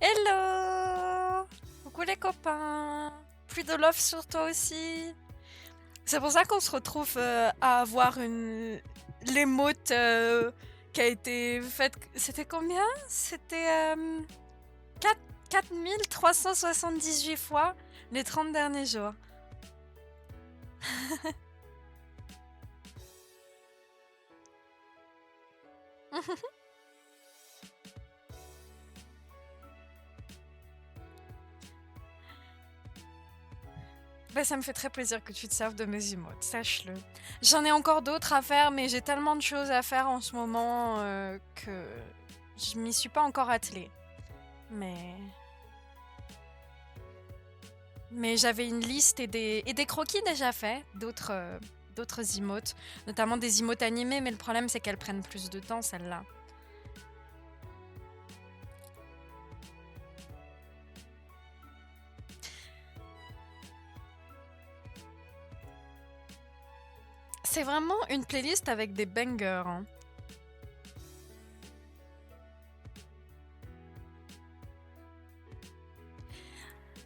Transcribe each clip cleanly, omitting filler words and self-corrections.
Hello! Coucou les copains! Plus de love sur toi aussi! C'est pour ça qu'on se retrouve à avoir l'émote qui a été faite. C'était combien? C'était 4378 fois les 30 derniers jours. Bah, ça me fait très plaisir que tu te serves de mes emotes, sache-le. J'en ai encore d'autres à faire, mais j'ai tellement de choses à faire en ce moment que je m'y suis pas encore attelée. Mais j'avais une liste et des croquis déjà faits, d'autres emotes, notamment des emotes animés, mais le problème c'est qu'elles prennent plus de temps, celles-là. C'est vraiment une playlist avec des bangers, hein.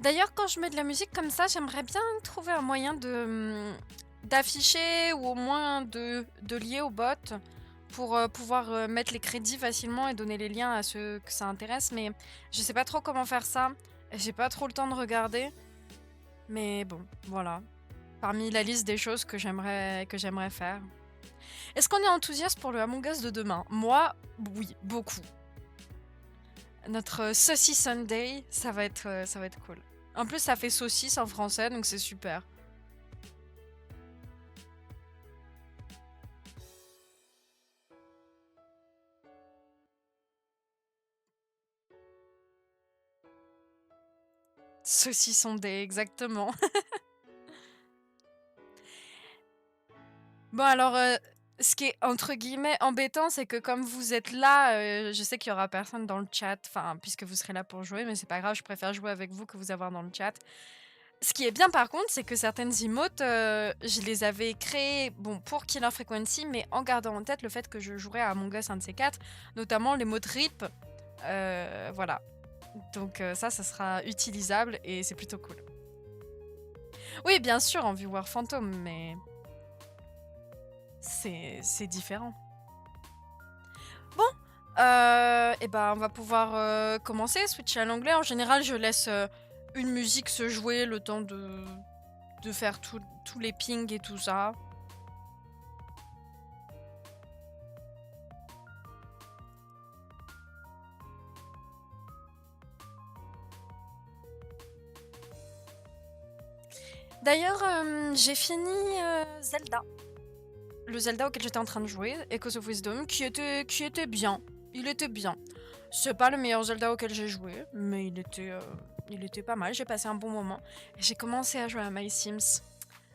D'ailleurs, quand je mets de la musique comme ça, j'aimerais bien trouver un moyen d'afficher ou au moins de lier au bot pour pouvoir mettre les crédits facilement et donner les liens à ceux que ça intéresse, mais je sais pas trop comment faire ça. J'ai pas trop le temps de regarder, mais bon, voilà. Parmi la liste des choses que j'aimerais faire. Est-ce qu'on est enthousiaste pour le Among Us de demain? Moi, oui, beaucoup. Notre Saucy Sunday, ça va être cool. En plus, ça fait saucisse en français, donc c'est super. Saucy Sunday, exactement. Bon, alors, ce qui est entre guillemets embêtant, c'est que comme vous êtes là, je sais qu'il y aura personne dans le chat, enfin, puisque vous serez là pour jouer, mais c'est pas grave, je préfère jouer avec vous que vous avoir dans le chat. Ce qui est bien par contre, c'est que certaines emotes, je les avais créées bon, pour Killer Frequency, mais en gardant en tête le fait que je jouerais à Among Us un de ces quatre, notamment l'emote RIP. Voilà. Donc ça sera utilisable et c'est plutôt cool. Oui, bien sûr, en Viewer Phantom, mais c'est différent. Bon, et ben on va pouvoir commencer, switcher à l'anglais. En général, je laisse une musique se jouer le temps de faire tous les pings et tout ça. D'ailleurs, j'ai fini Zelda. Le Zelda auquel j'étais en train de jouer, Echoes of Wisdom, qui était bien. Il était bien. C'est pas le meilleur Zelda auquel j'ai joué, mais il était pas mal. J'ai passé un bon moment. J'ai commencé à jouer à My Sims.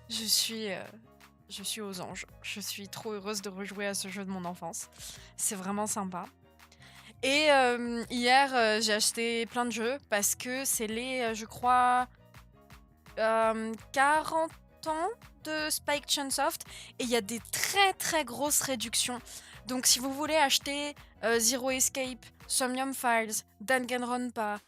Je suis aux anges. Je suis trop heureuse de rejouer à ce jeu de mon enfance. C'est vraiment sympa. Et hier, j'ai acheté plein de jeux parce que c'est les, je crois, 40 ans de Spike Chunsoft et il y a des très très grosses réductions. Donc si vous voulez acheter Zero Escape, Somnium Files, Danganronpa,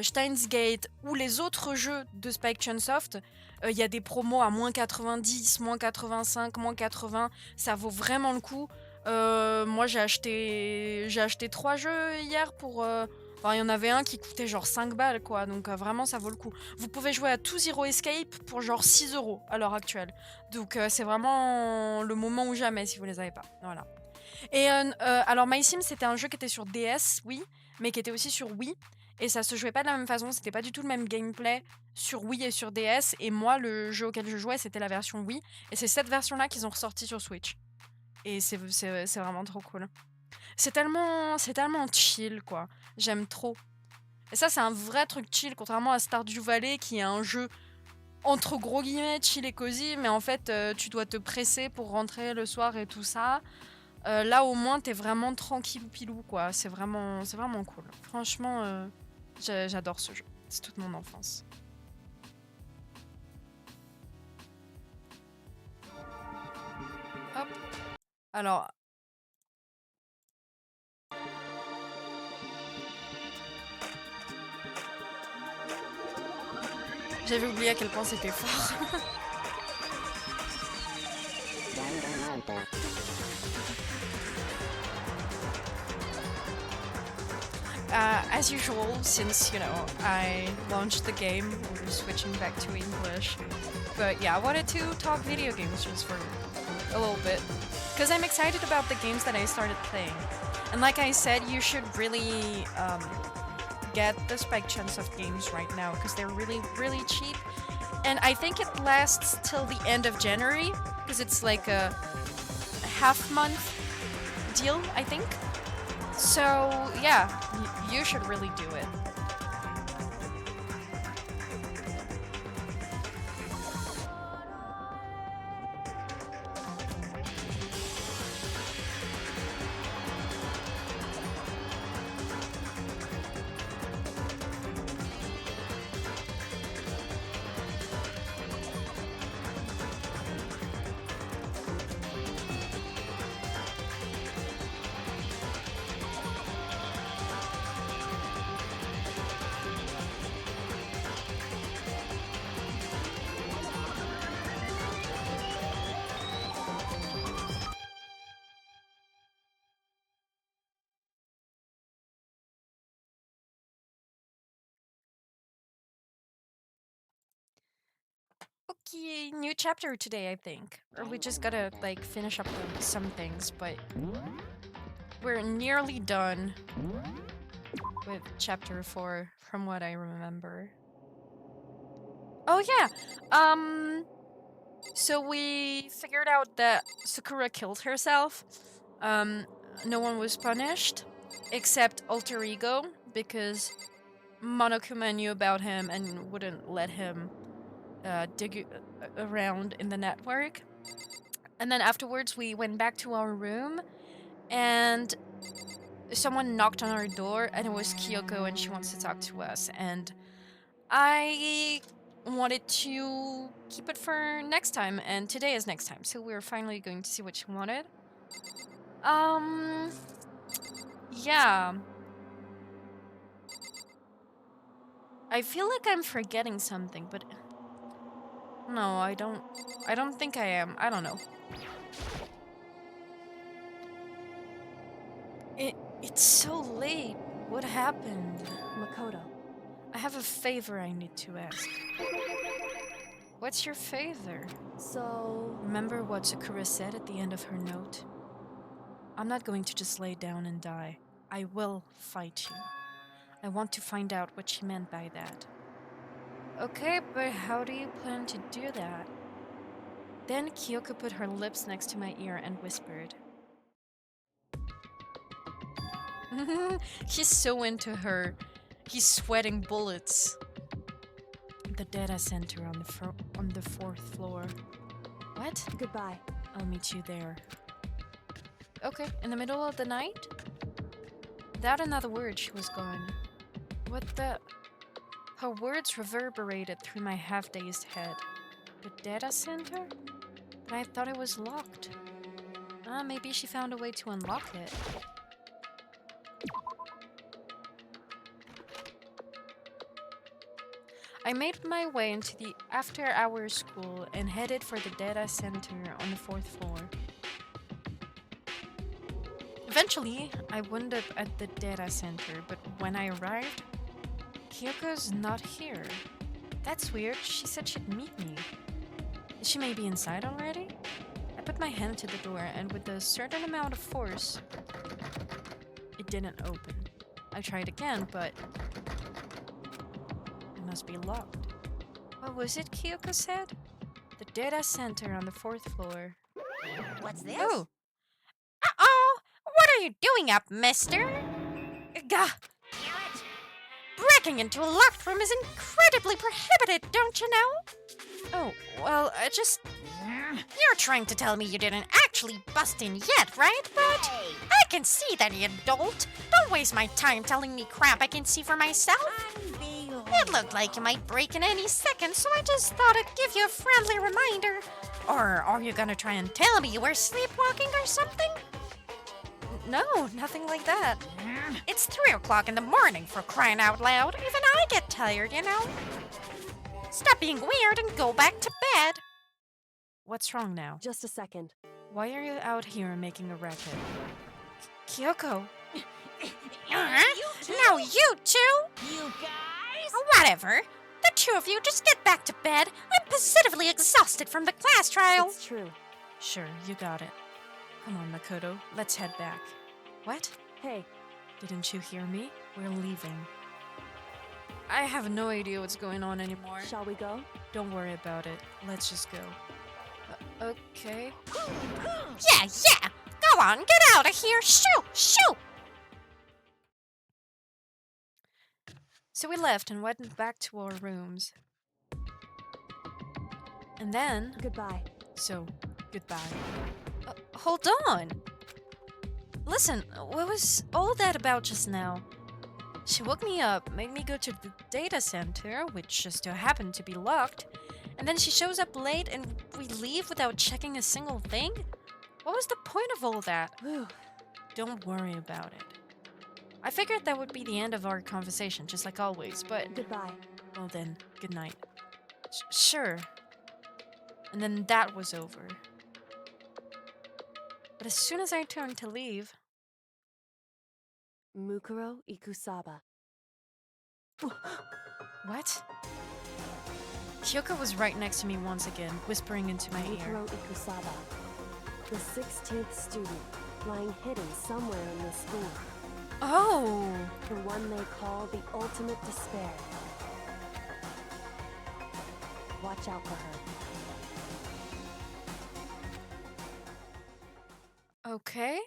Steins Gate ou les autres jeux de Spike Chunsoft, il y a des promos à moins 90, moins 85, moins 80. Ça vaut vraiment le coup. Moi j'ai acheté 3 jeux hier pour... Enfin, il y en avait un qui coûtait genre 5 balles, quoi. Donc vraiment, ça vaut le coup. Vous pouvez jouer à tout Zero Escape pour genre 6 € à l'heure actuelle. Donc c'est vraiment le moment ou jamais si vous les avez pas. Voilà. Et alors, My Sims, c'était un jeu qui était sur DS, oui, mais qui était aussi sur Wii. Et ça se jouait pas de la même façon. C'était pas du tout le même gameplay sur Wii et sur DS. Et moi, le jeu auquel je jouais, c'était la version Wii. Et c'est cette version-là qu'ils ont ressorti sur Switch. Et c'est vraiment trop cool. C'est tellement chill, quoi. J'aime trop. Et ça, c'est un vrai truc chill, contrairement à Stardew Valley, qui est un jeu entre gros guillemets chill et cosy, mais en fait, tu dois te presser pour rentrer le soir et tout ça. Là, au moins, t'es vraiment tranquille pilou, quoi. C'est vraiment cool. Franchement, j'adore ce jeu. C'est toute mon enfance. Hop. Alors, J'avais oublié à quel point c'était fort. As usual, since, you know, I launched the game, we're switching back to English. But yeah, I wanted to talk video games just for a little bit. Because I'm excited about the games that I started playing. And like I said, you should really get the Spike Chunsoft games right now, because they're really, really cheap. And I think it lasts till the end of January, because it's like a half-month deal, I think. So yeah, you should really do it. Okay, new chapter today, I think. Or we just gotta, like, finish up some things, but we're nearly done with chapter 4, from what I remember. Oh yeah! So we figured out that Sakura killed herself. No one was punished, except Alter Ego, because Monokuma knew about him and wouldn't let him dig around in the network. And then afterwards we went back to our room and someone knocked on our door and it was Kyoko and she wants to talk to us. And I wanted to keep it for next time, and today is next time, so we're finally going to see what she wanted. Yeah. I feel like I'm forgetting something, but no, I don't think I am. I don't know. It's so late. What happened? Makoto. I have a favor I need to ask. What's your favor? So... Remember what Sakura said at the end of her note? I'm not going to just lay down and die. I will fight you. I want to find out what she meant by that. Okay, but how do you plan to do that? Then Kyoko put her lips next to my ear and whispered. He's so into her. He's sweating bullets. The data center on the 4th floor. What? Goodbye. I'll meet you there. Okay, in the middle of the night? Without another word, she was gone. What the... Her words reverberated through my half-dazed head. The data center? But I thought it was locked. Maybe she found a way to unlock it. I made my way into the after-hours school and headed for the data center on the 4th floor. Eventually, I wound up at the data center, but when I arrived, Kyoko's not here. That's weird. She said she'd meet me. Is she maybe inside already? I put my hand to the door, and with a certain amount of force, it didn't open. I tried again, but it must be locked. What was it Kyoko said? The data center on the 4th floor. What's this? Oh! Uh-oh! What are you doing up, mister? Gah! Breaking into a locked room is incredibly prohibited, don't you know? Oh, well, You're trying to tell me you didn't actually bust in yet, right, bud? Hey. I can see that, you dolt. Don't waste my time telling me crap I can see for myself. It looked like you might break in any second, so I just thought I'd give you a friendly reminder. Or are you gonna try and tell me you were sleepwalking or something? No, nothing like that. It's 3 o'clock in the morning, for crying out loud. Even I get tired, you know? Stop being weird and go back to bed. What's wrong now? Just a second. Why are you out here making a racket? Kyoko. Now you two? You guys? Whatever. The two of you just get back to bed. I'm positively exhausted from the class trial. It's true. Sure, you got it. Come on, Makoto. Let's head back. What? Hey, Didn't you hear me? We're leaving. I have no idea what's going on anymore. shall we go? Don't worry about it. Let's just go. Okay. Yeah! Go on, get out of here! Shoot! So we left and went back to our rooms. And then... Goodbye. So, goodbye. Hold on! Listen, what was all that about just now? She woke me up, made me go to the data center, which just so happened to be locked, and then she shows up late and we leave without checking a single thing? What was the point of all that? Whew. Don't worry about it. I figured that would be the end of our conversation, just like always, but... Goodbye. Well then, good night. Sure. And then that was over. But as soon as I turned to leave... Mukuro Ikusaba. What? Kyoko was right next to me once again, whispering into my ear. Mukuro Ikusaba. The 16th student, lying hidden somewhere in this school. Oh! The one they call the ultimate despair. Watch out for her. Okay.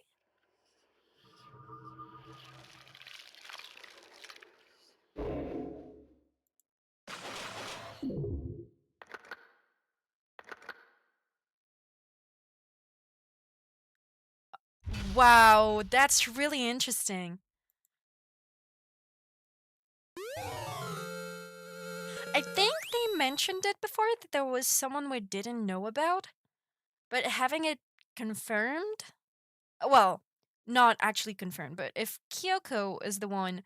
Wow, that's really interesting. I think they mentioned it before that there was someone we didn't know about, but having it confirmed? Well, not actually confirmed, but if Kyoko is the one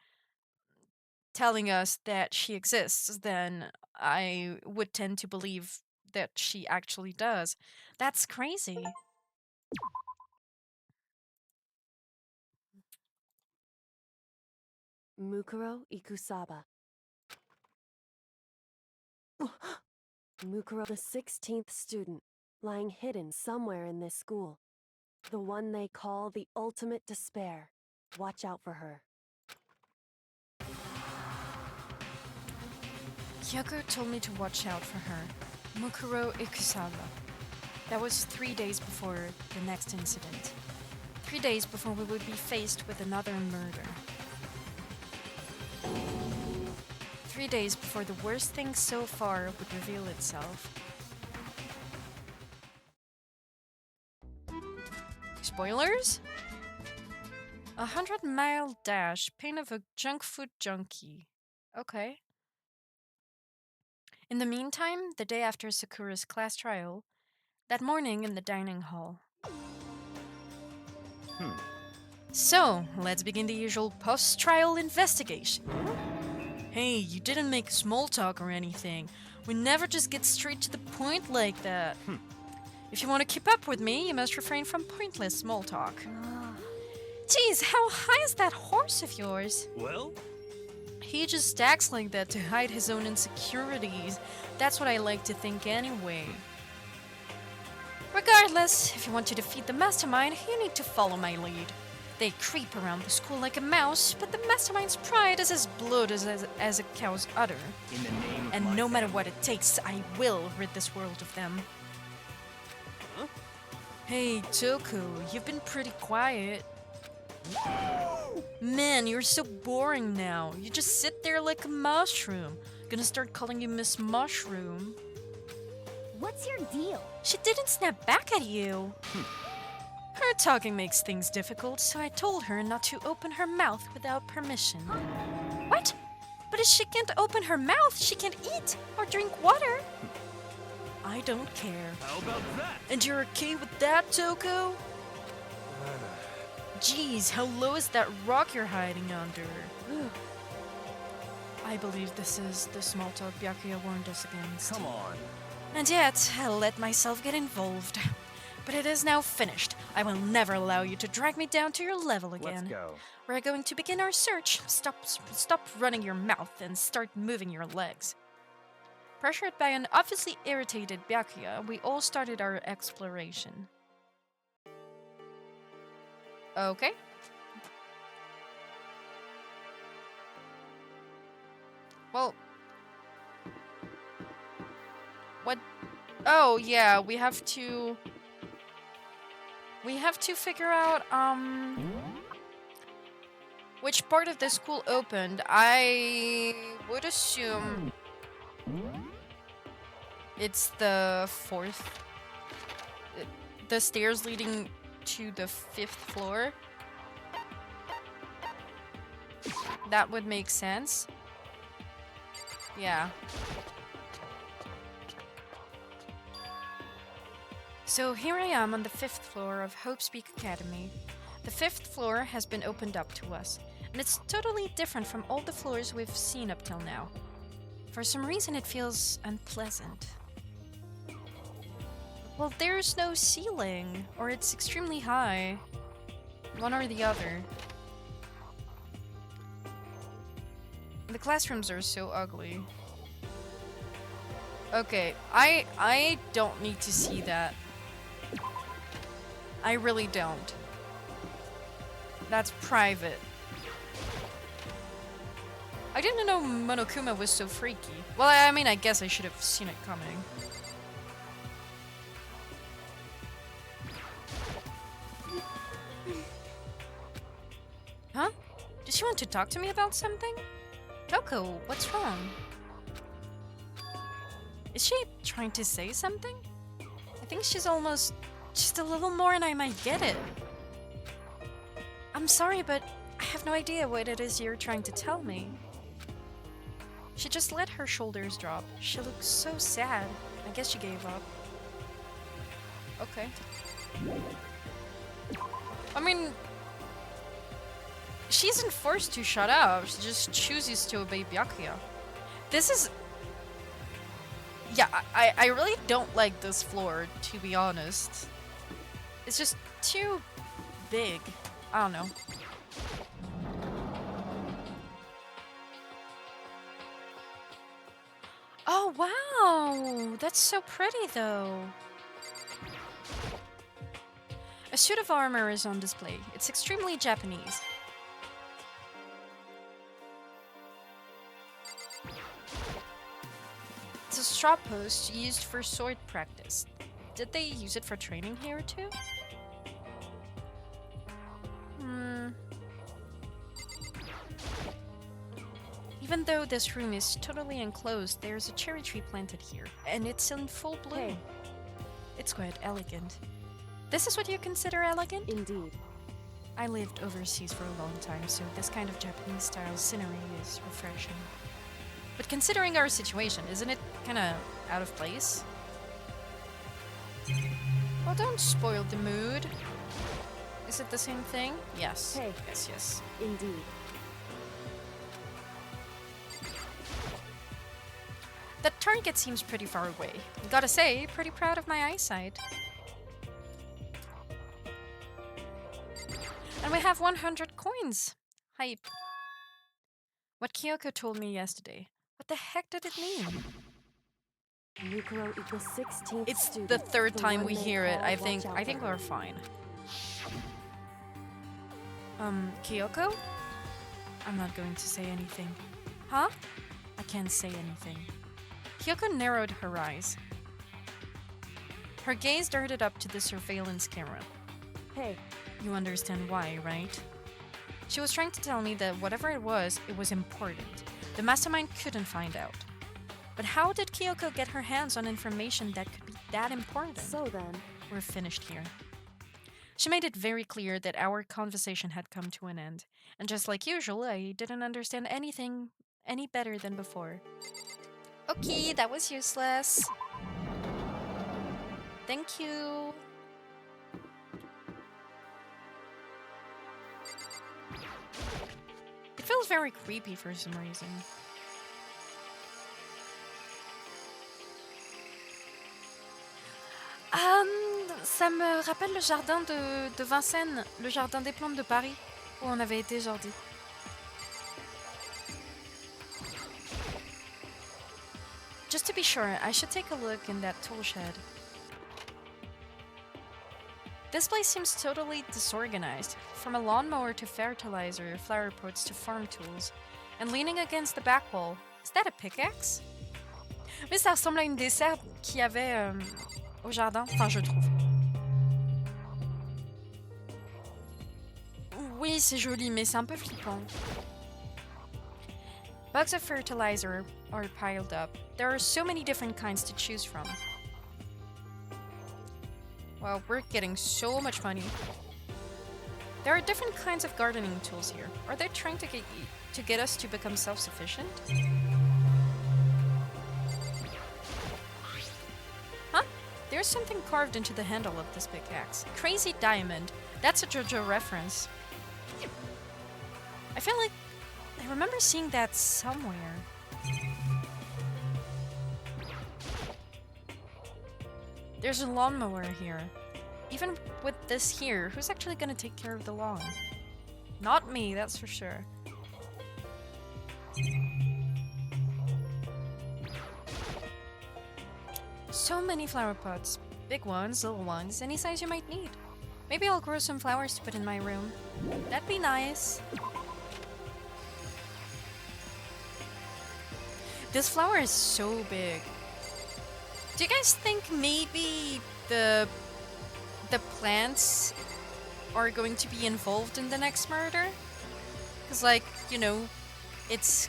telling us that she exists, then I would tend to believe that she actually does. That's crazy. Mukuro Ikusaba. Mukuro, the 16th student, lying hidden somewhere in this school. The one they call the ultimate despair. Watch out for her. Kyoko told me to watch out for her. Mukuro Ikusaba. That was 3 days before the next incident. 3 days before we would be faced with another murder. 3 days before the worst thing so far would reveal itself. Spoilers? 100-mile dash, pain of a junk food junkie. Okay. In the meantime, the day after Sakura's class trial, that morning in the dining hall. So, let's begin the usual post-trial investigation. Hey, you didn't make small talk or anything. We never just get straight to the point like that. If you want to keep up with me, you must refrain from pointless small talk. Geez, how high is that horse of yours? Well? He just acts like that to hide his own insecurities. That's what I like to think anyway. Regardless, if you want to defeat the mastermind, you need to follow my lead. They creep around the school like a mouse, but the mastermind's pride is as blood as a cow's udder. In the name of And my no matter family. what it takes, I will rid this world of them. Huh? Hey, Toku, you've been pretty quiet. Man, you're so boring now. You just sit there like a mushroom. Gonna start calling you Miss Mushroom. What's your deal? She didn't snap back at you. Her talking makes things difficult, so I told her not to open her mouth without permission. What? But if she can't open her mouth, she can't eat or drink water. I don't care. How about that? And you're okay with that, Toko? Jeez, how low is that rock you're hiding under? I believe this is the small talk Byakuya warned us against. Come on. And yet, I let myself get involved. But it is now finished. I will never allow you to drag me down to your level again. Let's go. We're going to begin our search. Stop running your mouth and start moving your legs. Pressured by an obviously irritated Byakuya, we all started our exploration. Okay. Well... What? Oh, yeah, we have to figure out, which part of the school opened. I would assume it's the 4th. The stairs leading to the 5th floor. That would make sense. Yeah. So here I am on the 5th floor of Hope's Peak Academy. The 5th floor has been opened up to us, and it's totally different from all the floors we've seen up till now. For some reason it feels unpleasant. Well, there's no ceiling, or it's extremely high. One or the other. The classrooms are so ugly. Okay, I don't need to see that. I really don't. That's private. I didn't know Monokuma was so freaky. Well, I mean, I guess I should have seen it coming. Huh? Does she want to talk to me about something? Kyoko, what's wrong? Is she trying to say something? I think she's almost... just a little more and I might get it. I'm sorry, but I have no idea what it is you're trying to tell me. She just let her shoulders drop. She looks so sad. I guess she gave up. Okay. I mean... she isn't forced to shut up. She just chooses to obey Byakuya. This is... yeah, I really don't like this floor, to be honest. It's just too big. I don't know. Oh, wow! That's so pretty, though. A suit of armor is on display. It's extremely Japanese. It's a straw post used for sword practice. Did they use it for training here, too? Even though this room is totally enclosed, there's a cherry tree planted here, and it's in full bloom. Hey. It's quite elegant. This is what you consider elegant? Indeed. I lived overseas for a long time, so this kind of Japanese-style scenery is refreshing. But considering our situation, isn't it kinda out of place? Well, don't spoil the mood. Is it the same thing? Yes. Hey. Yes, yes. Indeed. That target seems pretty far away. Gotta say, pretty proud of my eyesight. And we have 100 coins. Hype. What Kyoko told me yesterday. What the heck did it mean? Yukaro equals 16th It's student, the third time one we they hear it. call I think Watch Out for we're Her. fine. Kyoko? I'm not going to say anything. Huh? I can't say anything. Kyoko narrowed her eyes. Her gaze darted up to the surveillance camera. Hey, You understand why, right? She was trying to tell me that whatever it was important. The mastermind couldn't find out. But how did Kyoko get her hands on information that could be that important? so then, We're finished here. She made it very clear that our conversation had come to an end. And just like usual, I didn't understand anything any better than before. Okay, that was useless. Thank you. feels very creepy for some reason. Ça me rappelle le jardin de Vincennes, le jardin des plantes de Paris, où on avait été, Jordi. Just to be sure, I should take a look in that tool shed. This place seems totally disorganized, from a lawnmower to fertilizer, flower pots to farm tools. And leaning against the back wall, is that a pickaxe? Oui, ça ressemble à une dessert qu'il y avait au jardin, enfin je trouve. Oui, c'est joli, mais c'est un peu flippant. Bags of fertilizer are piled up. There are so many different kinds to choose from. Wow, we're getting so much money. There are different kinds of gardening tools here. Are they trying to get us to become self-sufficient? Huh? There's something carved into the handle of this pickaxe. Crazy diamond. That's a JoJo reference. I feel like I remember seeing that somewhere. There's a lawnmower here. Even with this here, who's actually gonna take care of the lawn? Not me, that's for sure. So many flower pots. Big ones, little ones, any size you might need. Maybe I'll grow some flowers to put in my room. That'd be nice. This flower is so big. Do you guys think maybe the plants are going to be involved in the next murder? Because, like, you know, it's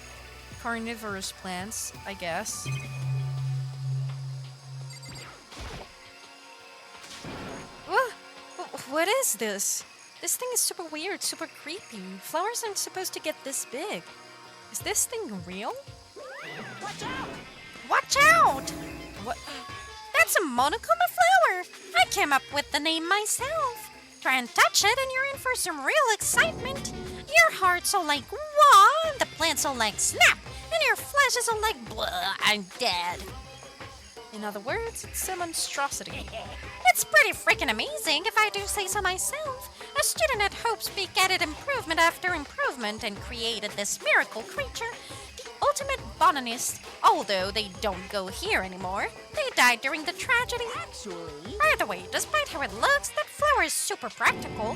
carnivorous plants, I guess. What is this? This thing is super weird, super creepy. Flowers aren't supposed to get this big. Is this thing real? Watch out! Watch out! What? That's a monokuma flower! I came up with the name myself. Try and touch it and you're in for some real excitement. Your heart's all like, wah! The plant's all like, snap! And your flesh is all like, blah, I'm dead. In other words, it's a monstrosity. It's pretty freaking amazing, if I do say so myself. A student at Hope Peak added improvement after improvement and created this miracle creature. The ultimate botanist, although they don't go here anymore. They died during the tragedy. Actually, By the way, despite how it looks, that flower is super practical.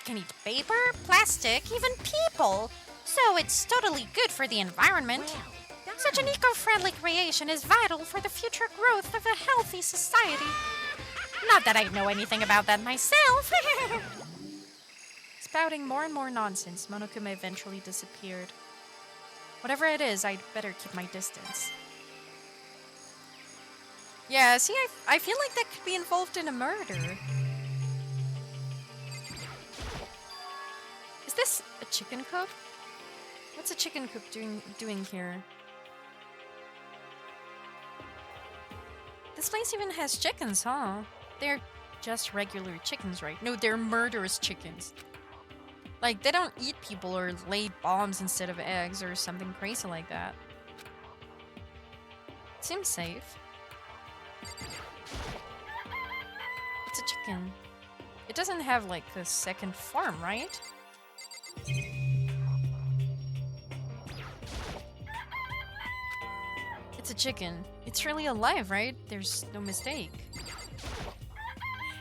It can eat paper, plastic, even people. So it's totally good for the environment. Such an eco-friendly creation is vital for the future growth of a healthy society. Not that I know anything about that myself. Spouting more and more nonsense, Monokuma eventually disappeared. Whatever it is, I'd better keep my distance. Yeah, see, I feel like that could be involved in a murder. Is this a chicken coop? What's a chicken coop doing here? This place even has chickens, huh? They're just regular chickens, right? No, they're murderous chickens. Like, they don't eat people or lay bombs instead of eggs or something crazy like that. Seems safe. It's a chicken. It doesn't have, like, a second farm, right? It's a chicken. It's really alive, right? There's no mistake.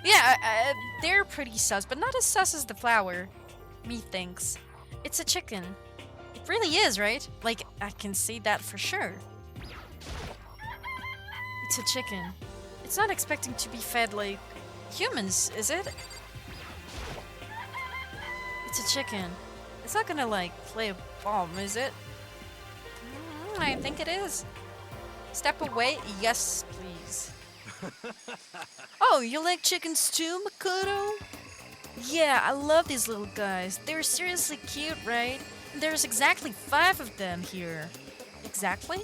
Yeah, they're pretty sus, but not as sus as the flower. Methinks. It's a chicken. It really is, right? Like, I can say that for sure. It's a chicken. It's not expecting to be fed like humans, is it? It's a chicken. It's not gonna, like, play a bomb, is it? I think it is. Step away? Yes, please. Oh, you like chickens too, Makoto? Yeah, I love these little guys. They're seriously cute, right? There's exactly 5 of them here. Exactly?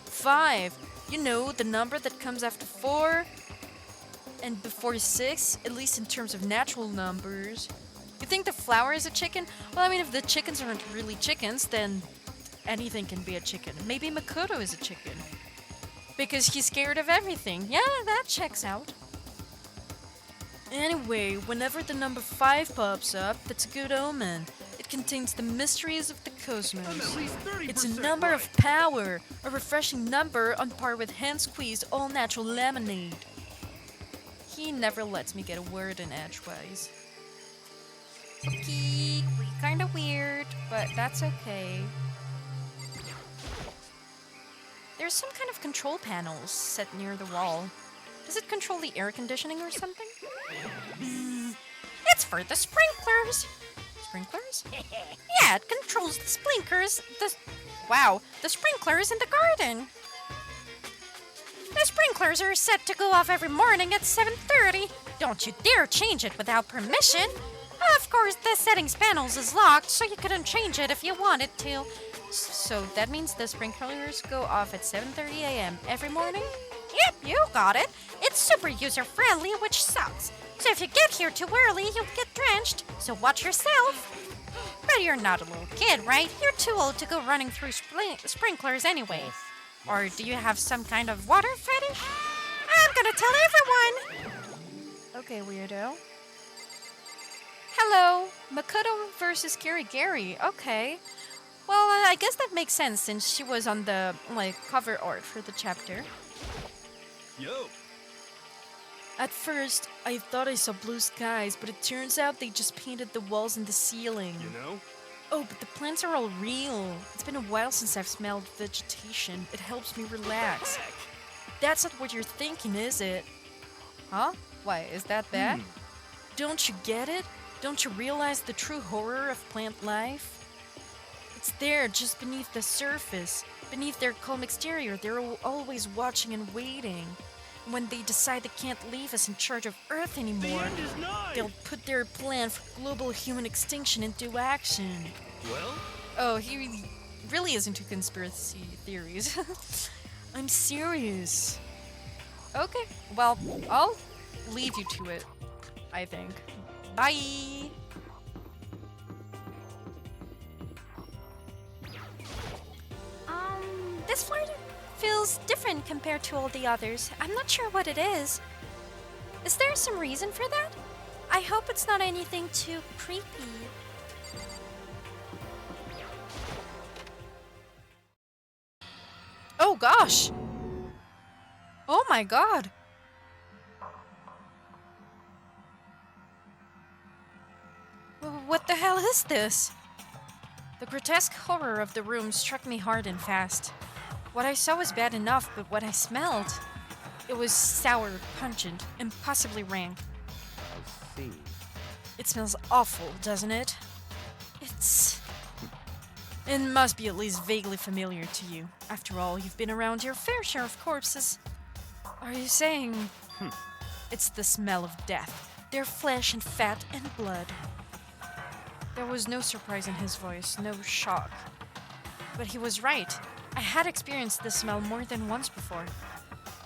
5. You know, the number that comes after 4 and before 6, at least in terms of natural numbers. You think the flower is a chicken? Well, I mean, if the chickens aren't really chickens, then anything can be a chicken. Maybe Makoto is a chicken. Because he's scared of everything. Yeah, that checks out. Anyway, whenever the number 5 pops up, that's a good omen. It contains the mysteries of the cosmos. I'm at least 30% It's a number right. of power, a refreshing number on par with hand-squeezed all-natural lemonade. He never lets me get a word in edgewise. Okay, kinda weird, but that's okay. There's some kind of control panels set near the wall. Does it control the air conditioning or something? It's for the sprinklers. Sprinklers? Yeah, it controls the sprinklers. The sprinklers in the garden. The sprinklers are set to go off every morning at 7:30. Don't you dare change it without permission. Of course, the settings panels is locked, so you couldn't change it if you wanted to. So that means the sprinklers go off at 7:30 a.m. every morning? Yep, you got it. It's super user-friendly, which sucks. So if you get here too early, you'll get drenched. So watch yourself. But you're not a little kid, right? You're too old to go running through sprinklers anyway. Or do you have some kind of water fetish? I'm gonna tell everyone. Okay, weirdo. Hello, Makoto versus Gary. Okay. Well, I guess that makes sense since she was on the, cover art for the chapter. Yo. At first, I thought I saw blue skies, but it turns out they just painted the walls and the ceiling. You know? Oh, but the plants are all real. It's been a while since I've smelled vegetation. It helps me relax. Heck. That's not what you're thinking, is it? Huh? Why, is that bad? Don't you get it? Don't you realize the true horror of plant life? It's there, just beneath the surface. Beneath their calm exterior, they're always watching and waiting. When they decide they can't leave us in charge of Earth The anymore, end is nigh. they'll put their plan for global human extinction into action. Well, Oh, he really is into conspiracy theories. I'm serious. Okay, well, I'll leave you to it, I think. Bye! This floor feels different compared to all the others. I'm not sure what it is. Is there some reason for that? I hope it's not anything too creepy. Oh gosh! Oh my god! What the hell is this? The grotesque horror of the room struck me hard and fast. What I saw was bad enough, but what I smelled... It was sour, pungent, impossibly rank. I see. It smells awful, doesn't it? It must be at least vaguely familiar to you. After all, you've been around your fair share of corpses. Are you saying... It's the smell of death. Their flesh and fat and blood. There was no surprise in his voice, no shock. But he was right. I had experienced this smell more than once before.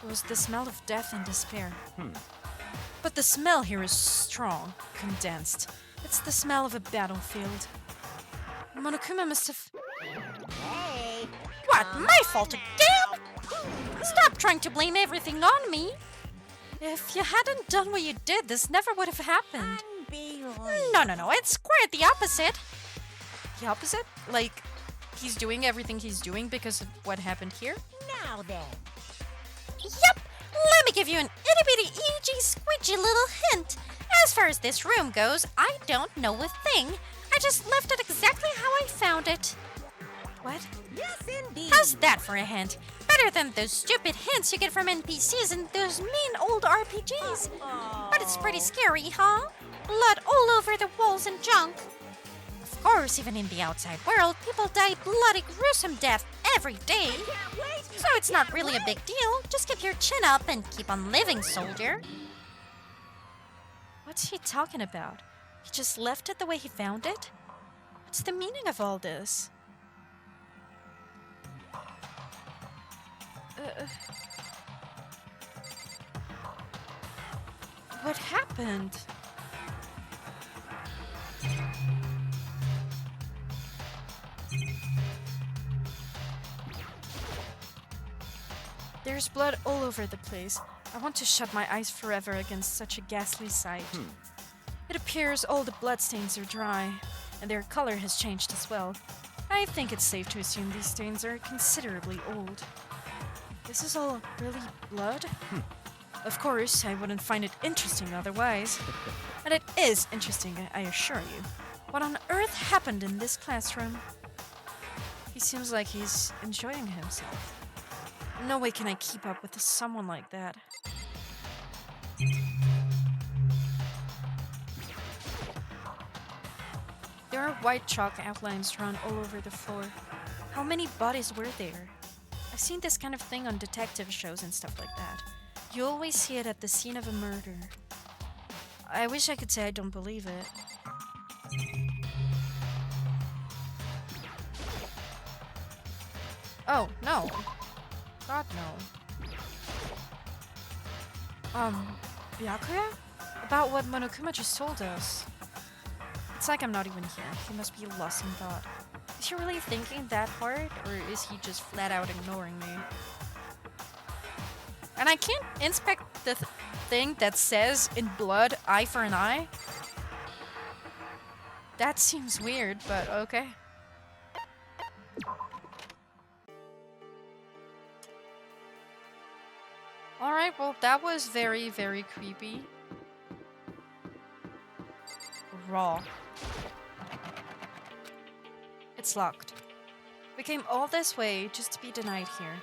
It was the smell of death and despair. But the smell here is strong, condensed. It's the smell of a battlefield. Monokuma must have... What, my fault again? Stop trying to blame everything on me. If you hadn't done what you did, this never would have happened. No, it's quite the opposite. The opposite? Like, he's doing everything he's doing because of what happened here? Now then. Yep, let me give you an itty-bitty, EG, squidgy little hint. As far as this room goes, I don't know a thing. I just left it exactly how I found it. What? Yes, indeed. How's that for a hint? Better than those stupid hints you get from NPCs and those mean old RPGs. But it's pretty scary, huh? Blood all over the walls and junk. Of course, even in the outside world, people die bloody, gruesome death every day. Can't wait. So it's not really a big deal. Just keep your chin up and keep on living, soldier. What's he talking about? He just left it the way he found it? What's the meaning of all this? What happened? There's blood all over the place. I want to shut my eyes forever against such a ghastly sight. It appears all the bloodstains are dry, and their color has changed as well. I think it's safe to assume these stains are considerably old. This is all really blood? Of course, I wouldn't find it interesting otherwise. And it is interesting, I assure you. What on earth happened in this classroom? He seems like he's enjoying himself. No way can I keep up with someone like that. There are white chalk outlines drawn all over the floor. How many bodies were there? I've seen this kind of thing on detective shows and stuff like that. You always see it at the scene of a murder. I wish I could say I don't believe it. Oh, no. God, no. Byakuya? About what Monokuma just told us. It's like I'm not even here. He must be lost in thought. Is he really thinking that hard, or is he just flat out ignoring me? And I can't inspect the thing that says in blood, eye for an eye? That seems weird, but okay. Alright, well, that was very, very creepy. Raw. It's locked. We came all this way just to be denied here.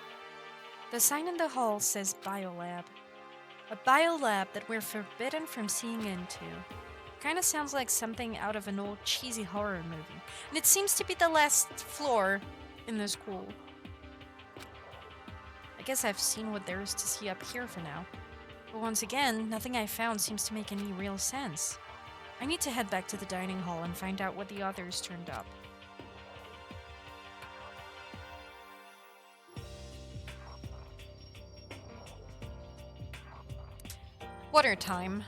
The sign in the hall says biolab. A biolab that we're forbidden from seeing into. Kinda sounds like something out of an old cheesy horror movie. And it seems to be the last floor in the school. I guess I've seen what there is to see up here for now. But once again, nothing I found seems to make any real sense. I need to head back to the dining hall and find out what the others turned up. Water time.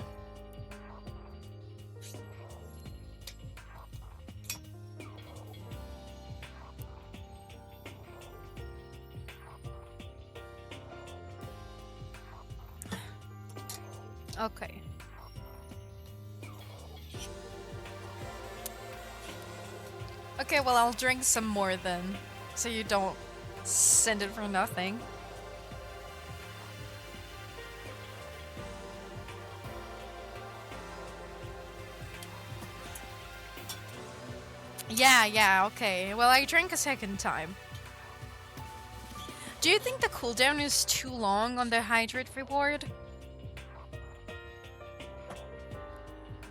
Okay. Okay, well, I'll drink some more then, so you don't send it for nothing. Yeah, okay. Well, I drank a second time. Do you think the cooldown is too long on the hydrate reward?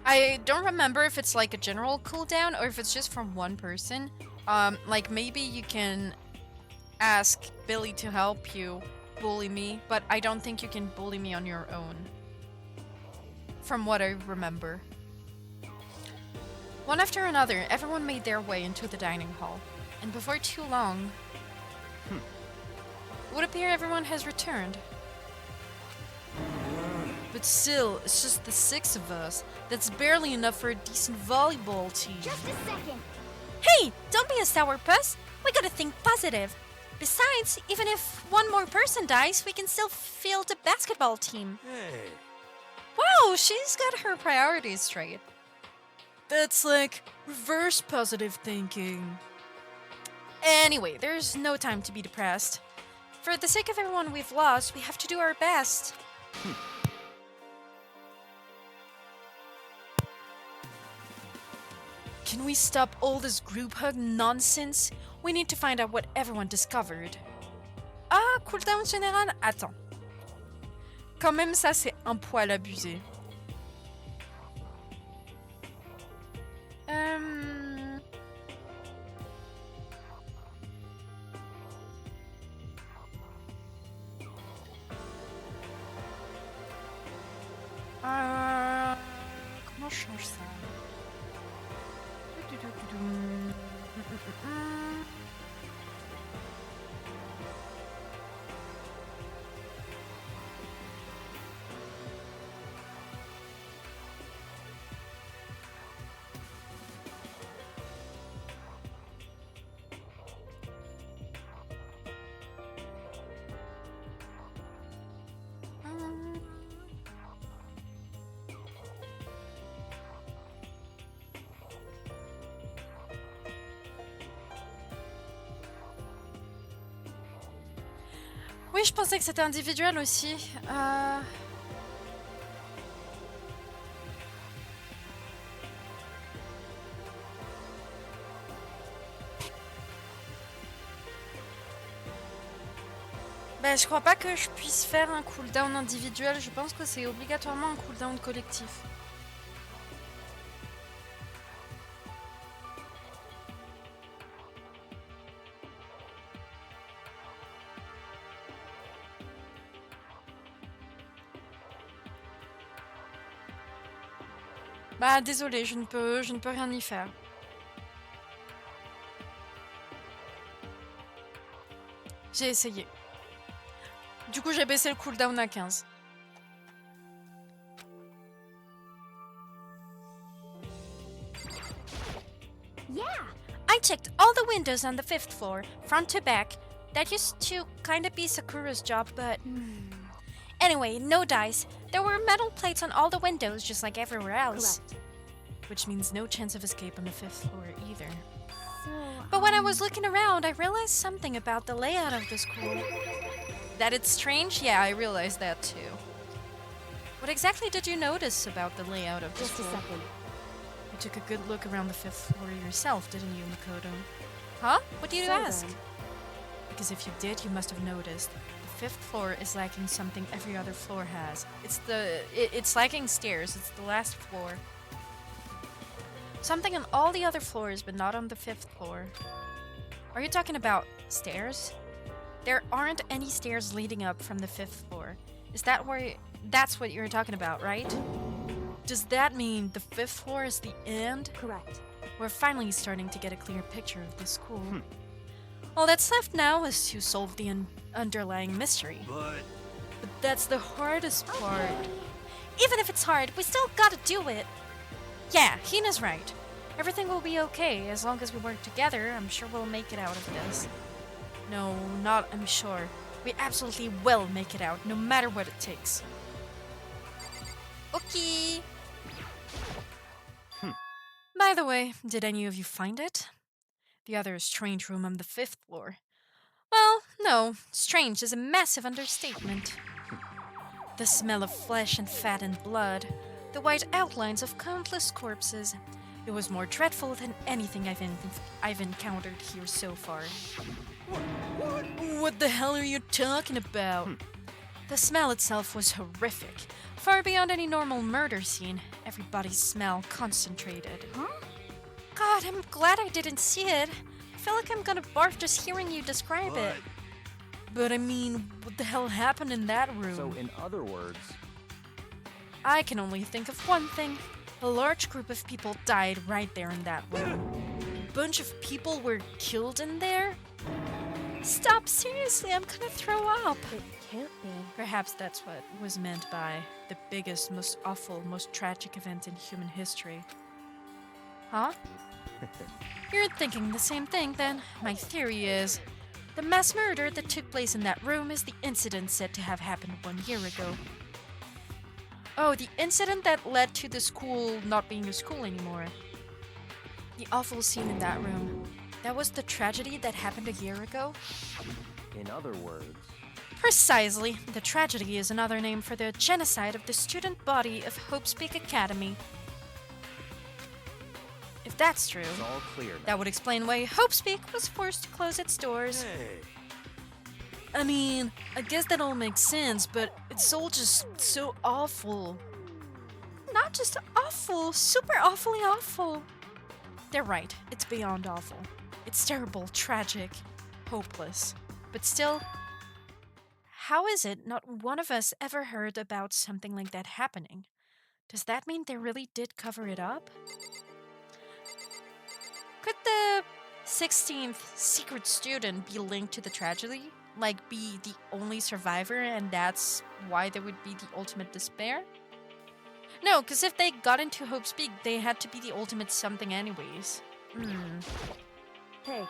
I don't remember if it's like a general cooldown or if it's just from one person. Like maybe you can ask Billy to help you bully me, but I don't think you can bully me on your own. From what I remember. One after another, everyone made their way into the dining hall. And before too long, it would appear everyone has returned. But still, it's just the 6 of us. That's barely enough for a decent volleyball team. Just a second. Hey, don't be a sourpuss. We gotta think positive. Besides, even if one more person dies, we can still field a basketball team. Hey. Wow, she's got her priorities straight. That's like reverse positive thinking. Anyway, there's no time to be depressed. For the sake of everyone we've lost, we have to do our best. Can we stop all this group hug nonsense? We need to find out what everyone discovered. Ah, cooldown général? Attends. Quand même, ça, c'est un poil abusé. Comment je change ça? Oui, je pensais que c'était individuel aussi. Bah, je crois pas que je puisse faire un cooldown individuel. Je pense que c'est obligatoirement un cooldown collectif. Bah désolé, je ne peux rien y faire. J'ai essayé. Du coup, j'ai baissé le cooldown à 15. Yeah, I checked all the windows on the 5th floor, front to back. That used to kinda be Sakura's job, but... Anyway, no dice. There were metal plates on all the windows, just like everywhere else. Correct. Which means no chance of escape on the 5th floor either. So, But when I was looking around, I realized something about the layout of the school. That it's strange? Yeah, I realized that too. What exactly did you notice about the layout of the just a school? second. You took a good look around the 5th floor yourself, didn't you, Makoto? Huh? What do you So ask? then, Because if you did, you must have noticed. The 5th floor is lacking something every other floor has. It's lacking stairs. It's the last floor. Something on all the other floors, but not on the 5th floor. Are you talking about stairs? There aren't any stairs leading up from the 5th floor. Is that where... That's what you're talking about, right? Does that mean the 5th floor is the end? correct. We're finally starting to get a clear picture of the school. All that's left now is to solve the underlying mystery. But But that's the hardest part. Even if it's hard, we still gotta do it. Yeah, Hina's right. Everything will be okay as long as we work together. I'm sure we'll make it out of this. No, not I'm sure. We absolutely will make it out, no matter what it takes. Okay. By the way, did any of you find it? The other strange room on the 5th floor. Well, no, strange is a massive understatement. The smell of flesh and fat and blood, the white outlines of countless corpses. It was more dreadful than anything I've encountered here so far. What the hell are you talking about? The smell itself was horrific, far beyond any normal murder scene. Everybody's smell concentrated. God, I'm glad I didn't see it. I feel like I'm gonna barf just hearing you describe it. But I mean, what the hell happened in that room? So, in other words, I can only think of one thing. A large group of people died right there in that room. A bunch of people were killed in there? Stop, seriously, I'm gonna throw up. It can't be. Perhaps that's what was meant by the biggest, most awful, most tragic event in human history. Huh? You're thinking the same thing then. My theory is the mass murder that took place in that room is the incident said to have happened 1 year ago. Oh, the incident that led to the school not being a school anymore. The awful scene in that room. That was the tragedy that happened a year ago? in other words, Precisely. The tragedy is another name for the genocide of the student body of Hopespeak Academy. If that's true, it's all clear now. that would explain why Hopespeak was forced to close its doors. hey, I mean, I guess that all makes sense, but it's all just so awful. Not just awful, super awfully awful. They're right, it's beyond awful. It's terrible, tragic, hopeless. But still, how is it not one of us ever heard about something like that happening? Does that mean they really did cover it up? Could the 16th secret student be linked to the tragedy? Like, be the only survivor, and that's why there would be the ultimate despair? No, because if they got into Hopespeak, they had to be the ultimate something anyways. Hey,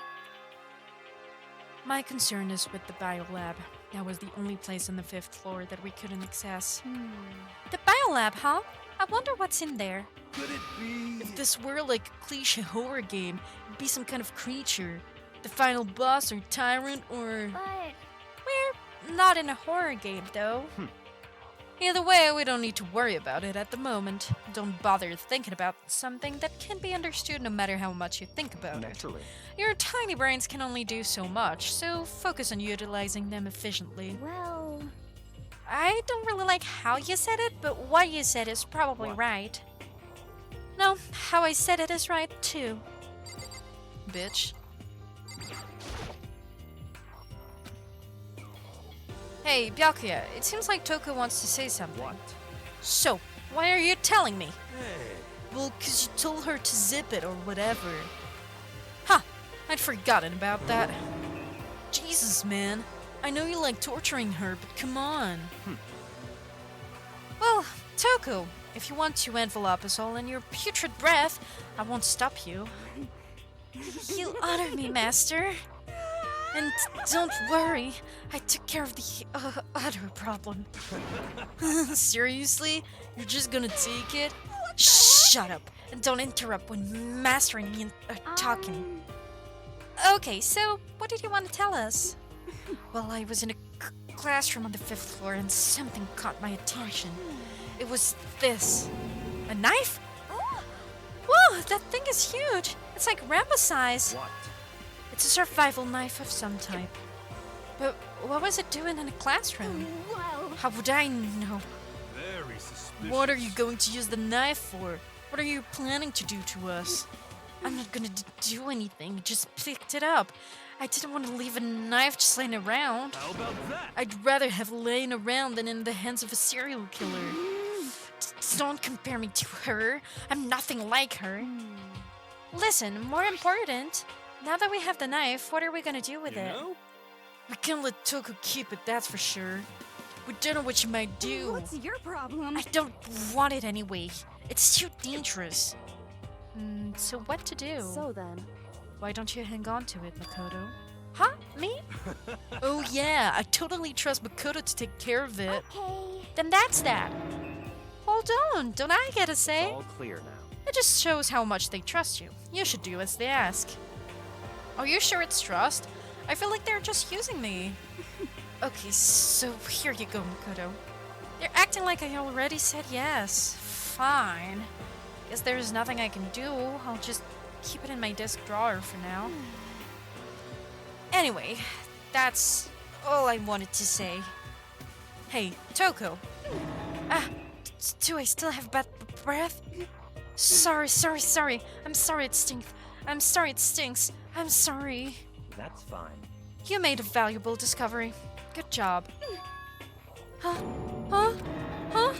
My concern is with the biolab. That was the only place on the 5th floor that we couldn't access. The biolab, huh? I wonder what's in there. could it be? If this were like a cliche horror game, it'd be some kind of creature. The final boss or tyrant or... But Not in a horror game, though. Either way, we don't need to worry about it at the moment. Don't bother thinking about something that can be understood no matter how much you think about it. Naturally. Your tiny brains can only do so much, so focus on utilizing them efficiently. Well, I don't really like how you said it, but what you said is probably What? right. No, how I said it is right, too. Bitch. Hey, Byakuya, it seems like Toku wants to say something. What? So, why are you telling me? Hey. Well, 'cause you told her to zip it or whatever. Huh, I'd forgotten about that. Jesus, man. I know you like torturing her, but come on. Well, Toku, if you want to envelop us all in your putrid breath, I won't stop you. You honor me, master. And don't worry, I took care of the other problem. Seriously? You're just gonna take it? Shut up and don't interrupt when mastering me and talking. Okay, so what did you want to tell us? Well, I was in a classroom on the 5th floor and something caught my attention. It was this. A knife? Whoa, that thing is huge. It's like Rambo size. What? It's a survival knife of some type. But what was it doing in a classroom? well, How would I know? Very suspicious. What are you going to use the knife for? What are you planning to do to us? I'm not gonna do anything, just picked it up. I didn't want to leave a knife just laying around. How about that? I'd rather have laying around than in the hands of a serial killer. Don't compare me to her. I'm nothing like her. Listen, more important, now that we have the knife, what are we gonna do with You it? know? We can't let Toku keep it, that's for sure. We don't know what she might do. what's your problem? I don't want it anyway. It's too dangerous. So what to do? So then, Why don't you hang on to it, Makoto? Huh? Me? Oh yeah, I totally trust Makoto to take care of it. Okay. Then that's that. Hold on, don't I get a It's say? all clear now. It just shows how much they trust you. You should do as they ask. Are you sure it's trust? I feel like they're just using me. Okay, so here you go, Makoto. They're acting like I already said yes. Fine. Guess there's nothing I can do. I'll just keep it in my desk drawer for now. Anyway, that's all I wanted to say. Hey, Toko. Do I still have bad breath? Sorry. I'm sorry it stinks. I'm sorry it stinks. I'm sorry. That's fine. You made a valuable discovery. Good job. Huh?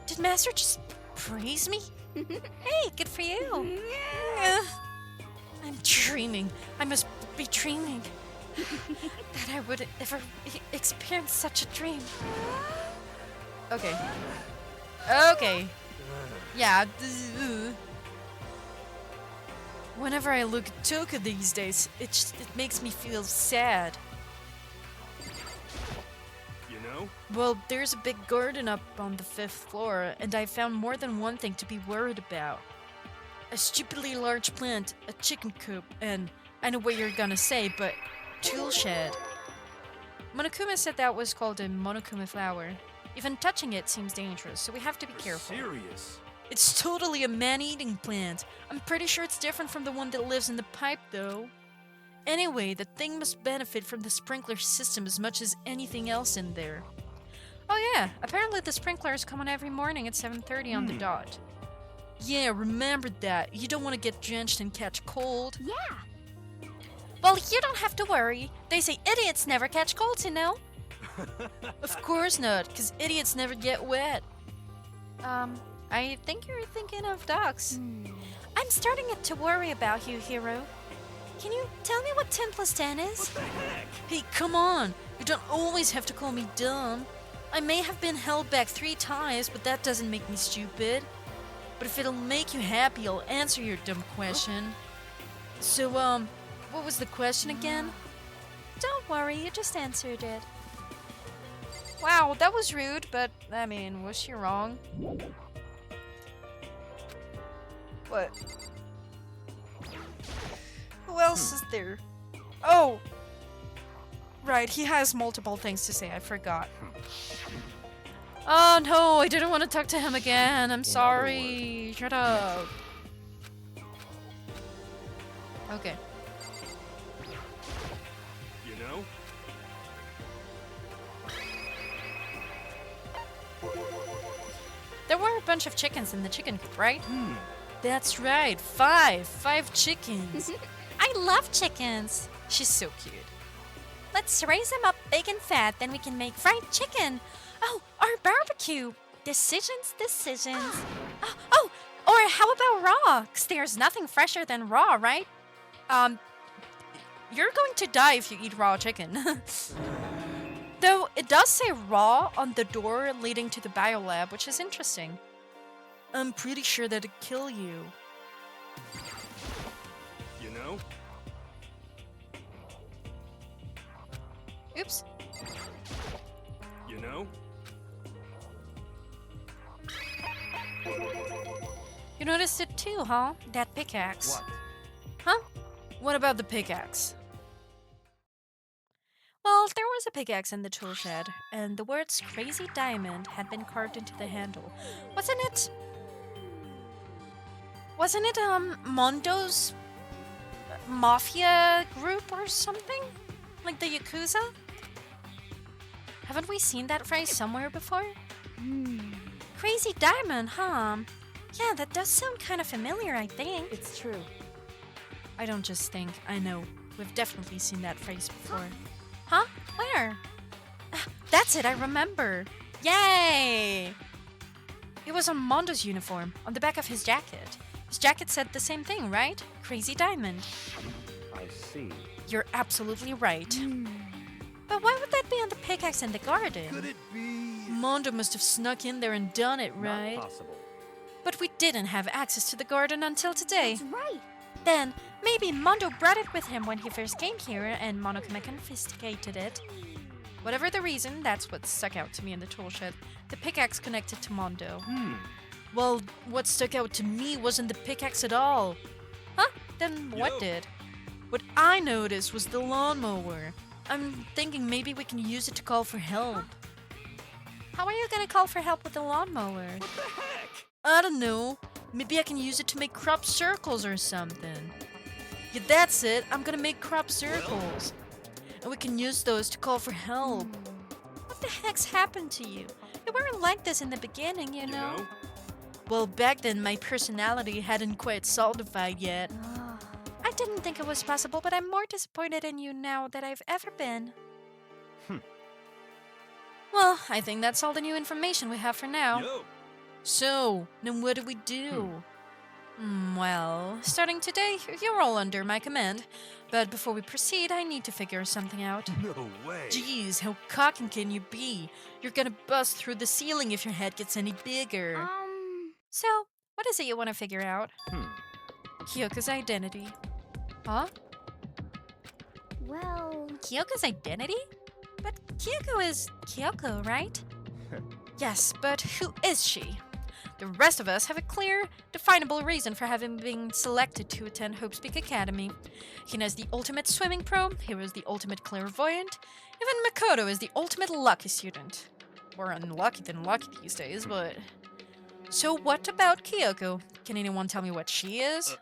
Did Master just praise me? Hey, good for you. I'm dreaming. I must be dreaming. That I would ever experience such a dream. Okay. Yeah. Whenever I look at Toka these days, it makes me feel sad. You know? Well, there's a big garden up on the 5th floor, and I found more than one thing to be worried about. A stupidly large plant, a chicken coop, and I know what you're gonna say, but tool shed. Monokuma said that was called a monokuma flower. Even touching it seems dangerous, so we have to be careful. Serious. It's totally a man-eating plant. I'm pretty sure it's different from the one that lives in the pipe, though. Anyway, the thing must benefit from the sprinkler system as much as anything else in there. Oh yeah, apparently the sprinklers come on every morning at 7:30 on the dot. Yeah, remember that. You don't want to get drenched and catch cold. Yeah. Well, you don't have to worry. They say idiots never catch colds, you know? Of course not, because idiots never get wet. I think you're thinking of ducks. I'm starting to worry about you, Hiro. Can you tell me what 10 plus 10 is? Hey, come on! You don't always have to call me dumb. I may have been held back 3 times, but that doesn't make me stupid. But if it'll make you happy, I'll answer your dumb question. So, what was the question again? Don't worry, you just answered it. Wow, that was rude, but, I mean, was she wrong? What? Who else is there? Oh! Right, he has multiple things to say, I forgot. Oh no, I didn't want to talk to him again. I'm sorry. Shut up. Okay. You know? There were a bunch of chickens in the chicken coop, right? That's right, 5 chickens. I love chickens. She's so cute. Let's raise them up big and fat, then we can make fried chicken. Oh, our barbecue. Decisions. Oh, or how about raw? 'Cause there's nothing fresher than raw, right? You're going to die if you eat raw chicken. Though it does say raw on the door leading to the biolab, which is interesting. I'm pretty sure that'd kill you. You know? Oops. You know? You noticed it too, huh? That pickaxe. What? Huh? What about the pickaxe? Well, there was a pickaxe in the tool shed, and the words Crazy Diamond had been carved into the handle. Wasn't it, Mondo's mafia group or something? Like the Yakuza? Haven't we seen that phrase somewhere before? Crazy Diamond, huh? Yeah, that does sound kind of familiar, I think. It's true. I don't just think, I know. We've definitely seen that phrase before. Huh? Where? That's it, I remember. Yay! It was on Mondo's uniform, on the back of his jacket. His jacket said the same thing, right? Crazy Diamond. I see. You're absolutely right. But why would that be on the pickaxe in the garden? Could it be? Mondo must have snuck in there and done it, right? Not possible. But we didn't have access to the garden until today. That's right. Then maybe Mondo brought it with him when he first came here, and Monokuma confiscated it. Whatever the reason, that's what stuck out to me in the tool shed. The pickaxe connected to Mondo. Well, what stuck out to me wasn't the pickaxe at all. Huh? Then what Yo. did? What I noticed was the lawnmower. I'm thinking maybe we can use it to call for help. How are you gonna call for help with the lawnmower? What the heck? I don't know. Maybe I can use it to make crop circles or something. Yeah, that's it. I'm gonna make crop circles. And we can use those to call for help. What the heck's happened to you? You weren't like this in the beginning, you You know? know? Well, back then my personality hadn't quite solidified yet. I didn't think it was possible, but I'm more disappointed in you now than I've ever been. Well, I think that's all the new information we have for now. Yo. So, then what do we do? Well, starting today, you're all under my command. But before we proceed, I need to figure something out. No way. Jeez, how cocky can you be? You're gonna bust through the ceiling if your head gets any bigger. So, what is it you want to figure out? Kyoko's identity. Huh? Well, Kyoko's identity? But Kyoko is Kyoko, right? Yes, but who is she? The rest of us have a clear, definable reason for having been selected to attend Hope's Peak Academy. Hina's the ultimate swimming pro, Hiro's the ultimate clairvoyant, even Makoto is the ultimate lucky student. More unlucky than lucky these days, but... So what about Kyoko? Can anyone tell me what she is?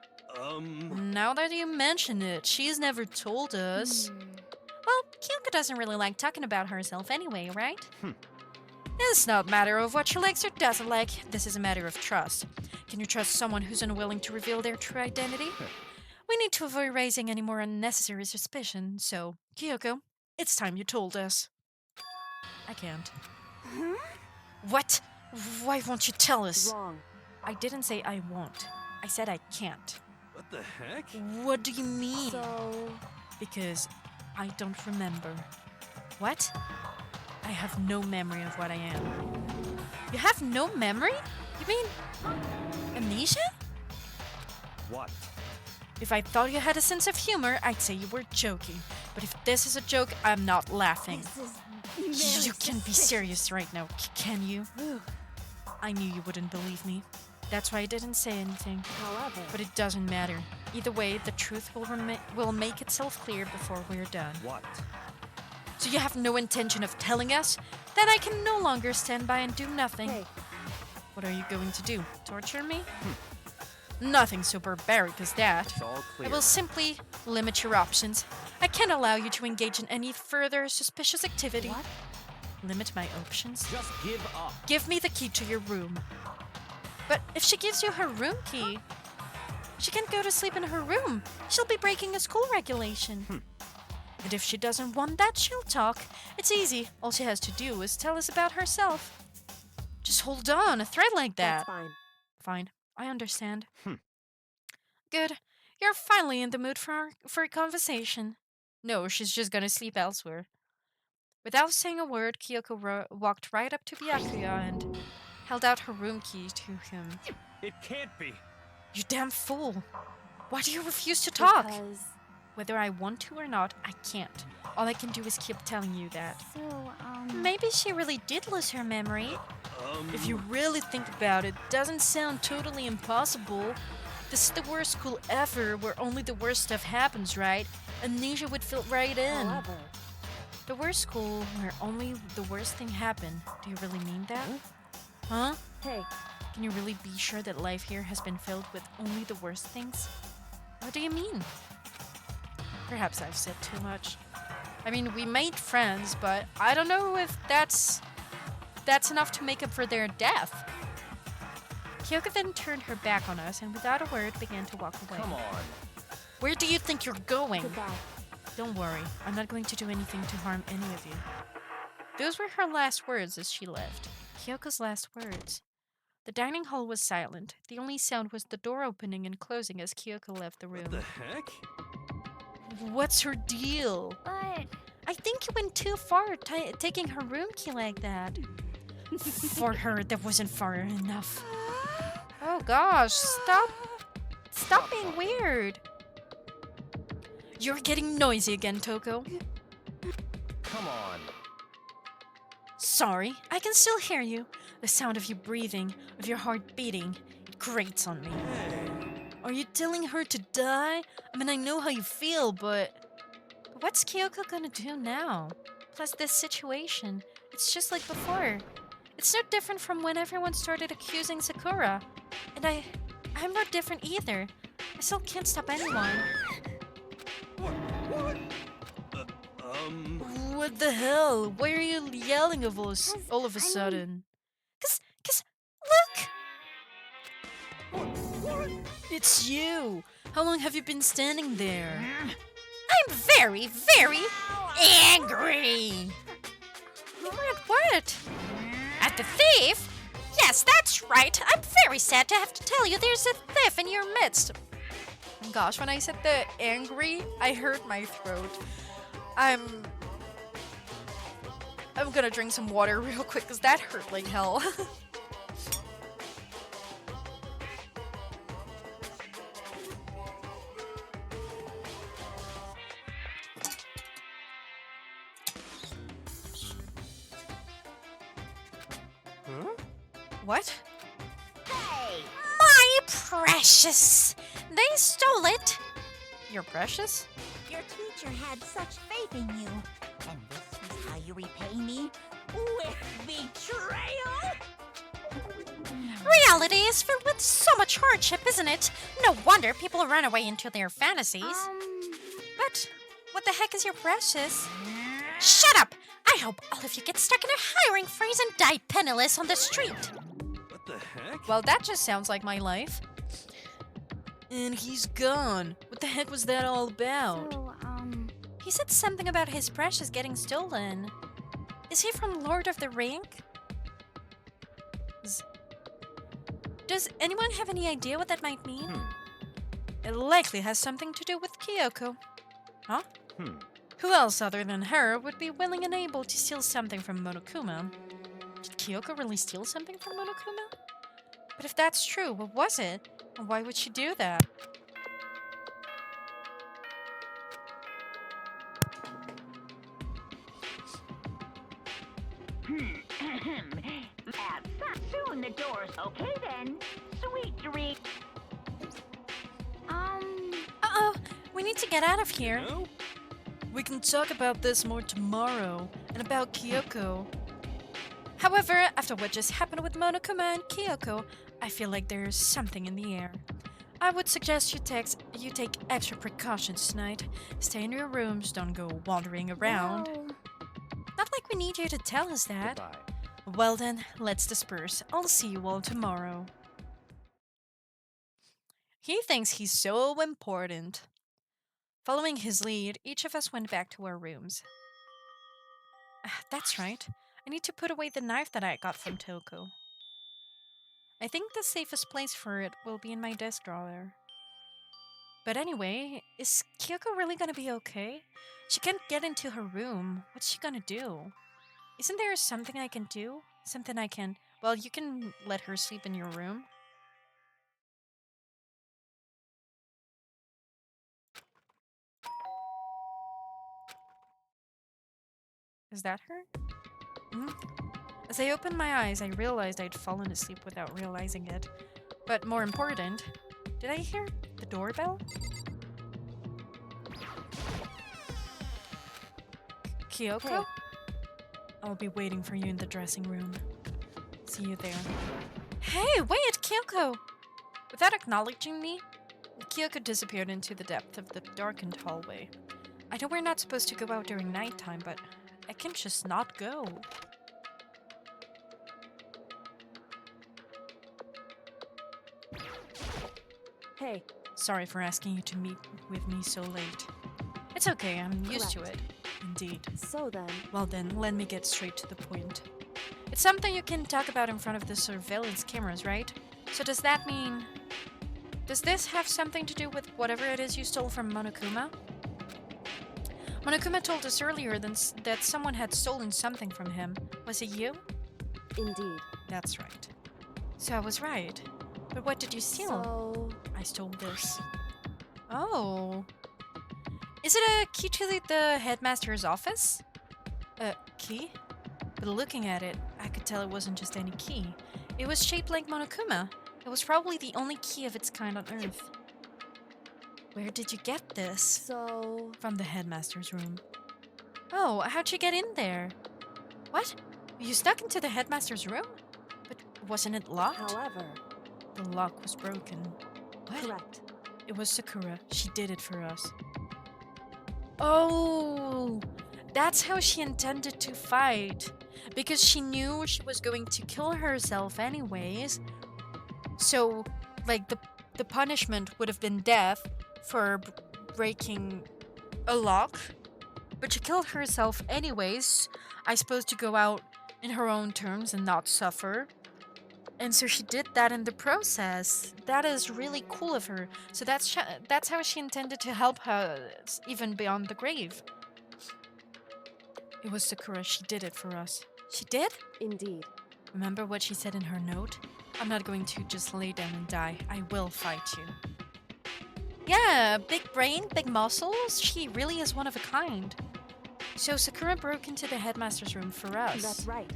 Now that you mention it, she's never told us. Well, Kyoko doesn't really like talking about herself anyway, right? It's not a matter of what she likes or doesn't like. This is a matter of trust. Can you trust someone who's unwilling to reveal their true identity? We need to avoid raising any more unnecessary suspicion, so, Kyoko, it's time you told us. I can't. What? Why won't you tell us? Wrong. I didn't say I won't. I said I can't. What the heck? What do you mean? So, Because I don't remember. What? I have no memory of what I am. You have no memory? You mean amnesia? What? If I thought you had a sense of humor, I'd say you were joking. But if this is a joke, I'm not laughing. this is You can be serious right now, can you? I knew you wouldn't believe me. That's why I didn't say anything. however, But it doesn't matter. Either way, the truth will make itself clear before we're done. What? So you have no intention of telling us? Then I can no longer stand by and do nothing. Hey, What are you going to do? Torture me? Nothing so barbaric as that. It's all I clear. will simply limit your options. I can't allow you to engage in any further suspicious activity. What? Limit my options? Just give up. Give me the key to your room. But if she gives you her room key, she can't go to sleep in her room. She'll be breaking a school regulation. And if she doesn't want that, she'll talk. It's easy. All she has to do is tell us about herself. Just hold on, a thread like that. that's fine. Fine, I understand. Good. You're finally in the mood for a conversation. No, she's just gonna sleep elsewhere. Without saying a word, Kyoko walked right up to Byakuya and held out her room key to him. It can't be. You damn fool! Why do you refuse to talk? Because... Whether I want to or not, I can't. All I can do is keep telling you that. So, Maybe she really did lose her memory. If you really think about it, doesn't sound totally impossible. This is the worst school ever, where only the worst stuff happens, right? Amnesia would fit right in. However, The worst school where only the worst thing happened. Do you really mean that? Huh? hey, Can you really be sure that life here has been filled with only the worst things? What do you mean? Perhaps I've said too much. I mean, we made friends, but I don't know if that's enough to make up for their death. Kyoko then turned her back on us and without a word began to walk away. Come on. Where do you think you're going? goodbye. Don't worry, I'm not going to do anything to harm any of you. Those were her last words as she left. Kyoko's last words. The dining hall was silent. The only sound was the door opening and closing as Kyoko left the room. What the heck? What's her deal? but I think you went too far taking her room key like that. For her, that wasn't far enough. Oh gosh, stop being weird. You're getting noisy again, Toko. Come on. Sorry, I can still hear you. The sound of you breathing, of your heart beating, it grates on me. Are you telling her to die? I mean, I know how you feel, but what's Kyoko gonna do now? Plus this situation, it's just like before. It's no different from when everyone started accusing Sakura. And I'm not different either. I still can't stop anyone. What? What the hell? Why are you yelling of us all of a sudden? Cause, look! It's you! How long have you been standing there? I'm very, very angry. What? At the thief? Yes, that's right. I'm very sad to have to tell you there's a thief in your midst. Gosh, when I said the angry, I hurt my throat. I'm gonna drink some water real quick because that hurt like hell. What? My precious. They stole it. You're precious? Your teacher had such faith in you. And this is how you repay me? With betrayal? Reality is filled with so much hardship, isn't it? No wonder people run away into their fantasies. But what the heck is your precious? Shut up! I hope all of you get stuck in a hiring freeze and die penniless on the street. What the heck? Well, that just sounds like my life. And he's gone. What the heck was that all about? so, He said something about his precious getting stolen. Is he from Lord of the Ring? Does anyone have any idea what that might mean? It likely has something to do with Kyoko. Huh? Who else other than her would be willing and able to steal something from Monokuma? Did Kyoko really steal something from Monokuma? But if that's true, what was it? And why would she do that? Soon the doors. Okay then. Sweet dream. Uh-oh, we need to get out of here. No? We can talk about this more tomorrow, and about Kyoko. However, after what just happened with Monokuma and Kyoko, I feel like there's something in the air. I would suggest you take extra precautions tonight. Stay in your rooms, don't go wandering around. Well, Not like we need you to tell us that. Goodbye. Well then, let's disperse. I'll see you all tomorrow. He thinks he's so important. Following his lead, each of us went back to our rooms. That's right. I need to put away the knife that I got from Toko. I think the safest place for it will be in my desk drawer. But anyway, is Kyoko really gonna be okay? She can't get into her room. What's she gonna do? Isn't there something I can do? Something I can... Well, you can let her sleep in your room. Is that her? Mhm. As I opened my eyes, I realized I'd fallen asleep without realizing it. But more important, did I hear the doorbell? Kyoko? Hey. I'll be waiting for you in the dressing room. See you there. Hey, wait, Kyoko! Without acknowledging me, Kyoko disappeared into the depth of the darkened hallway. I know we're not supposed to go out during nighttime, but I can just not go. hey, Sorry for asking you to meet with me so late. It's okay, I'm used to it. Indeed. so then, Well then, let me get straight to the point. It's something you can talk about in front of the surveillance cameras, right? So does that mean... Does this have something to do with whatever it is you stole from Monokuma? Monokuma told us earlier that someone had stolen something from him. Was it you? indeed. That's right. So I was right. But what did you steal? So, I stole this. Oh. Is it a key to the headmaster's office? Key? But looking at it, I could tell it wasn't just any key. It was shaped like Monokuma. It was probably the only key of its kind on Earth. Where did you get this? so, From the headmaster's room. Oh, how'd you get in there? What? You snuck into the headmaster's room? But wasn't it locked? however, The lock was broken. What? correct. It was Sakura. She did it for us. Oh, that's how she intended to fight. Because she knew she was going to kill herself anyways. So, like, the punishment would have been death for breaking a lock. But she killed herself anyways, I suppose, to go out in her own terms and not suffer. And so she did that in the process. That is really cool of her. So that's how she intended to help her, even beyond the grave. It was Sakura. She did it for us. She did? Indeed. Remember what she said in her note? I'm not going to just lay down and die. I will fight you. Yeah, big brain, big muscles. She really is one of a kind. So Sakura broke into the headmaster's room for us. That's right.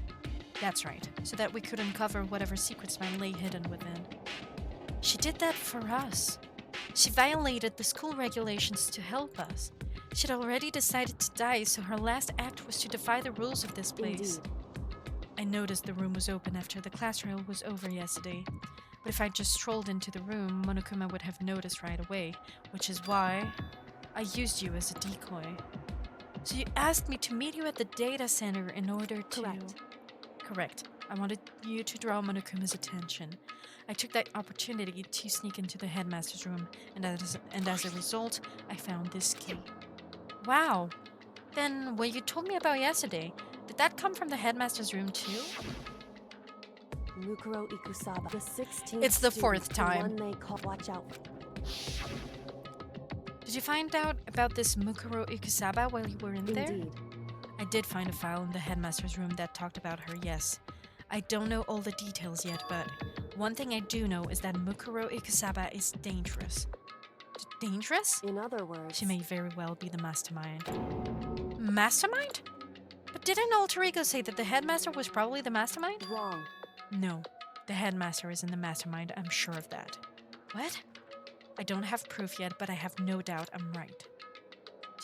That's right, so that we could uncover whatever secrets might lay hidden within. She did that for us. She violated the school regulations to help us. She'd already decided to die, so her last act was to defy the rules of this place. Indeed. I noticed the room was open after the class drill was over yesterday. But if I just strolled into the room, Monokuma would have noticed right away, which is why I used you as a decoy. So you asked me to meet you at the data center in order to... Correct. Correct. I wanted you to draw Monokuma's attention. I took that opportunity to sneak into the headmaster's room, and as a result, I found this key. Wow. Then what you told me about yesterday, did that come from the headmaster's room too? Mukuro Ikusaba, the 16th It's the student, fourth time. The one they call watch out for. Did you find out about this Mukuro Ikusaba while you were in there? Indeed. I did find a file in the headmaster's room that talked about her, yes. I don't know all the details yet, but one thing I do know is that Mukuro Ikusaba is dangerous. Dangerous? In other words, She may very well be the mastermind. Mastermind? But didn't Alter Ego say that the headmaster was probably the mastermind? wrong. No, the headmaster isn't the mastermind, I'm sure of that. What? I don't have proof yet, but I have no doubt I'm right.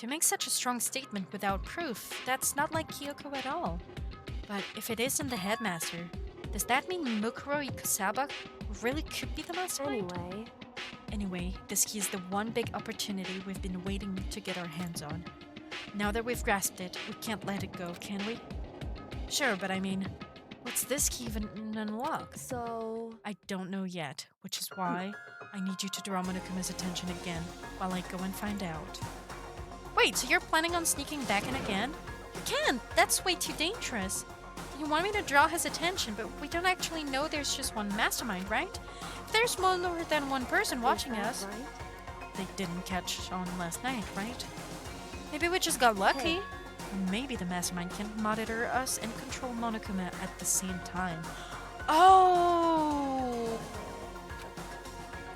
To make such a strong statement without proof, that's not like Kyoko at all. But if it isn't the headmaster, does that mean Mukuro Ikasaba really could be the mastermind? Anyway, this key is the one big opportunity we've been waiting to get our hands on. Now that we've grasped it, we can't let it go, can we? Sure, but I mean, what's this key even unlock? So... I don't know yet, which is why I need you to draw Monokuma's attention again while I go and find out. Wait, so you're planning on sneaking back in again? You can't! That's way too dangerous. You want me to draw his attention, but we don't actually know there's just one mastermind, right? If there's more than one person watching us, they didn't catch on last night, right? Maybe we just got lucky. Hey. Maybe the mastermind can monitor us and control Monokuma at the same time. Oh!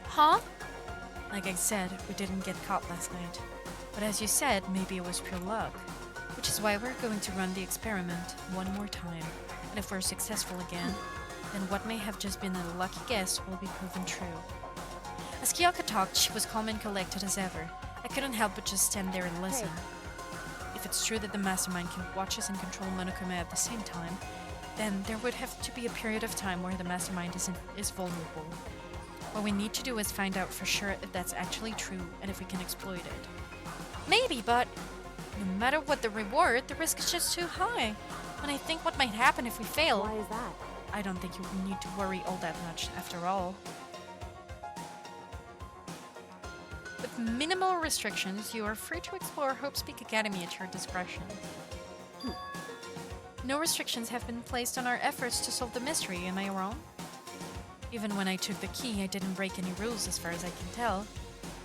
Huh? Like I said, we didn't get caught last night. But as you said, maybe it was pure luck. Which is why we're going to run the experiment one more time. And if we're successful again, then what may have just been a lucky guess will be proven true. As Kyoko talked, she was calm and collected as ever. I couldn't help but just stand there and listen. If it's true that the mastermind can watch us and control Monokuma at the same time, then there would have to be a period of time where the mastermind is vulnerable. What we need to do is find out for sure if that's actually true and if we can exploit it. Maybe, but no matter what the reward, the risk is just too high. When I think what might happen if we fail, Why is that? I don't think you need to worry all that much after all. With minimal restrictions, you are free to explore Hope Speak Academy at your discretion. No restrictions have been placed on our efforts to solve the mystery, am I wrong? Even when I took the key, I didn't break any rules as far as I can tell.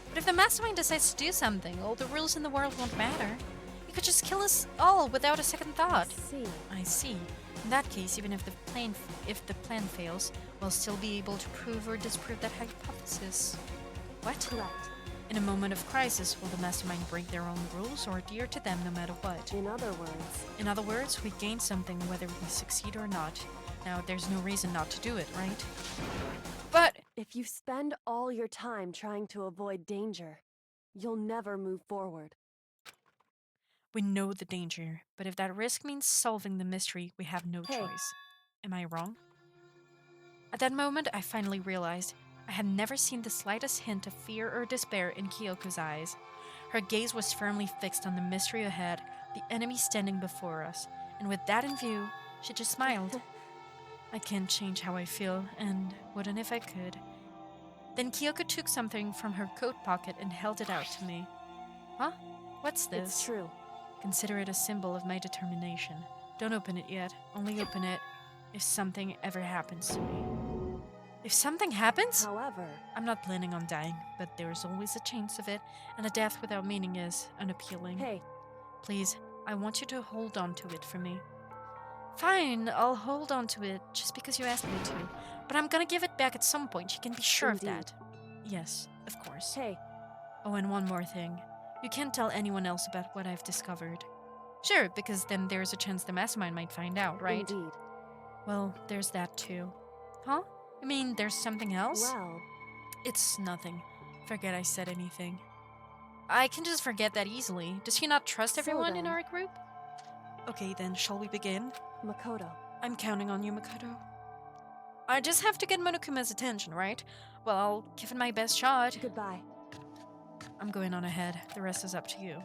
But if the mastermind decides to do something, all the rules in the world won't matter. He could just kill us all without a second thought. I see. In that case, even if the plan fails, we'll still be able to prove or disprove that hypothesis. What? Correct. In a moment of crisis, will the mastermind break their own rules or adhere to them no matter what? In other words, we gain something whether we succeed or not. Now, there's no reason not to do it, right? But if you spend all your time trying to avoid danger, you'll never move forward. we know the danger, but if that risk means solving the mystery, we have no choice. Am I wrong? At that moment, I finally realized I had never seen the slightest hint of fear or despair in Kyoko's eyes. Her gaze was firmly fixed on the mystery ahead, the enemy standing before us, and with that in view, she just smiled. I can't change how I feel, and wouldn't if I could. Then Kyoko took something from her coat pocket and held it out to me. Huh? What's this? It's true. Consider it a symbol of my determination. Don't open it yet. Only open it if something ever happens to me. If something happens? However, I'm not planning on dying, but there's always a chance of it, and a death without meaning is unappealing. hey, Please, I want you to hold on to it for me. Fine, I'll hold on to it just because you asked me to, but I'm gonna give it back at some point. You can be sure of Indeed. that. Yes, of course. hey, Oh, and one more thing. You can't tell anyone else about what I've discovered. Sure, because then there's a chance the mastermind might find out, right? indeed. Well, there's that too. Huh? You mean there's something else? Well, It's nothing. Forget I said anything. I can just forget that easily. Does he not trust So everyone in then- our group? Okay, then, shall we begin? Makoto. I'm counting on you, Makoto. I just have to get Monokuma's attention, right? Well, I'll give it my best shot. Goodbye. I'm going on ahead. The rest is up to you.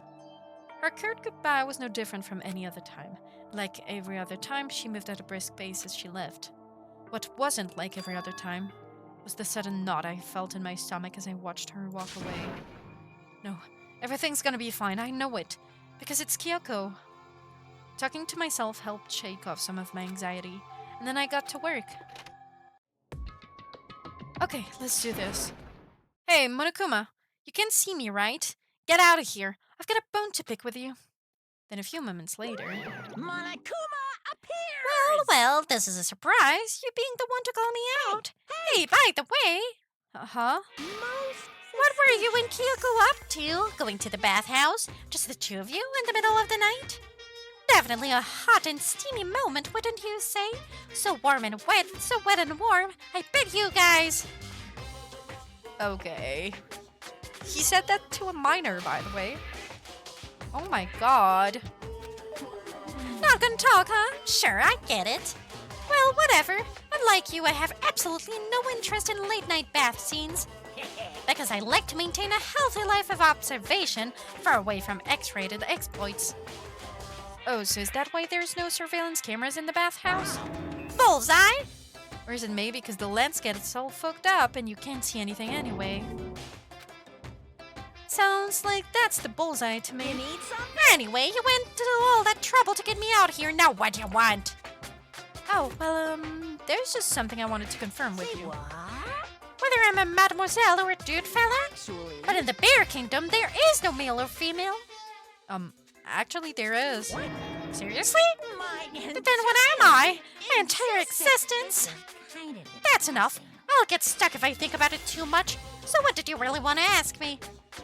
Her curt goodbye was no different from any other time. Like every other time, she moved at a brisk pace as she left. What wasn't like every other time was the sudden knot I felt in my stomach as I watched her walk away. No, everything's gonna be fine, I know it. Because it's Kyoko. Talking to myself helped shake off some of my anxiety, and then I got to work. Okay, let's do this. Hey, Monokuma, you can see me, right? Get out of here. I've got a bone to pick with you. Then a few moments later... Monokuma appears! Well, this is a surprise. You being the one to call me out. Hey, by the way... Uh-huh. What were you and Kyoko up to? Going to the bathhouse? Just the two of you in the middle of the night? Definitely a hot and steamy moment, wouldn't you say? So warm and wet, so wet and warm. I bet you guys... Okay. He said that to a minor, by the way. Oh my god. Not gonna talk, huh? Sure, I get it. Well, whatever. Unlike you, I have absolutely no interest in late-night bath scenes. Because I like to maintain a healthy life of observation, far away from X-rated exploits. Oh, so is that why there's no surveillance cameras in the bathhouse? Bullseye! Or is it maybe because the lens gets all fucked up and you can't see anything anyway? Sounds like that's the bullseye to me. You need some? Anyway, you went to all that trouble to get me out here. Now what do you want? Oh, well, there's just something I wanted to confirm with Say you. what? Whether I'm a mademoiselle or a dude fella? Actually. But in the bear kingdom, there is no male or female. Actually there is. What? Seriously? My Then what am I? My entire existence? Kind of. That's enough. I'll get stuck if I think about it too much. So what did you really want to ask me?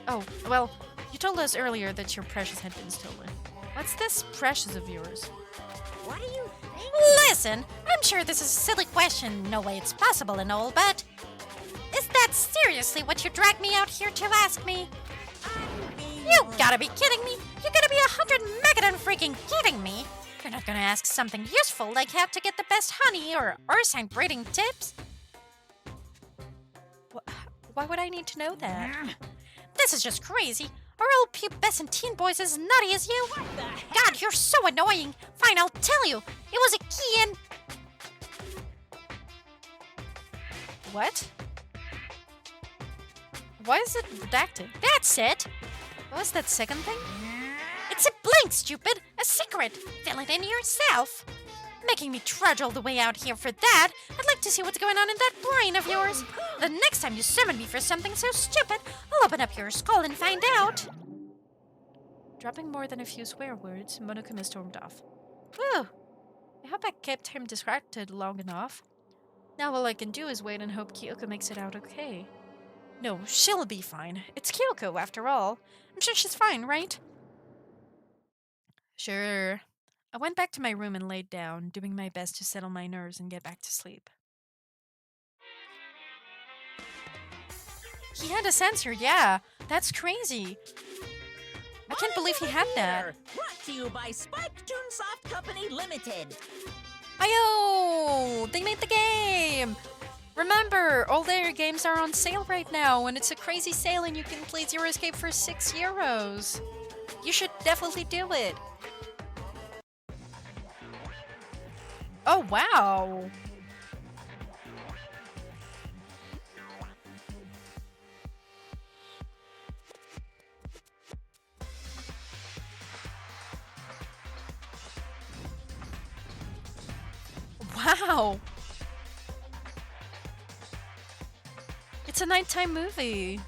Oh, well, you told us earlier that your precious had been stolen. What's this precious of yours? What do you think? Listen, I'm sure this is a silly question, no way it's possible and all, but... Is that seriously what you dragged me out here to ask me? You gotta be kidding me! You gotta be 100 megadon freaking kidding me! You're not gonna ask something useful like how to get the best honey or ursine breeding tips? Why would I need to know that? This is just crazy. Are all pubescent teen boys as nutty as you? God, you're so annoying! Fine, I'll tell you! It was a key in... What? Why is it redacted? That's it! What was that second thing? It's a blank, stupid! A secret! Fill it in yourself! Making me trudge all the way out here for that? I'd like to see what's going on in that brain of yours! The next time you summon me for something so stupid, I'll open up your skull and find out! Dropping more than a few swear words, Monokuma stormed off. Whew! I hope I kept him distracted long enough. Now all I can do is wait and hope Kyoko makes it out okay. No, she'll be fine. It's Kyoko, after all. I'm sure she's fine, right? Sure. I went back to my room and laid down, doing my best to settle my nerves and get back to sleep. He had a sensor, yeah. That's crazy. I can't believe he had that. Brought to you by Spike Toonsoft Company Limited. Ayo! They made the game! Remember, all their games are on sale right now, and it's a crazy sale and you can play Zero Escape for €6. You should definitely do it. Oh, wow! Wow! It's a nighttime movie.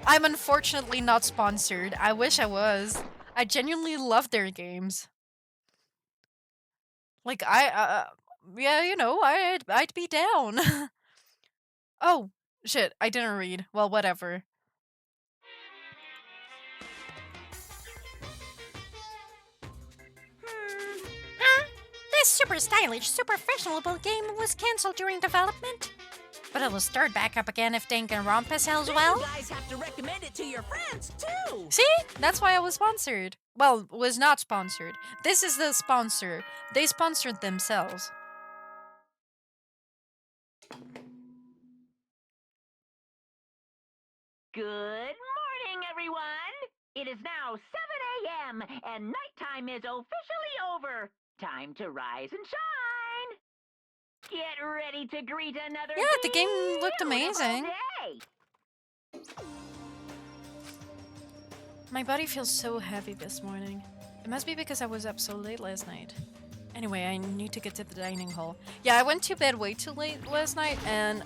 I'm unfortunately not sponsored. I wish I was. I genuinely love their games. Like, yeah, you know, I'd be down. Oh, shit, I didn't read. Well, whatever. This super stylish, super fashionable game was cancelled during development. But it will start back up again if Danganronpa sells well. You guys have to recommend it to your friends, too. See? That's why I was sponsored. Well, was not sponsored. This is the sponsor. They sponsored themselves. Good morning, everyone. It is now 7 a.m. and nighttime is officially over. Time to rise and shine. Get ready to greet another Yeah, the game looked beautiful amazing. day. My body feels so heavy this morning. It must be because I was up so late last night. Anyway, I need to get to the dining hall. Yeah, I went to bed way too late last night and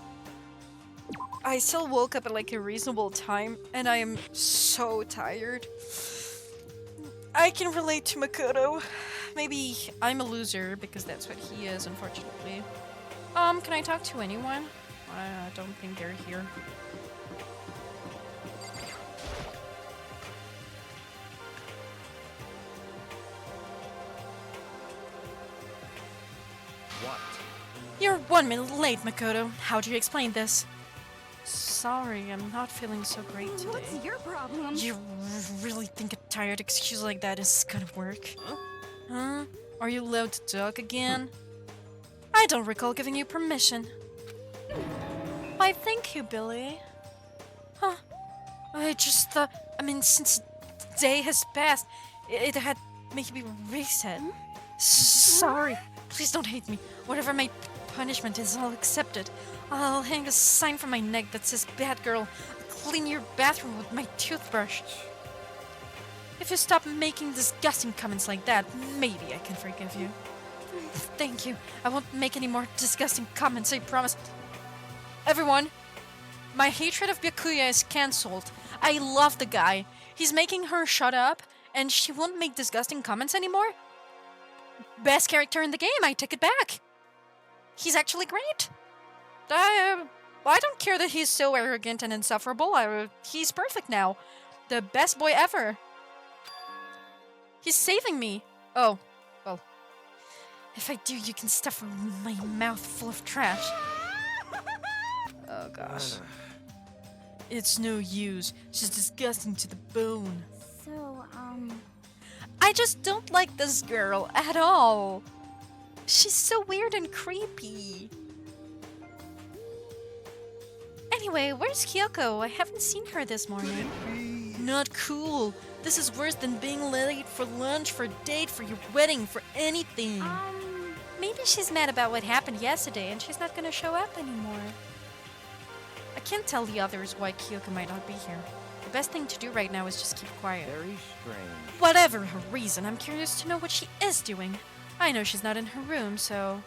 I still woke up at like a reasonable time and I am so tired. I can relate to Makoto. Maybe I'm a loser because that's what he is, unfortunately. Can I talk to anyone? I don't think they're here. You're 1 minute late, Makoto. How do you explain this? Sorry, I'm not feeling so great today. What's your problem? You really think a tired excuse like that is gonna work? Huh? Are you allowed to talk again? I don't recall giving you permission. Why, thank you, Billy. Huh. I just thought... I mean, since the day has passed, it had maybe reset. Sorry. Please don't hate me. Whatever my punishment is, I'll accept it. I'll hang a sign from my neck that says, "Bad girl, clean your bathroom with my toothbrush." If you stop making disgusting comments like that, maybe I can forgive you. Thank you. I won't make any more disgusting comments, I promise. Everyone, my hatred of Byakuya is cancelled. I love the guy. He's making her shut up, and she won't make disgusting comments anymore? Best character in the game, I take it back. He's actually great. I don't care that he's so arrogant and insufferable. He's perfect now. The best boy ever. He's saving me. Oh, well. If I do, you can stuff my mouth full of trash. Oh gosh. It's no use. She's disgusting to the bone. So, I just don't like this girl at all. She's so weird and creepy. Anyway, where's Kyoko? I haven't seen her this morning. Not cool. This is worse than being late for lunch, for a date, for your wedding, for anything. Maybe she's mad about what happened yesterday and she's not gonna show up anymore. I can't tell the others why Kyoko might not be here. The best thing to do right now is just keep quiet. Very strange. Whatever her reason, I'm curious to know what she is doing. I know she's not in her room, so...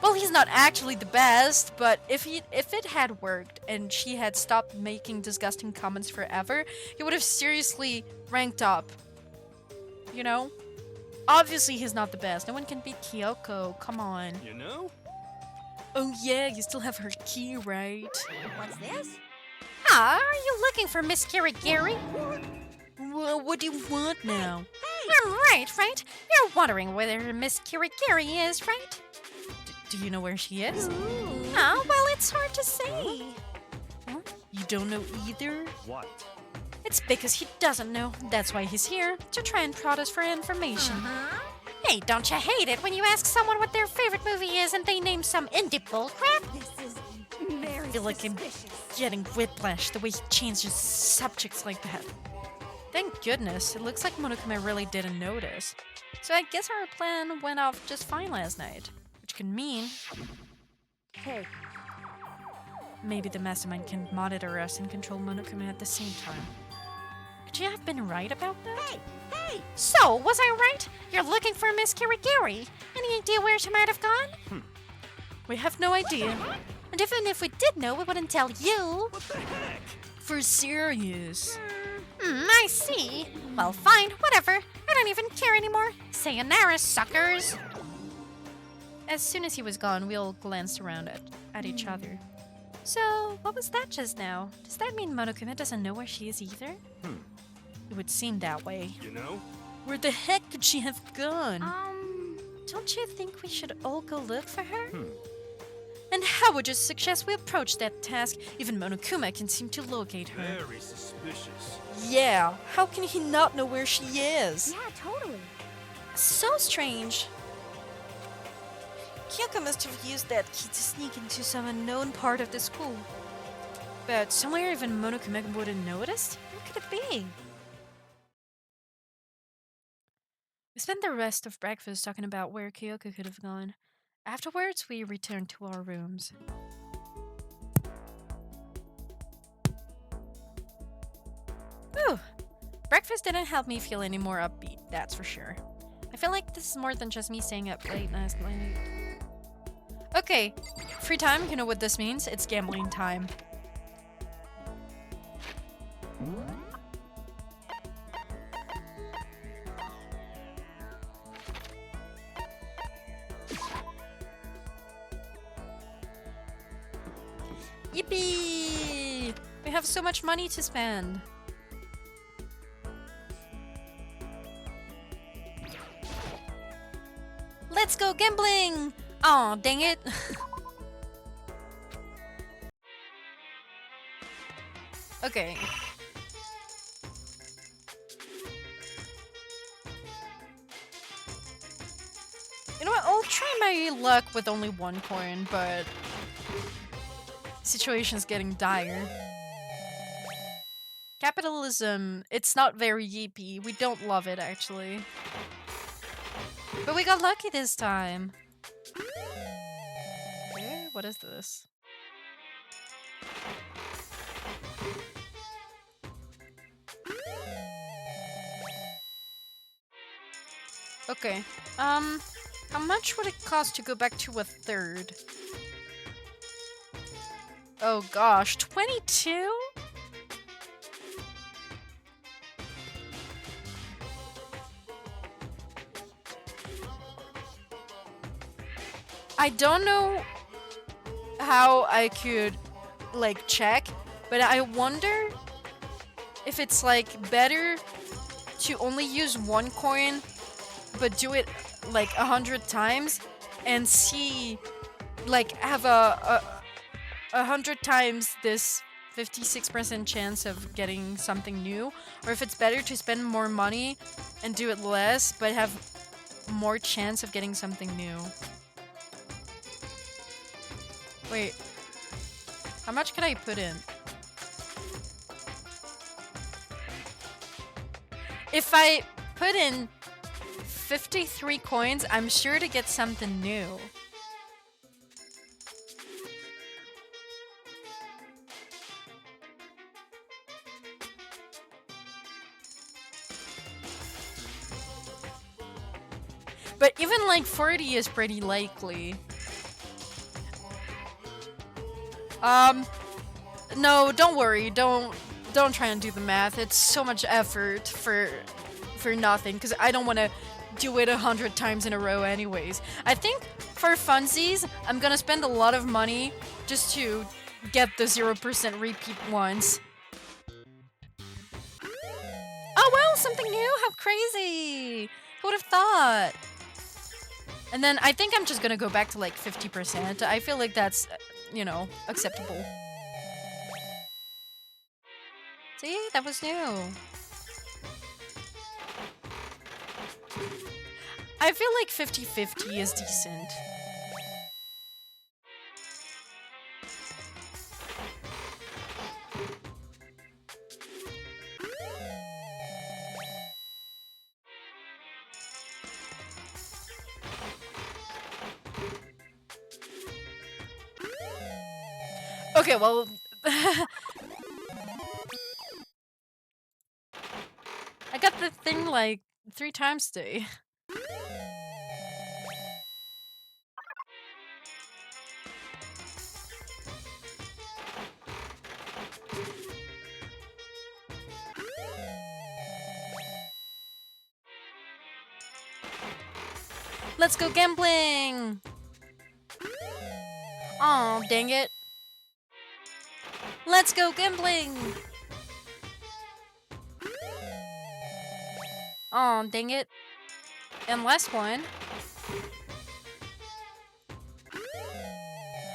Well, he's not actually the best, but if it had worked and she had stopped making disgusting comments forever, he would have seriously ranked up. You know? Obviously, he's not the best. No one can beat Kyoko. Come on. You know? Oh yeah, you still have her key, right? What's this? Ah, are you looking for Miss Kirigiri? Well, what do you want now? I'm right? You're wondering whether Miss Kirigiri is, right? Do you know where she is? Oh, well, it's hard to say. Huh? You don't know either? What? It's because he doesn't know. That's why he's here, to try and prod us for information. Hey, don't you hate it when you ask someone what their favorite movie is and they name some indie bullcrap? this is very I feel like I'm getting whiplash the way he changes subjects like that. Thank goodness, it looks like Monokuma really didn't notice. So I guess our plan went off just fine last night. Which can mean... Hey, maybe the mastermind can monitor us and control Monokuma at the same time. Could you have been right about that? Hey! So, was I right? You're looking for Miss Kirigiri. Any idea where she might have gone? We have no idea. And even if we did know, we wouldn't tell you. What the heck? For serious. I see. Well, fine, whatever. I don't even care anymore. Sayonara, suckers. As soon as he was gone, we all glanced around at each other. So, what was that just now? Does that mean Monokuma doesn't know where she is either? It would seem that way. You know? Where the heck could she have gone? Don't you think we should all go look for her? And how would you suggest we approach that task? Even Monokuma can seem to locate her. Very suspicious. Yeah, how can he not know where she is? Yeah, totally. So strange. Kyoko must have used that key to sneak into some unknown part of the school. But somewhere even Monokuma would have noticed? What could it be? We spent the rest of breakfast talking about where Kyoko could have gone. Afterwards, we returned to our rooms. Whew. Breakfast didn't help me feel any more upbeat, that's for sure. I feel like this is more than just me staying up late last night. Okay, free time, you know what this means? It's gambling time. Yippee! We have so much money to spend. Let's go gambling! Aw, dang it. Okay. You know what? I'll try my luck with only 1 coin, but situation's getting dire. Capitalism, it's not very yeepy. We don't love it, actually. But we got lucky this time. Okay, what is this? Okay, how much would it cost to go back to a third? Oh gosh, 22? I don't know how I could, like, check, but I wonder if it's, like, better to only use 1 coin, but do it, like, 100 times, and see, like, have a 100 times this 56% chance of getting something new, or if it's better to spend more money and do it less, but have more chance of getting something new. Wait, how much could I put in? If I put in 53 coins, I'm sure to get something new. But even like 40 is pretty likely. No, don't worry. Don't try and do the math. It's so much effort for nothing, because I don't want to do it 100 times in a row anyways. I think for funsies, I'm gonna spend a lot of money just to get the 0% repeat once. Oh well, something new? How crazy! Who would have thought? And then I think I'm just gonna go back to like 50%. I feel like that's, you know, acceptable. See? That was new. I feel like 50-50 is decent. Okay, well... I got the thing like 3 times today. Let's go gambling! Aw, dang it. Let's go gambling! Aw, dang it. And last one.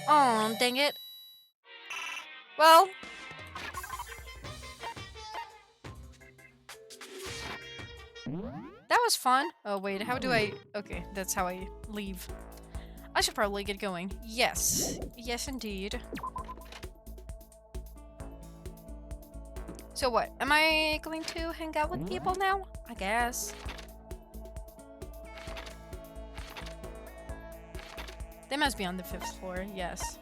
Aw, dang it. Well. That was fun. Oh wait, how do I... Okay, that's how I leave. I should probably get going. Yes. Yes, indeed. So what? Am I going to hang out with people now? I guess. They must be on the 5th floor, yes.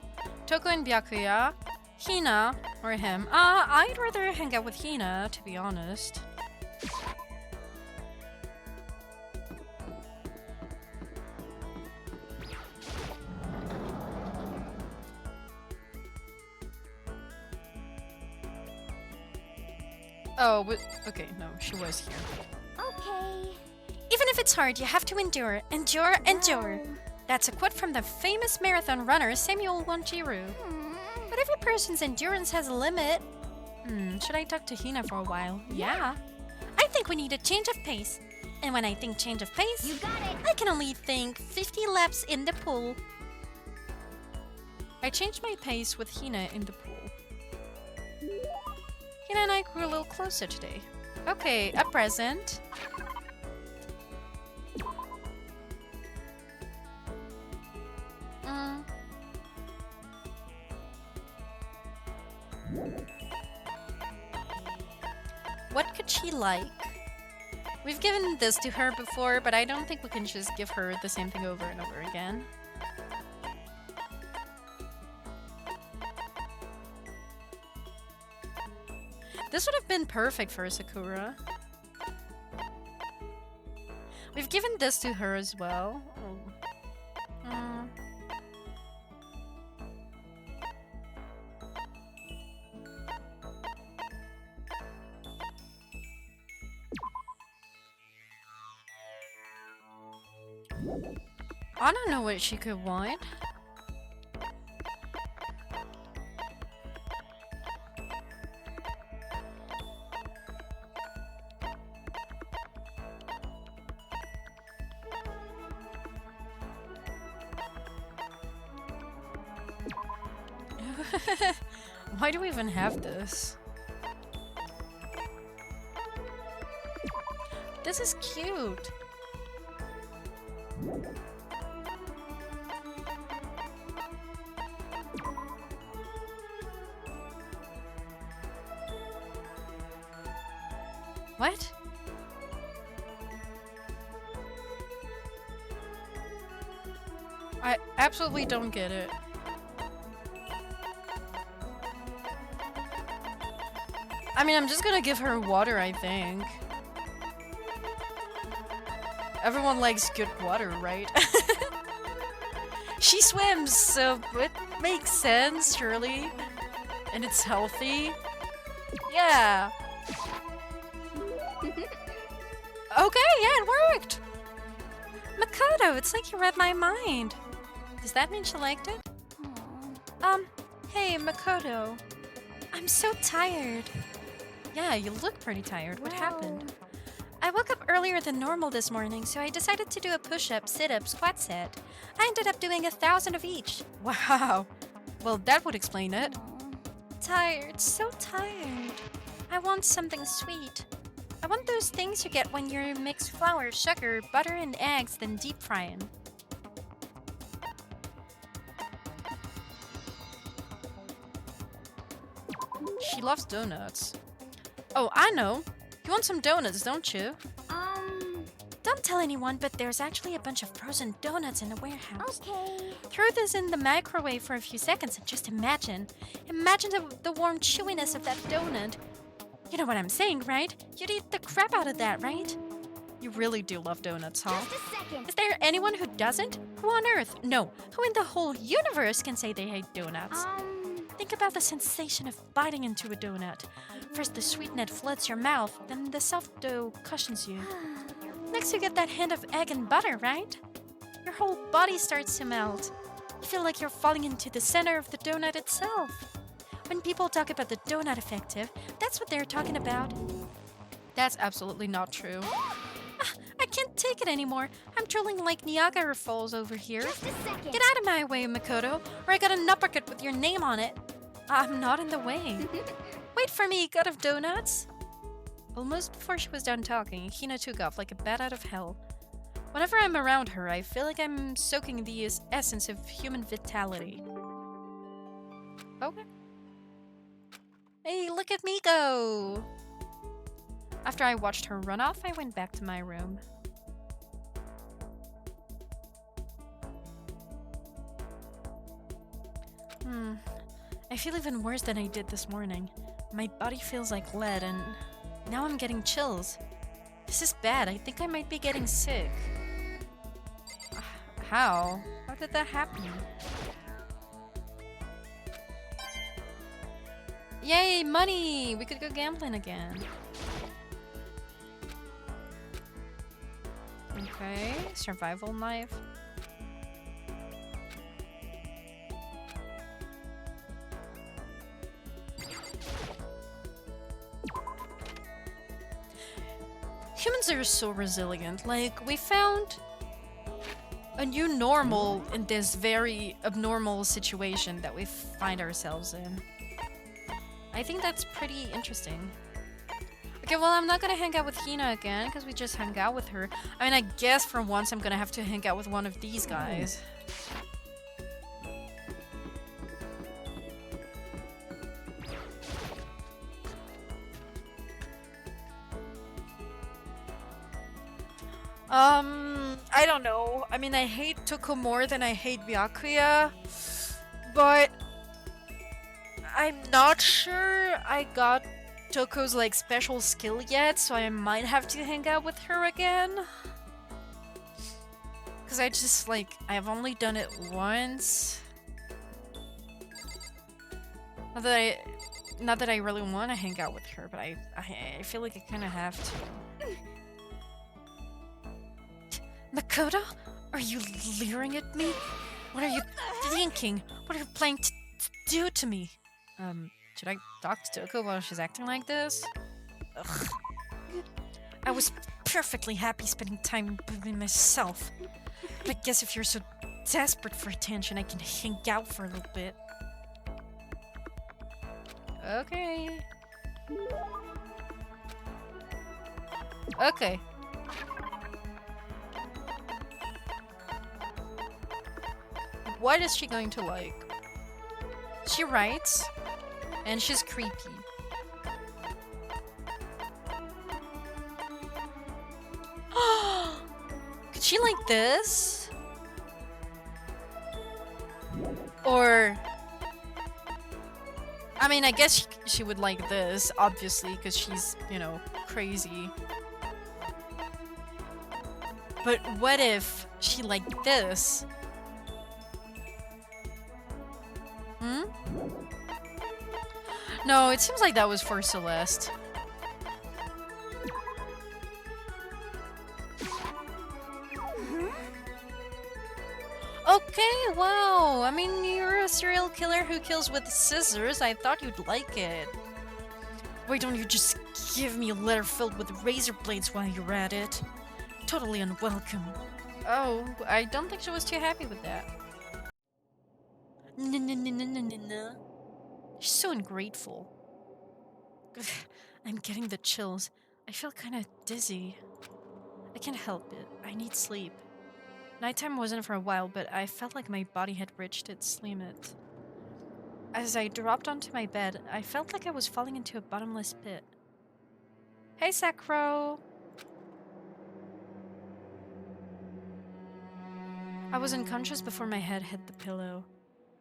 Toko and Byakuya, Hina, or him. I'd rather hang out with Hina, to be honest. Oh, but, okay, no, she was here. Okay. Even if it's hard, you have to endure, endure, endure. That's a quote from the famous marathon runner Samuel Wanjiru. But every person's endurance has a limit. Should I talk to Hina for a while? Yeah. I think we need a change of pace. And when I think change of pace, You got it. I can only think 50 laps in the pool. I changed my pace with Hina in the pool. Hina and I grew a little closer today. Okay, a present. What could she like? We've given this to her before, but I don't think we can just give her the same thing over and over again. This would have been perfect for Sakura. We've given this to her as well. I don't know what she could want. Why do we even have this? This is cute. What? I absolutely don't get it. I mean, I'm just gonna give her water, I think. Everyone likes good water, right? She swims, so it makes sense, surely. And it's healthy. Yeah. Okay, yeah, it worked! Makoto, it's like you read my mind. Does that mean she liked it? Hey, Makoto. I'm so tired. Yeah, you look pretty tired. What happened? I woke up earlier than normal this morning, so I decided to do a push-up, sit-up, squat set. I ended up doing 1,000 of each. Wow. Well, that would explain it. Tired, so tired. I want something sweet. I want those things you get when you mix flour, sugar, butter, and eggs, then deep fry 'em. She loves donuts. Oh, I know. You want some donuts, don't you? Don't tell anyone, but there's actually a bunch of frozen donuts in the warehouse. Okay. Throw this in the microwave for a few seconds and just imagine. Imagine the warm chewiness of that donut. You know what I'm saying, right? You'd eat the crap out of that, right? You really do love donuts, huh? Just a second. Is there anyone who doesn't? Who on earth? No. Who in the whole universe can say they hate donuts? Think about the sensation of biting into a donut. First the sweetness floods your mouth, then the soft dough cushions you. Next you get that hint of egg and butter, right? Your whole body starts to melt. You feel like you're falling into the center of the donut itself. When people talk about the donut effective, that's what they're talking about. That's absolutely not true. I can't take it anymore. I'm trolling like Niagara Falls over here. Just a second. Get out of my way, Makoto, or I got an uppercut with your name on it. I'm not in the way. Wait for me, god of donuts. Almost before she was done talking, Hina took off like a bat out of hell. Whenever I'm around her, I feel like I'm soaking the essence of human vitality. Okay. Hey, look at me go! After I watched her run off, I went back to my room. I feel even worse than I did this morning. My body feels like lead and now I'm getting chills. This is bad. I think I might be getting sick. How? How did that happen? Yay, money! We could go gambling again. Okay, survival knife. Humans are so resilient. Like, we found a new normal in this very abnormal situation that we find ourselves in. I think that's pretty interesting. Okay, well, I'm not gonna hang out with Hina again, because we just hung out with her. I mean, I guess for once I'm gonna have to hang out with one of these guys. I don't know. I mean, I hate Toko more than I hate Byakuya, but I'm not sure I got Toko's like special skill yet, so I might have to hang out with her again. Cause I just like I've only done it once. Not that I really want to hang out with her, but I feel like I kind of have to. Makoto, are you leering at me? What are you thinking? What are you planning to do to me? Should I talk to Toko while she's acting like this? Ugh. I was perfectly happy spending time with myself. But I guess if you're so desperate for attention, I can hang out for a little bit. Okay. Okay. What is she going to like? She writes, and she's creepy. Could she like this? Or... I mean, I guess she would like this, obviously, because she's, you know, crazy. But what if she liked this? Hmm? No, it seems like that was for Celeste. Okay, wow. I mean, you're a serial killer who kills with scissors. I thought you'd like it. Why don't you just give me a letter filled with razor blades while you're at it? Totally unwelcome. Oh, I don't think she was too happy with that. No. She's so ungrateful. Ugh, I'm getting the chills. I feel kind of dizzy. I can't help it. I need sleep. Nighttime wasn't for a while, but I felt like my body had reached its limit. As I dropped onto my bed, I felt like I was falling into a bottomless pit. Hey, Sakuro! I was unconscious before my head hit the pillow.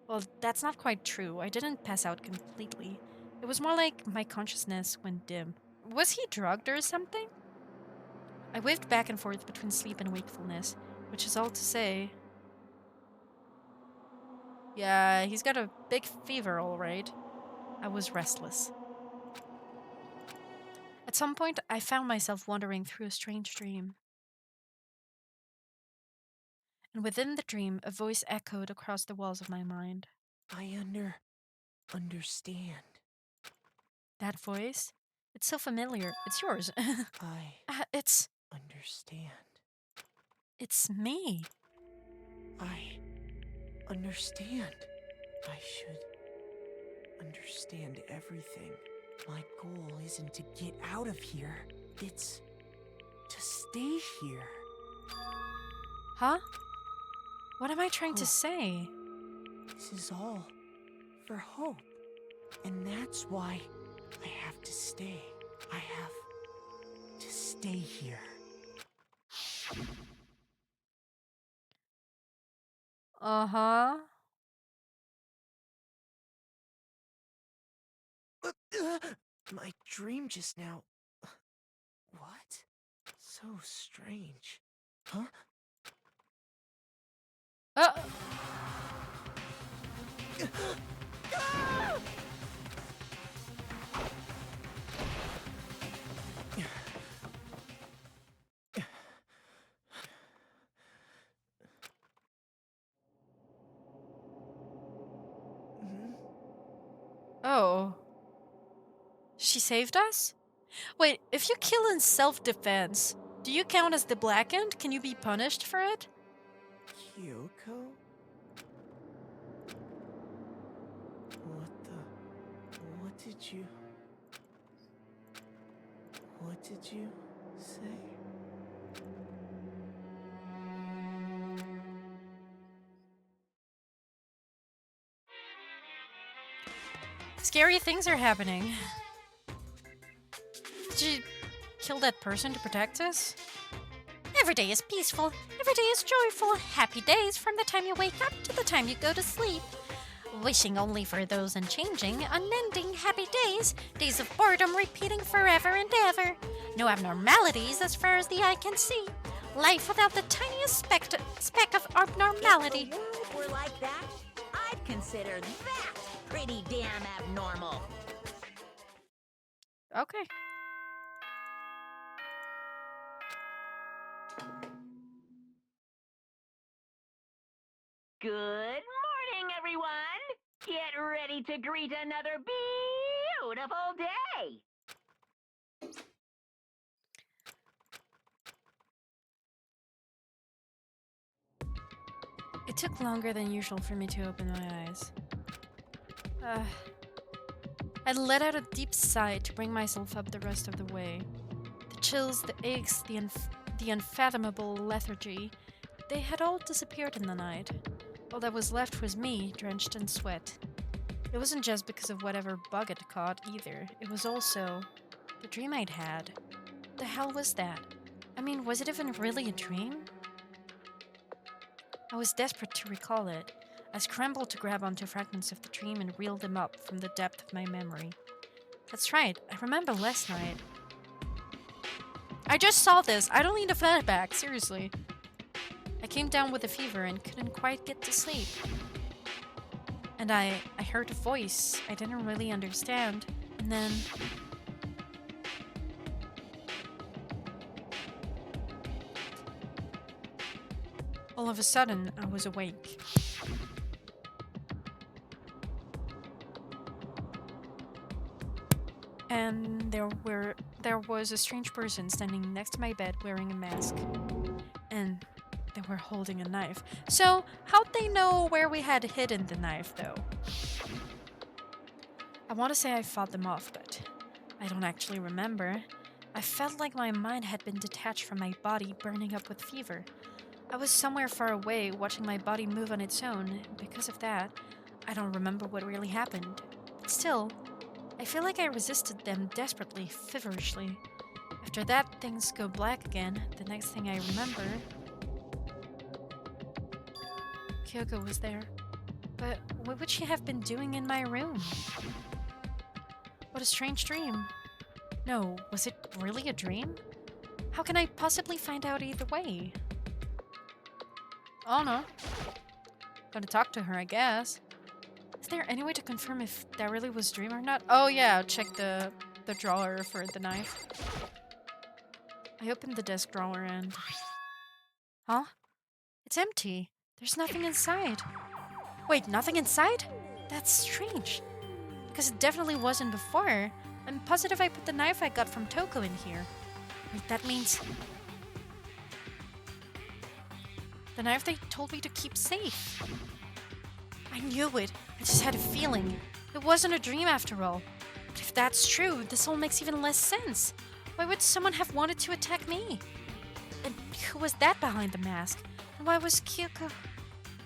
Well, that's not quite true. I didn't pass out completely. It was more like my consciousness went dim. Was he drugged or something? I waved back and forth between sleep and wakefulness, which is all to say... Yeah, he's got a big fever, all right. I was restless. At some point, I found myself wandering through a strange dream. And within the dream, a voice echoed across the walls of my mind. I understand. That voice? It's so familiar. It's yours. It's Understand. It's me. I understand. I should understand everything. My goal isn't to get out of here. It's to stay here. Huh? What am I trying to Hope. say? This is all for hope. And that's why I have to stay. I have to stay here. Uh-huh. My dream just now. What? So strange. Huh? Oh. She saved us? Wait, if you kill in self-defense, do you count as the blackened? Can you be punished for it? Kyoko? What did you say? Scary things are happening. Did you kill that person to protect us? Every day is peaceful. Every day is joyful. Happy days from the time you wake up to the time you go to sleep. Wishing only for those unchanging, unending happy days. Days of boredom repeating forever and ever. No abnormalities as far as the eye can see. Life without the tiniest speck of abnormality. If the world were like that, I'd consider that pretty damn abnormal. Okay. Good morning, everyone! Get ready to greet another beautiful day! It took longer than usual for me to open my eyes. I let out a deep sigh to bring myself up the rest of the way. The chills, the aches, the unfathomable lethargy, they had all disappeared in the night. All that was left was me, drenched in sweat. It wasn't just because of whatever bug it caught, either. It was also the dream I'd had. The hell was that? I mean, was it even really a dream? I was desperate to recall it. I scrambled to grab onto fragments of the dream and reel them up from the depth of my memory. That's right, I remember last night. I just saw this. I don't need a flashback, seriously. I came down with a fever and couldn't quite get to sleep. And I heard a voice I didn't really understand, and then... all of a sudden, I was awake. And there was a strange person standing next to my bed wearing a mask. And they were holding a knife. So, how'd they know where we had hidden the knife, though? I want to say I fought them off, but I don't actually remember. I felt like my mind had been detached from my body, burning up with fever. I was somewhere far away, watching my body move on its own, and because of that, I don't remember what really happened. But still, I feel like I resisted them desperately, feverishly. After that, things go black again. The next thing I remember... Kyoko was there. But what would she have been doing in my room? What a strange dream. No, was it really a dream? How can I possibly find out either way? Oh no. Gotta talk to her, I guess. Is there any way to confirm if that really was a dream or not? Oh yeah, check the drawer for the knife. I opened the desk drawer and... Huh? It's empty. There's nothing inside. Wait, nothing inside? That's strange. Because it definitely wasn't before. I'm positive I put the knife I got from Toko in here. Wait, that means... the knife they told me to keep safe. I knew it. I just had a feeling. It wasn't a dream after all. But if that's true, this all makes even less sense. Why would someone have wanted to attack me? And who was that behind the mask? And why was Kyoko...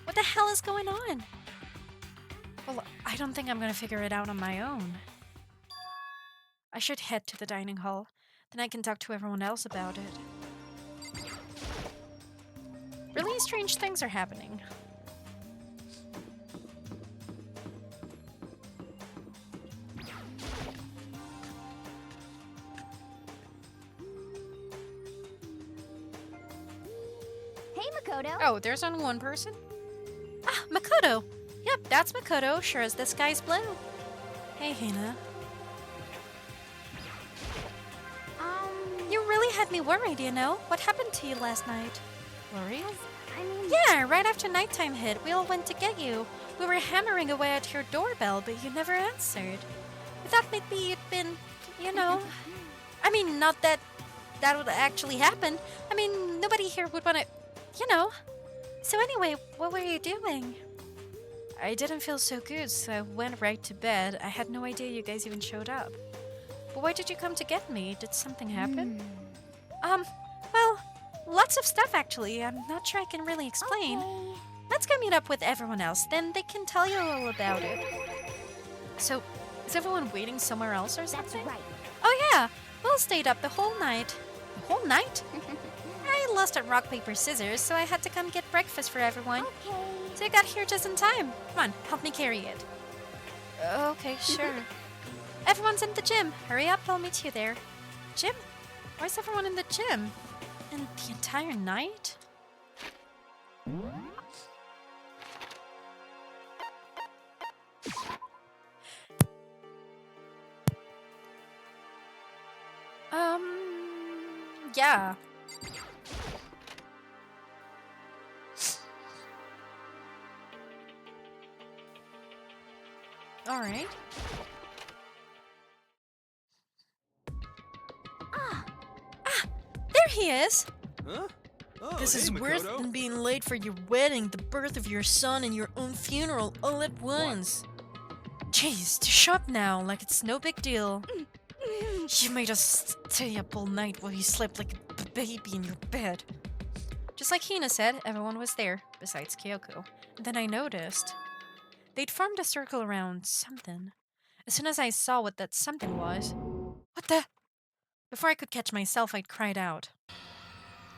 What the hell is going on? Well, I don't think I'm gonna figure it out on my own. I should head to the dining hall. Then I can talk to everyone else about it. Really strange things are happening. Hey, Makoto. Oh, there's only one person? Ah, Makoto! Yep, that's Makoto, sure as the sky's blue. Hey, Hina. You really had me worried, you know? What happened to you last night? Worried? I mean... Yeah, right after nighttime hit, we all went to get you. We were hammering away at your doorbell, but you never answered. We thought maybe you'd been, you know... I mean, not that that would actually happen. I mean, nobody here would want to, you know. So anyway, what were you doing? I didn't feel so good, so I went right to bed. I had no idea you guys even showed up. But why did you come to get me? Did something happen? Well, lots of stuff actually. I'm not sure I can really explain. Okay. Let's go meet up with everyone else, then they can tell you all about it. So, is everyone waiting somewhere else or That's something? right. Oh yeah, we'll stayed up the whole night. The whole night? I lost at rock, paper, scissors, so I had to come get breakfast for everyone. Okay. So I got here just in time. Come on, help me carry it. Okay, sure. Everyone's in the gym. Hurry up, I'll meet you there. Gym? Why's everyone in the gym? And the entire night? Yeah. All right. There he is. Huh? Oh, This hey, is worse Makoto. than being late for your wedding, the birth of your son, and your own funeral all at once. Jeez, to show up now like it's no big deal. You made us stay up all night while you slept like a baby in your bed. Just like Hina said, everyone was there, besides Kyoko. And then I noticed they'd formed a circle around something. As soon as I saw what that something was, what the? Before I could catch myself, I'd cried out.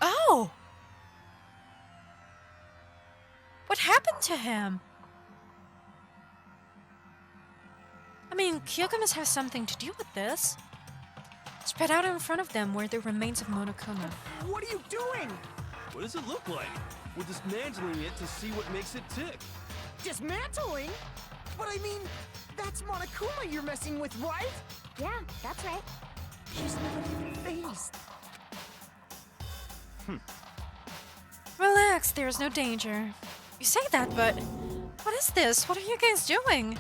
Oh! What happened to him? I mean, Kyoko must have something to do with this. Spread out in front of them were the remains of Monokuma. What are you doing? What does it look like? We're dismantling it to see what makes it tick. Dismantling? But I mean, that's Monokuma you're messing with, right? Yeah, that's right. She's never been phased. Relax, there's no danger. You say that, but what is this? What are you guys doing?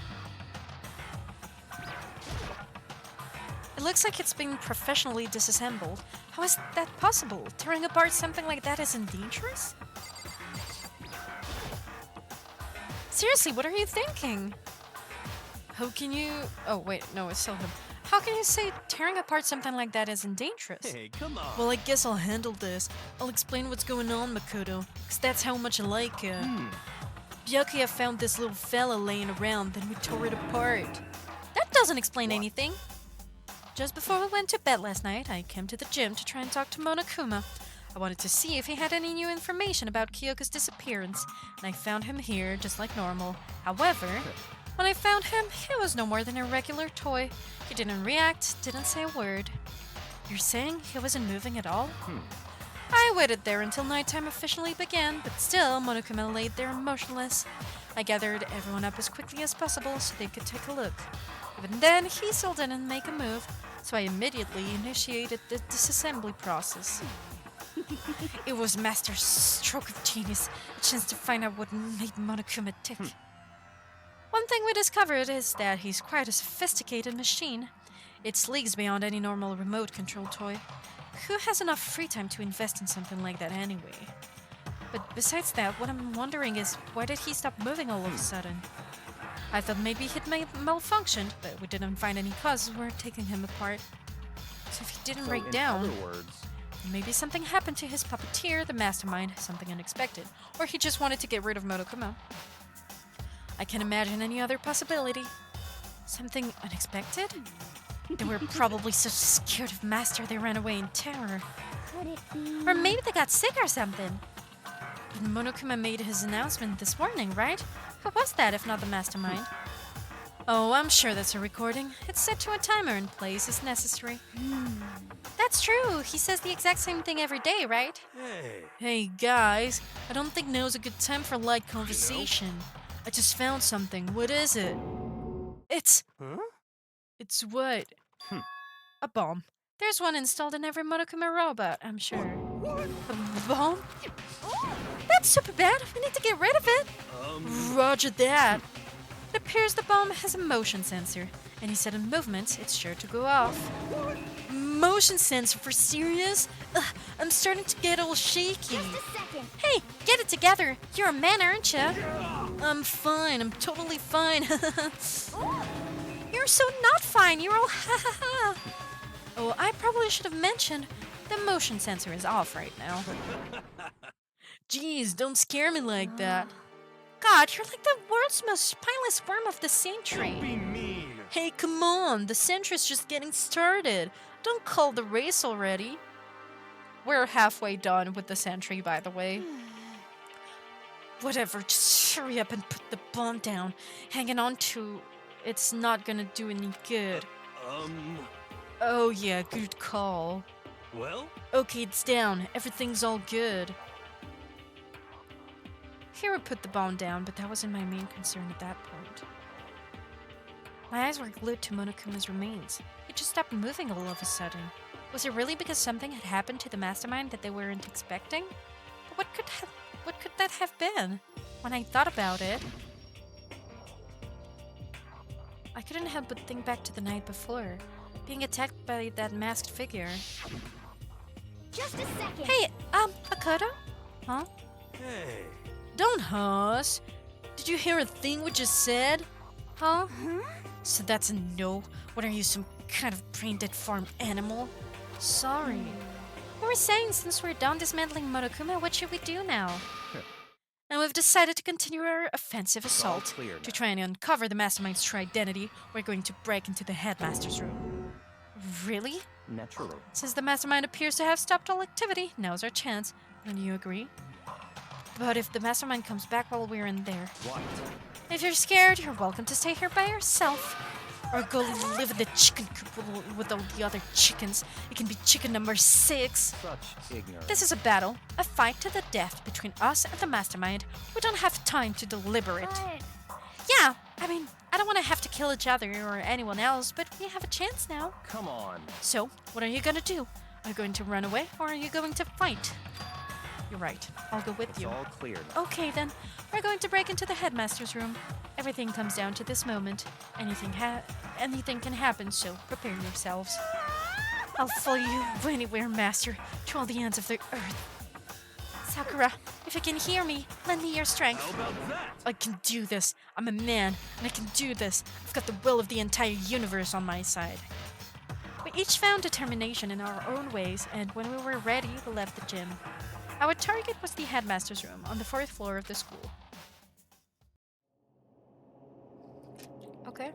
It looks like it's being professionally disassembled. How is that possible? Tearing apart something like that isn't dangerous? Seriously, what are you thinking? How can you... Oh, wait, no, it's still him. How can you say tearing apart something like that isn't dangerous? Hey, come on. Well, I guess I'll handle this. I'll explain what's going on, Makoto, because that's how much I like her. Byakuya found this little fella laying around, then we tore it apart. That doesn't explain anything. Just before we went to bed last night, I came to the gym to try and talk to Monokuma. I wanted to see if he had any new information about Kyoko's disappearance, and I found him here just like normal. However, when I found him, he was no more than a regular toy. He didn't react, didn't say a word. You're saying he wasn't moving at all? I waited there until nighttime officially began, but still, Monokuma laid there motionless. I gathered everyone up as quickly as possible so they could take a look. Even then, he still didn't make a move, so I immediately initiated the disassembly process. It was Master's stroke of genius, a chance to find out what made Monokuma tick. One thing we discovered is that he's quite a sophisticated machine. It's leagues beyond any normal remote control toy. Who has enough free time to invest in something like that anyway? But besides that, what I'm wondering is, why did he stop moving all of a sudden? I thought maybe he'd malfunctioned, but we didn't find any causes where taking him apart. So if he didn't break in down, other words, maybe something happened to his puppeteer, the mastermind, something unexpected. Or he just wanted to get rid of Monokuma. I can't imagine any other possibility. Something unexpected? They were probably so scared of Master they ran away in terror. Could it be? Or maybe they got sick or something. But Monokuma made his announcement this morning, right? Who was that if not the mastermind? Oh, I'm sure that's a recording. It's set to a timer and plays as necessary. That's true. He says the exact same thing every day, right? Hey. Hey guys, I don't think now's a good time for light conversation. I just found something. What is it? It's what? A bomb. There's one installed in every Monokuma robot, I'm sure. A bomb? That's super bad. We need to get rid of it. Roger that. It appears the bomb has a motion sensor. Any sudden movements, it's sure to go off. Motion sensor for serious? Ugh, I'm starting to get all shaky. Just a second. Hey, get it together. You're a man, aren't you? I'm fine. I'm totally fine. You're so not fine. You're all ha ha ha. Oh, I probably should have mentioned the motion sensor is off right now. Jeez, don't scare me like that. God, you're like the world's most spineless worm of the century. Don't be mean. Hey, come on. The century's just getting started. Don't call the race already. We're halfway done with the century, by the way. Whatever, just hurry up and put the bomb down. Hanging on to it's not gonna do any good. Oh yeah, good call. Well? Okay, it's down. Everything's all good. Here I put the bomb down, but that wasn't my main concern at that point. My eyes were glued to Monokuma's remains. He just stopped moving all of a sudden. Was it really because something had happened to the mastermind that they weren't expecting? But what could that have been? When I thought about it, I couldn't help but think back to the night before, being attacked by that masked figure. Just a second. Hey, Makoto? Huh? Hey. Don't huss. Did you hear a thing we just said? Huh? So that's a no? What are you, some kind of brain-dead farm animal? Sorry. We were saying since we're done dismantling Monokuma, what should we do now? And we've decided to continue our offensive assault. clear now. To try and uncover the mastermind's true identity, we're going to break into the headmaster's room. Really? Naturally. Since the mastermind appears to have stopped all activity, now's our chance. Don't you agree? But if the mastermind comes back while we're in there, What? if you're scared, you're welcome to stay here by yourself. Or go live in the chicken coop with all the other chickens. You can be chicken number 6. Such ignorance. This is a battle, a fight to the death between us and the mastermind. We don't have time to deliberate. But Yeah, I mean, I don't want to have to kill each other or anyone else, but we have a chance now. Come on. So, what are you gonna do? Are you going to run away or are you going to fight? You're right, I'll go with It's you. all clear now. Okay then, we're going to break into the headmaster's room. Everything comes down to this moment. Anything can happen, so prepare yourselves. I'll follow you anywhere, master, to all the ends of the earth. Sakura, if you can hear me, lend me your strength. How about that? I can do this. I'm a man, and I can do this. I've got the will of the entire universe on my side. We each found determination in our own ways, and when we were ready, we left the gym. Our target was the headmaster's room on the 4th floor of the school. Okay.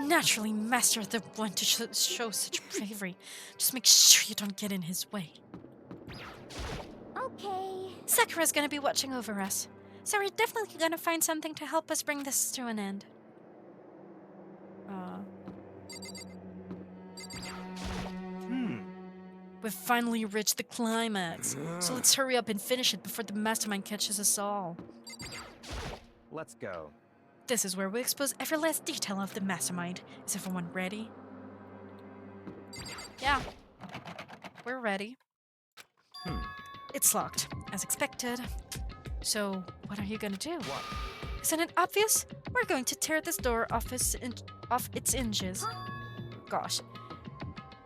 Naturally, Master the one to show such bravery. Just make sure you don't get in his way. okay. Sakura's gonna be watching over us, so we're definitely gonna find something to help us bring this to an end. We've finally reached the climax, so let's hurry up and finish it before the mastermind catches us all. Let's go. This is where we expose every last detail of the mastermind. Is everyone ready? Yeah. We're ready. It's locked, as expected. So, what are you gonna do? What? Isn't it obvious? We're going to tear this door off its hinges. Gosh.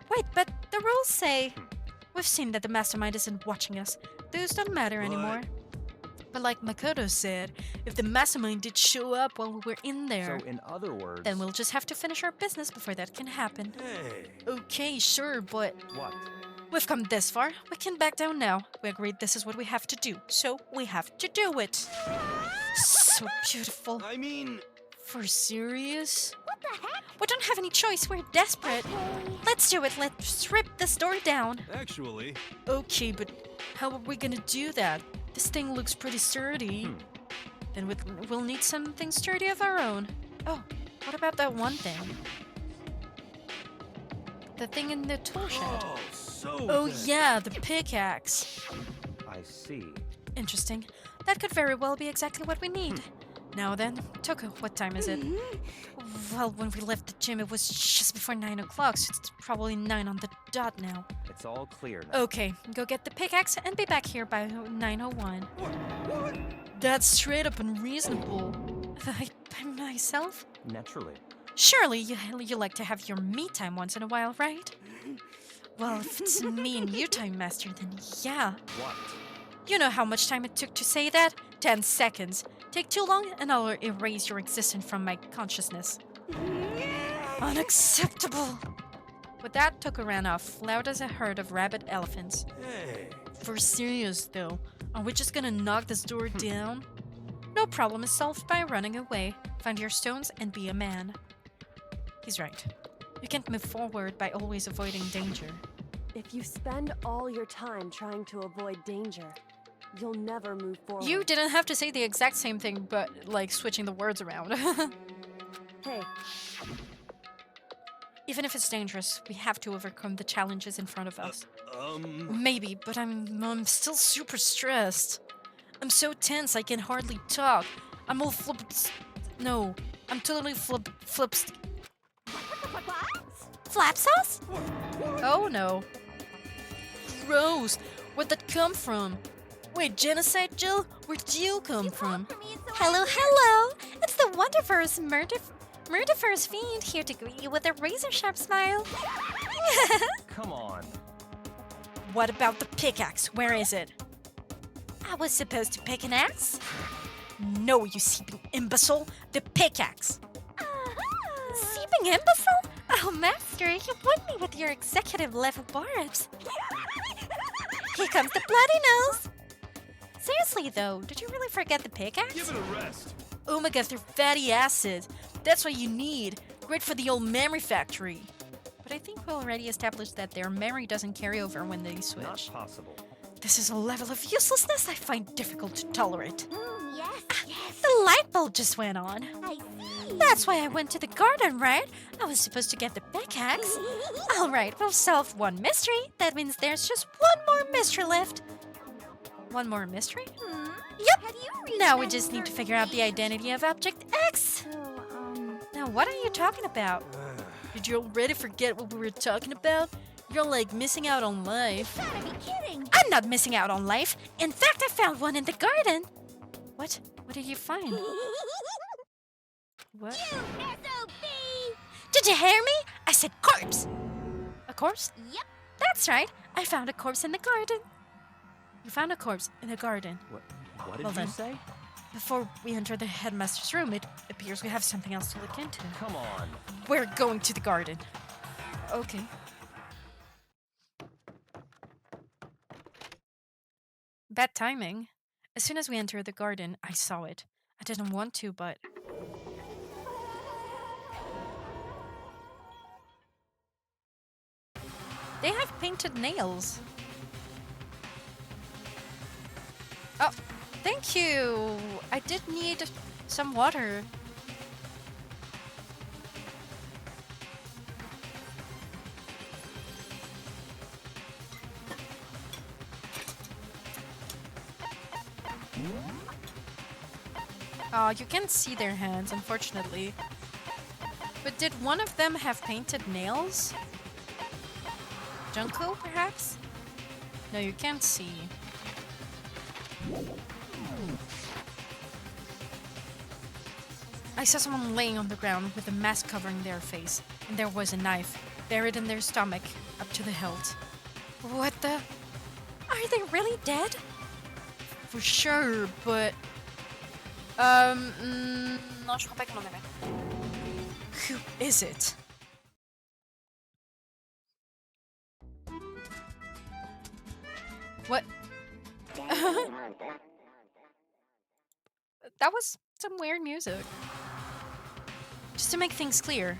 Wait, but the rules say... We've seen that the mastermind isn't watching us. Those don't matter anymore. But like Makoto said, if the mastermind did show up while we were in there, So in other words... then we'll just have to finish our business before that can happen. Hey. Okay, sure, but What? we've come this far. We can back down now. We agreed this is what we have to do, so we have to do it. So beautiful. I mean... For serious? What the heck? We don't have any choice. We're desperate. Okay. Let's do it. Let's rip this door down. Actually... Okay, but how are we gonna do that? This thing looks pretty sturdy. Then we'll need something sturdy of our own. Oh, what about that one thing? The thing in the tool shed. Oh, so Oh then. yeah, the pickaxe. I see. Interesting. That could very well be exactly what we need. Now then, Toko, what time is it? Well, when we left the gym, it was just before 9 o'clock, so it's probably 9 on the dot now. It's all clear now. Okay, go get the pickaxe and be back here by 9:01. That's straight up unreasonable. By myself? Naturally. Surely you like to have your me time once in a while, right? Well, if it's me and you, Time Master, then yeah. What? You know how much time it took to say that? 10 seconds. Take too long, and I'll erase your existence from my consciousness. Unacceptable! With that, Tucker ran off, loud as a herd of rabid elephants. Hey. For serious, though, are we just gonna knock this door down? No problem is solved by running away. Find your stones and be a man. He's right. You can't move forward by always avoiding danger. If you spend all your time trying to avoid danger, you'll never move forward. You didn't have to say the exact same thing, but like switching the words around. Hey, Even if it's dangerous, we have to overcome the challenges in front of us. Um. Maybe, but I'm still super stressed. I'm so tense I can hardly talk. I'm all flipped. No, I'm totally flips. Flap sauce? Oh no. Gross. Where'd that come from? Wait, Genocide Jill? Where'd you come from? Hello, hello! It's the Wonderverse Murderverse Fiend here to greet you with a razor-sharp smile. Come on. What about the pickaxe? Where is it? I was supposed to pick an axe? No, you seeping imbecile. The pickaxe. Seeping imbecile? Oh, Master, you won me with your executive-level barbs. Here comes the bloody nose. Seriously, though, did you really forget the pickaxe? Give it a rest. Oh my god, they're fatty acids. That's what you need. Great for the old memory factory. But I think we already established that their memory doesn't carry over when they Not switch. possible. This is a level of uselessness I find difficult to tolerate. Yes. The light bulb just went on. I see. That's why I went to the garden, right? I was supposed to get the pickaxe. All right, we'll solve one mystery. That means there's just one more mystery left. One more mystery? Yep. Now we just need to figure out the identity of Object X. Now, what are you talking about? Did you already forget what we were talking about? You're like missing out on life. Gotta be kidding. I'm not missing out on life. In fact, I found one in the garden. What? What did you find? What? Did you hear me? I said corpse. A corpse? Yep. That's right. I found a corpse in the garden. You found a corpse in a garden. What Well did you then. say? Before we enter the headmaster's room, it appears we have something else to look into. Come on. We're going to the garden. Okay. Bad timing. As soon as we entered the garden, I saw it. I didn't want to, but... They have painted nails. Oh, thank you. I did need some water. Oh, you can't see their hands, unfortunately. But did one of them have painted nails? Junko, perhaps? No, you can't see. I saw someone laying on the ground with a mask covering their face, and there was a knife buried in their stomach up to the hilt. What the? Are they really dead? For sure, but... non, je crois pas qu'on en avait. Who is it? What? That was some weird music. Just to make things clear.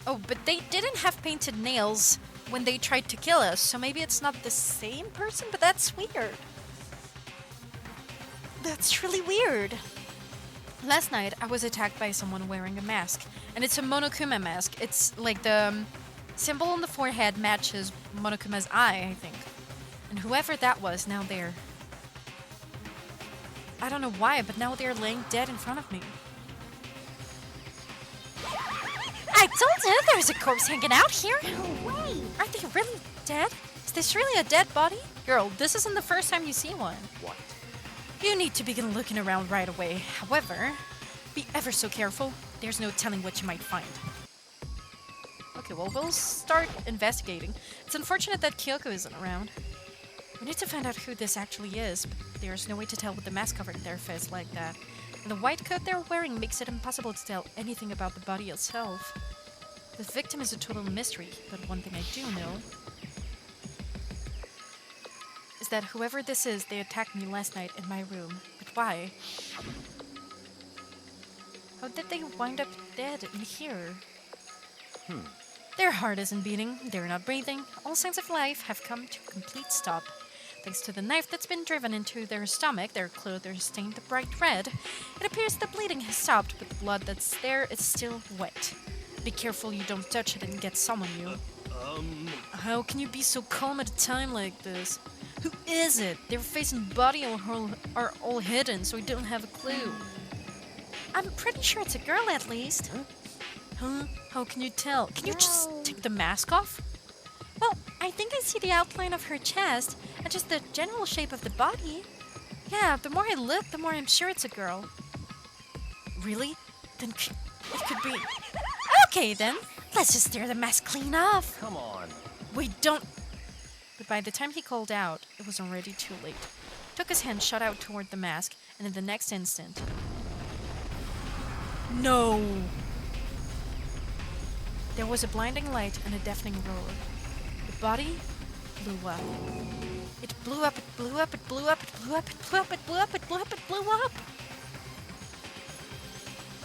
Oh, but they didn't have painted nails when they tried to kill us, so maybe it's not the same person, but that's weird. That's really weird. Last night, I was attacked by someone wearing a mask, and it's a Monokuma mask. It's like the symbol on the forehead matches Monokuma's eye, I think. And whoever that was, now they're... I don't know why, but now they're laying dead in front of me. I told you there's a corpse hanging out here. No way. Are they really dead? Is this really a dead body? Girl, this isn't the first time you see one. What? You need to begin looking around right away. However, be ever so careful. There's no telling what you might find. Okay. Okay, well, we'll start investigating. It's unfortunate that Kyoko isn't around. We need to find out who this actually is, but there's no way to tell with the mask covering their face like that. And the white coat they're wearing makes it impossible to tell anything about the body itself. The victim is a total mystery, but one thing I do know is that whoever this is, they attacked me last night in my room. But why? How did they wind up dead in here? Their heart isn't beating, they're not breathing. All signs of life have come to a complete stop. Thanks to the knife that's been driven into their stomach, their clothes are stained a bright red. It appears the bleeding has stopped, but the blood that's there is still wet. Be careful you don't touch it and get some on you. How can you be so calm at a time like this? Who is it? Their face and body are all hidden, so we don't have a clue. I'm pretty sure it's a girl at least. Huh? How can you tell? Can you just take the mask off? Well, I think I see the outline of her chest and just the general shape of the body. Yeah, the more I look, the more I'm sure it's a girl. Really? Then it could be... Okay then, let's just tear the mask clean off. Come on. Wait, don't... But by the time he called out, it was already too late. Took his hand shot out toward the mask, and in the next instant... No! There was a blinding light and a deafening roar. The body blew up. It blew up, it blew up, it blew up, it blew up, it blew up, it blew up, it blew up, it blew up!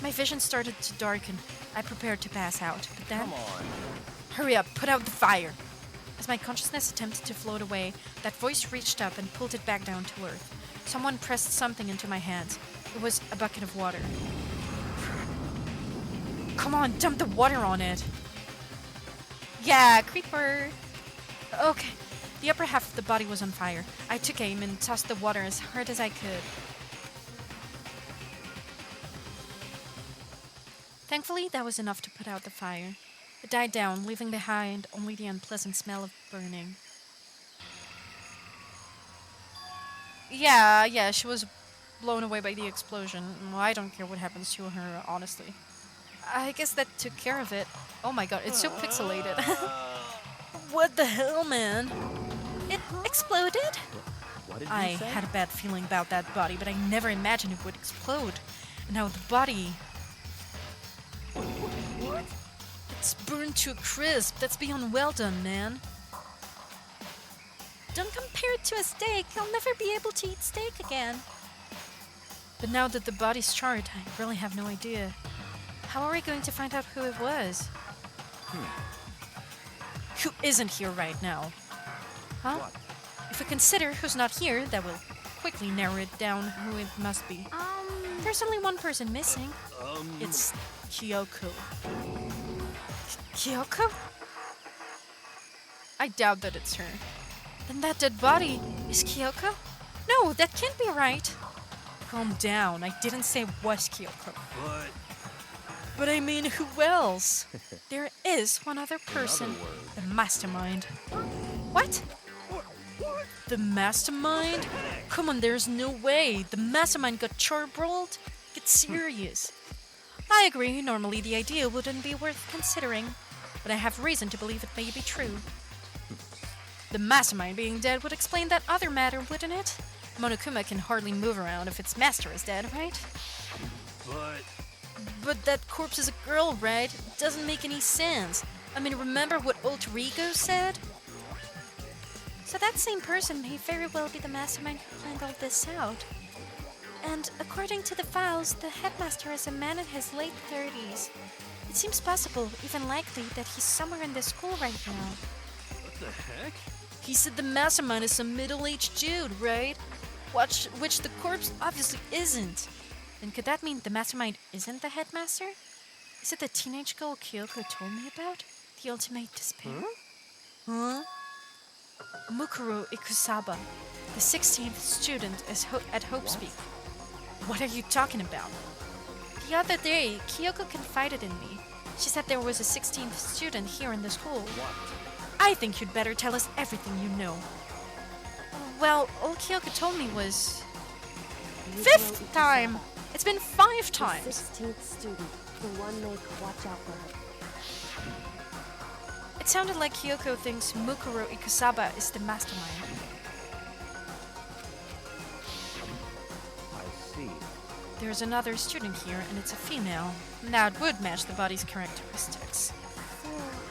My vision started to darken. I prepared to pass out, but then... Come on. Hurry up, put out the fire! As my consciousness attempted to float away, that voice reached up and pulled it back down to earth. Someone pressed something into my hands. It was a bucket of water. Come on, dump the water on it! Yeah, creeper. Okay. The upper half of the body was on fire. I took aim and tossed the water as hard as I could. Thankfully, that was enough to put out the fire. It died down, leaving behind only the unpleasant smell of burning. Yeah, she was blown away by the explosion. Well, I don't care what happens to her, honestly. I guess that took care of it. Oh my god, it's so pixelated. What the hell, man? It exploded? What did I you say? had a bad feeling about that body, but I never imagined it would explode. And now the body... What? It's burned to a crisp. That's beyond well done, man. Don't compare it to a steak. I'll never be able to eat steak again. But now that the body's charred, I really have no idea. How are we going to find out who it was? Who isn't here right now? Huh? What? If we consider who's not here, that will quickly narrow it down who it must be. There's only one person missing. It's Kyoko. Kyoko? I doubt that it's her. Then that dead body is Kyoko? No, that can't be right. Calm down. I didn't say it was Kyoko. But I mean, who else? There is one other person. The mastermind. What? The mastermind? Come on, there's no way. The mastermind got charbroiled? Get serious. I agree, normally the idea wouldn't be worth considering, but I have reason to believe it may be true. The mastermind being dead would explain that other matter, wouldn't it? Monokuma can hardly move around if its master is dead, right? But that corpse is a girl, right? It doesn't make any sense. I mean, remember what Alter Ego said? So that same person may very well be the mastermind who planned all this out. And according to the files, the headmaster is a man in his late 30s. It seems possible, even likely, that he's somewhere in this school right now. What the heck? He said the mastermind is some middle-aged dude, right? Which the corpse obviously isn't. Then could that mean the mastermind isn't the headmaster? Is it the teenage girl Kyoko told me about? The ultimate despair? Huh? Mukuro Ikusaba, the 16th student, is at Hopespeak. What are you talking about? The other day, Kyoko confided in me. She said there was a 16th student here in the school. I think you'd better tell us everything you know. Well, all Kyoko told me was... Fifth time! It's been 5 times! The 16th student, the one they watch out for her. It sounded like Kyoko thinks Mukuro Ikusaba is the mastermind. I see. There's another student here, and it's a female. Now it would match the body's characteristics.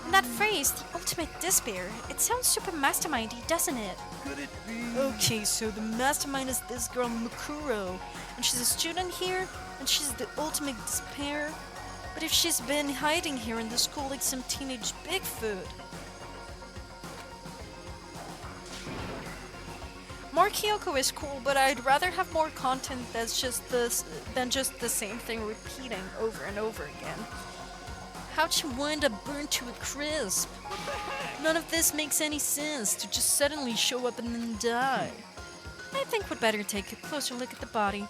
And that phrase, the ultimate despair, it sounds super mastermindy, doesn't it? Could it be? Okay, so the mastermind is this girl Mukuro, and she's a student here, and she's the ultimate despair. But if she's been hiding here in the school like some teenage Bigfoot... More Kyoko is cool, but I'd rather have more content that's just this than just the same thing repeating over and over again. How'd she wind up burnt to a crisp? None of this makes any sense to just suddenly show up and then die. I think we'd better take a closer look at the body.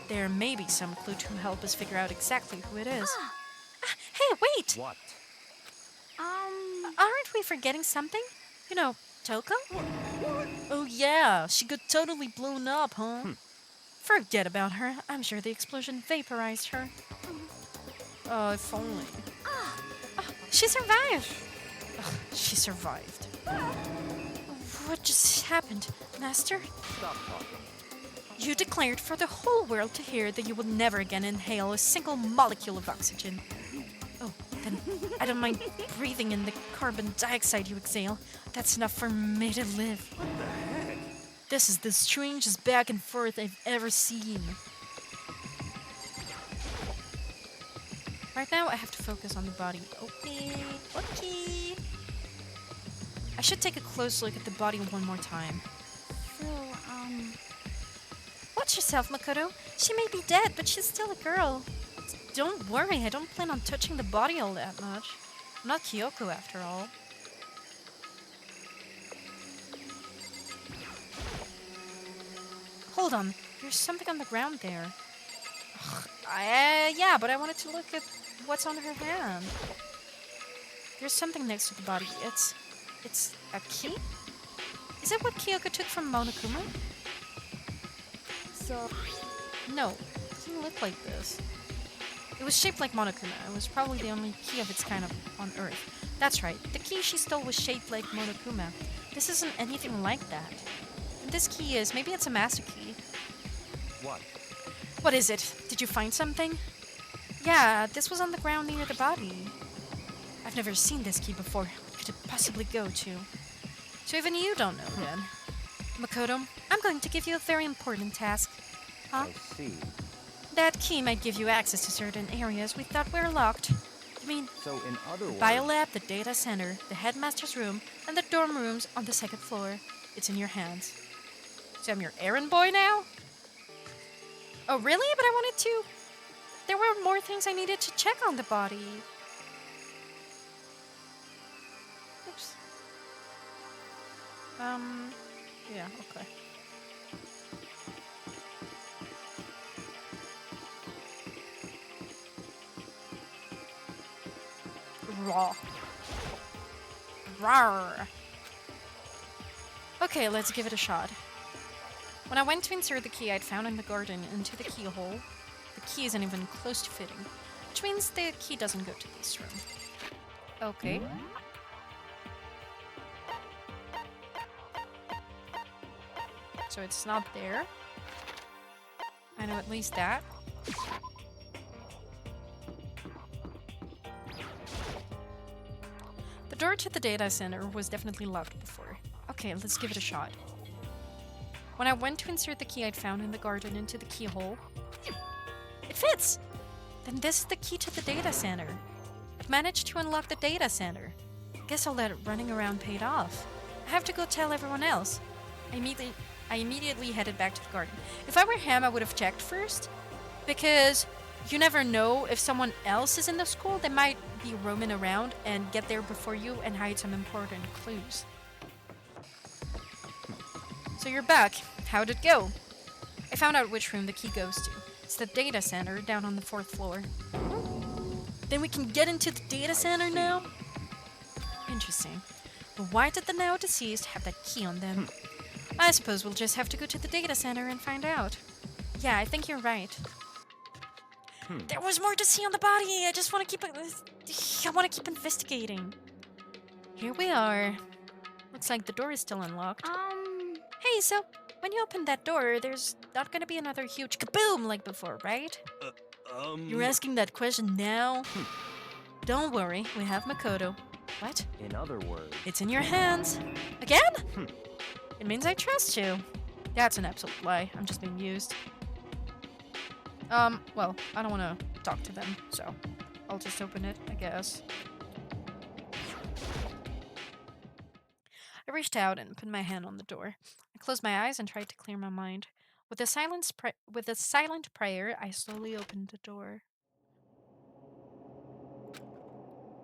There may be some clue to help us figure out exactly who it is. Hey, wait! What? Aren't we forgetting something? You know, Toko? Oh yeah, she got totally blown up, huh? Forget about her. I'm sure the explosion vaporized her. Oh, if only. She survived! She survived. What just happened, Master? Stop talking. You declared for the whole world to hear that you will never again inhale a single molecule of oxygen. Oh, then I don't mind breathing in the carbon dioxide you exhale. That's enough for me to live. What the heck? This is the strangest back and forth I've ever seen. Right now, I have to focus on the body. Okay. I should take a close look at the body one more time. Watch yourself, Makoto. She may be dead, but she's still a girl. Don't worry, I don't plan on touching the body all that much. I'm not Kyoko after all. Hold on, there's something on the ground there. Yeah, but I wanted to look at what's on her hand. There's something next to the body. It's a key? Is it what Kyoko took from Monokuma? So, No, it doesn't look like this. It was shaped like Monokuma. It was probably the only key of its kind on Earth. That's right, the key she stole was shaped like Monokuma. This isn't anything like that. And this key is, maybe it's a master key. What? What is it? Did you find something? Yeah, this was on the ground near the body. I've never seen this key before. What could it possibly go to? So even you don't know then. Makoto, I'm going to give you a very important task. Huh? I see. That key might give you access to certain areas we thought were locked. You mean So in other words... Biolab, the data center, the headmaster's room, and the dorm rooms on the second floor. It's in your hands. So I'm your errand boy now? Oh, really? But I wanted to... There were more things I needed to check on the body. Oops. Yeah, okay. Raw. Rawr. Okay, let's give it a shot. When I went to insert the key I'd found in the garden into the keyhole, the key isn't even close to fitting, which means the key doesn't go to this room. Okay. So it's not there. I know at least that. The door to the data center was definitely locked before. Okay, let's give it a shot. When I went to insert the key I'd found in the garden into the keyhole, it fits! Then this is the key to the data center. I've managed to unlock the data center. Guess all that running around paid off. I have to go tell everyone else. I immediately headed back to the garden. If I were him, I would have checked first, because you never know if someone else is in the school. They might be roaming around and get there before you and hide some important clues. So you're back. How'd it go? I found out which room the key goes to. It's the data center down on the 4th floor. Then we can get into the data center now? Interesting. But why did the now deceased have that key on them? I suppose we'll just have to go to the data center and find out. Yeah, I think you're right. There was more to see on the body. I just want to keep investigating. Here we are. Looks like the door is still unlocked. Hey, so when you open that door, there's not gonna be another huge kaboom like before, right? You're asking that question now? Don't worry, we have Makoto. What? In other words, It's in your hands. Again? It means I trust you. That's an absolute lie. I'm just being used. Well, I don't want to talk to them, so I'll just open it, I guess. I reached out and put my hand on the door. I closed my eyes and tried to clear my mind. With a silent prayer, I slowly opened the door.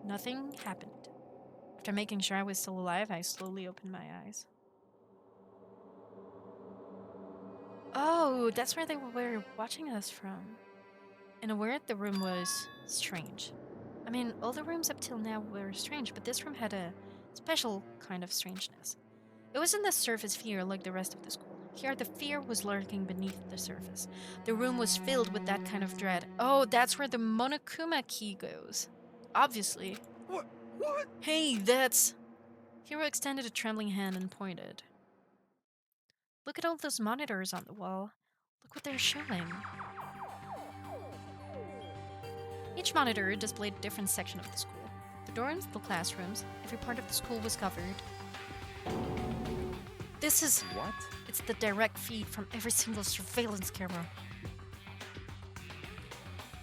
Nothing happened. After making sure I was still alive, I slowly opened my eyes. Oh, that's where they were watching us from. In a word, the room was strange. I mean, all the rooms up till now were strange, but this room had a special kind of strangeness. It wasn't the surface fear like the rest of the school. Here, the fear was lurking beneath the surface. The room was filled with that kind of dread. Oh, that's where the Monokuma key goes. Obviously. What? Hey, that's... Hiro extended a trembling hand and pointed. Look at all those monitors on the wall. Look what they're showing. Each monitor displayed a different section of the school. The dorms, the classrooms, every part of the school was covered. This is... what? It's the direct feed from every single surveillance camera.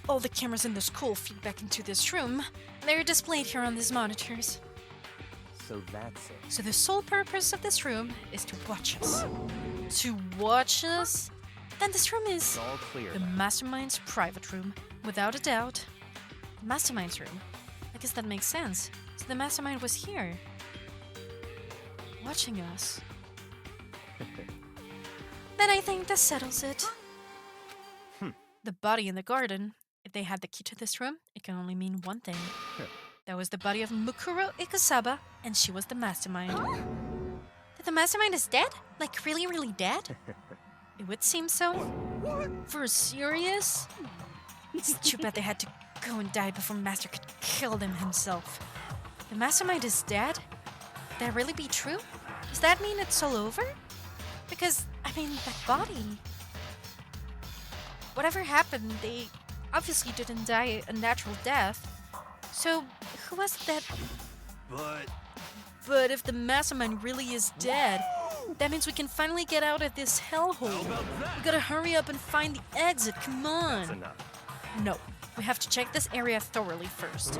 All the cameras in the school feed back into this room. They're displayed here on these monitors. So that's it. So the sole purpose of this room is to watch us. To watch us? Then this room is It's all clear. the now. Mastermind's private room, without a doubt. The Mastermind's room. I guess that makes sense. So the Mastermind was here. Watching us. Then I think this settles it. The body in the garden. If they had the key to this room, it can only mean one thing. That was the body of Mukuro Ikusaba, and she was the Mastermind. That the Mastermind is dead? Like really, really dead? It would seem so. For serious? It's too bad they had to go and die before Master could kill them himself. The Mastermind is dead? Could that really be true? Does that mean it's all over? Because, I mean, that body... Whatever happened, they obviously didn't die a natural death. So, who was that? But if the Mastermind really is dead, that means we can finally get out of this hellhole. How about that? We gotta hurry up and find the exit, come on. That's enough. No, we have to check this area thoroughly first.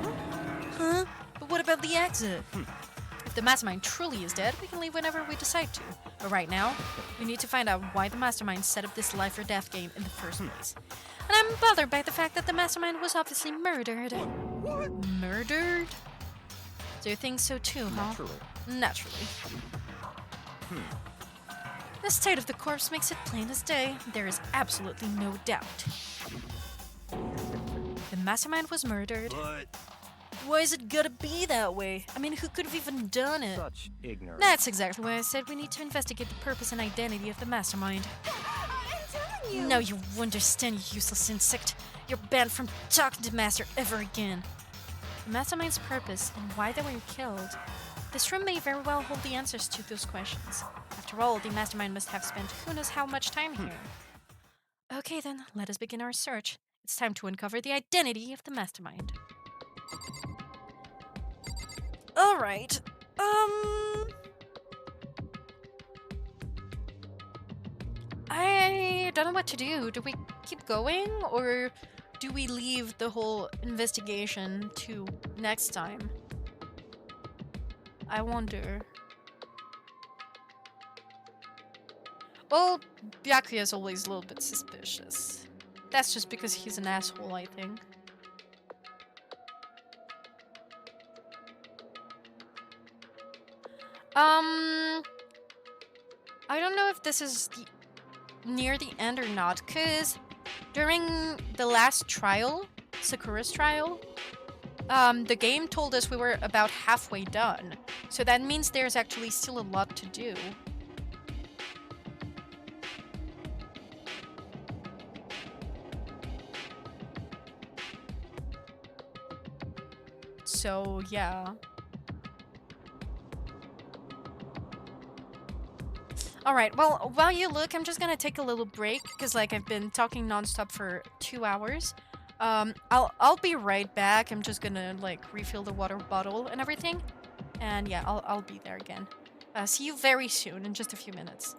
Huh? But what about the exit? If the Mastermind truly is dead, we can leave whenever we decide to. But right now, we need to find out why the Mastermind set up this life or death game in the first place. And I'm bothered by the fact that the Mastermind was obviously murdered. Murdered? Do you think so too, huh? Naturally. Naturally. The state of the corpse makes it plain as day. There is absolutely no doubt. The Mastermind was murdered. But Why is it gotta be that way? I mean, who could have even done it? Such ignorance. That's exactly why I said we need to investigate the purpose and identity of the Mastermind. I'm telling you. Now you understand, you useless insect. You're banned from talking to Master ever again. The Mastermind's purpose and why they were killed. This room may very well hold the answers to those questions. After all, the Mastermind must have spent who knows how much time here. Okay then, let us begin our search. It's time to uncover the identity of the Mastermind. Alright, I don't know what to do. Do we keep going, or do we leave the whole investigation to next time? I wonder. Well, Byakuya is always a little bit suspicious. That's just because he's an asshole, I think. I don't know if this is near the end or not, because during the last trial, Sakura's trial, the game told us we were about halfway done. So that means there's actually still a lot to do. So, yeah. Alright, well, while you look, I'm just gonna take a little break, because, like, I've been talking nonstop for 2 hours. I'll be right back. I'm just gonna, like, refill the water bottle and everything. And yeah, I'll be there again. See you very soon, in just a few minutes.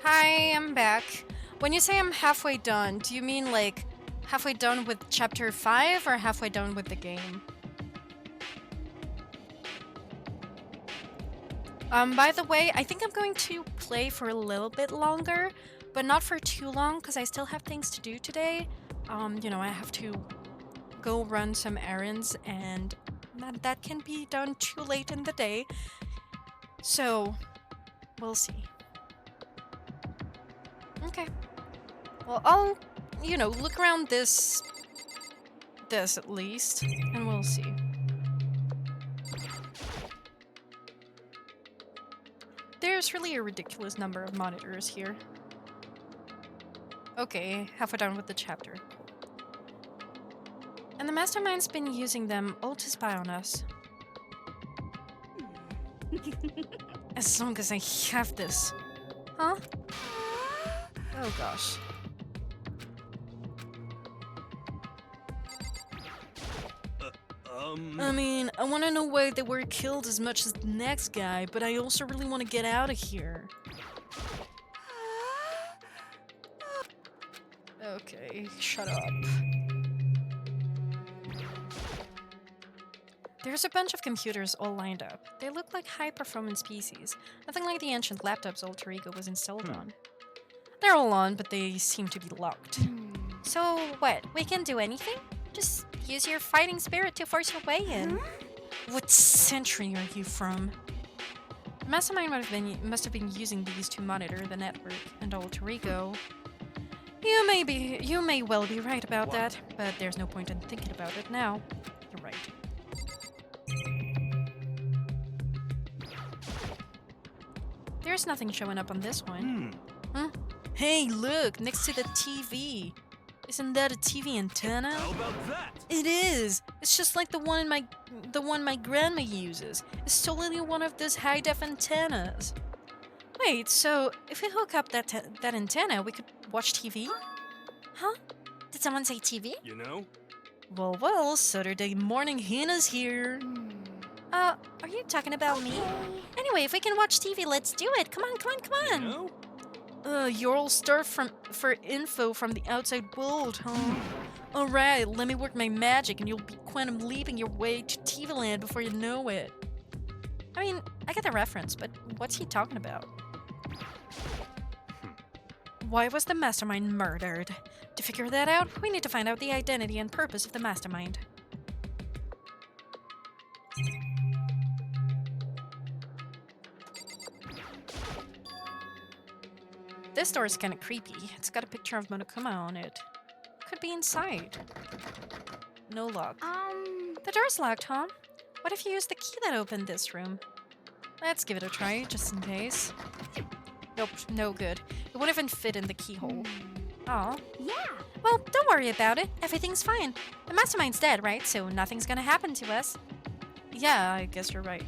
Hi, I'm back. When you say I'm halfway done, do you mean like halfway done with chapter 5 or halfway done with the game? By the way, I think I'm going to play for a little bit longer, but not for too long because I still have things to do today. You know, I have to go run some errands and that can be done too late in the day. So, we'll see. Okay. Well, I'll, you know, look around this at least, and we'll see. There's really a ridiculous number of monitors here. Okay, halfway done with the chapter. And the mastermind's been using them all to spy on us. As long as I have this. Huh? Oh gosh. I mean, I want to know why they were killed as much as the next guy, but I also really want to get out of here. Okay, shut up. There's a bunch of computers all lined up. They look like high-performance PCs, nothing like the ancient laptops Alter Ego was installed on. They're all on, but they seem to be locked. So what? We can do anything? Just use your fighting spirit to force your way in. What century are you from? The Mastermind must have been using these to monitor the network and Alter Ego. You may well be right about that, but there's no point in thinking about it now. You're right. There's nothing showing up on this one. Huh? Hey, look, next to the TV. Isn't that a TV antenna? How about that? It is! It's just like the one my grandma uses. It's totally one of those high-def antennas. Wait, so if we hook up that antenna, we could watch TV? Huh? Did someone say TV? You know? Well, Saturday morning Hina's here. Are you talking about me? Anyway, if we can watch TV, let's do it. Come on, come on, come on. You know? You're all starved for info from the outside world, huh? Alright, let me work my magic and you'll be quantum leaping your way to TV land before you know it. I mean, I get the reference, but what's he talking about? Why was the mastermind murdered? To figure that out, we need to find out the identity and purpose of the mastermind. This door is kinda creepy. It's got a picture of Monokuma on it. Could be inside. No lock. The door's locked, huh? What if you use the key that opened this room? Let's give it a try, just in case. Nope, no good. It won't even fit in the keyhole. Oh. Yeah. Well, don't worry about it. Everything's fine. The mastermind's dead, right? So nothing's gonna happen to us. Yeah, I guess you're right.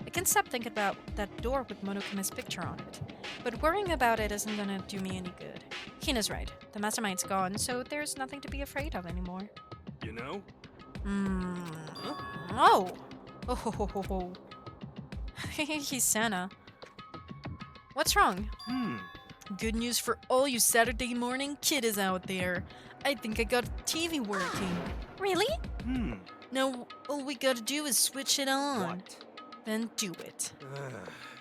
I can't stop thinking about that door with Monokuma's picture on it. But worrying about it isn't gonna do me any good. Hina's right. The mastermind's gone, so there's nothing to be afraid of anymore. You know? Oh! Oh ho ho ho ho. He's Santa. What's wrong? Good news for all you Saturday morning kiddies out there. I think I got TV working. Really? Now, all we gotta do is switch it on. What? Then do it.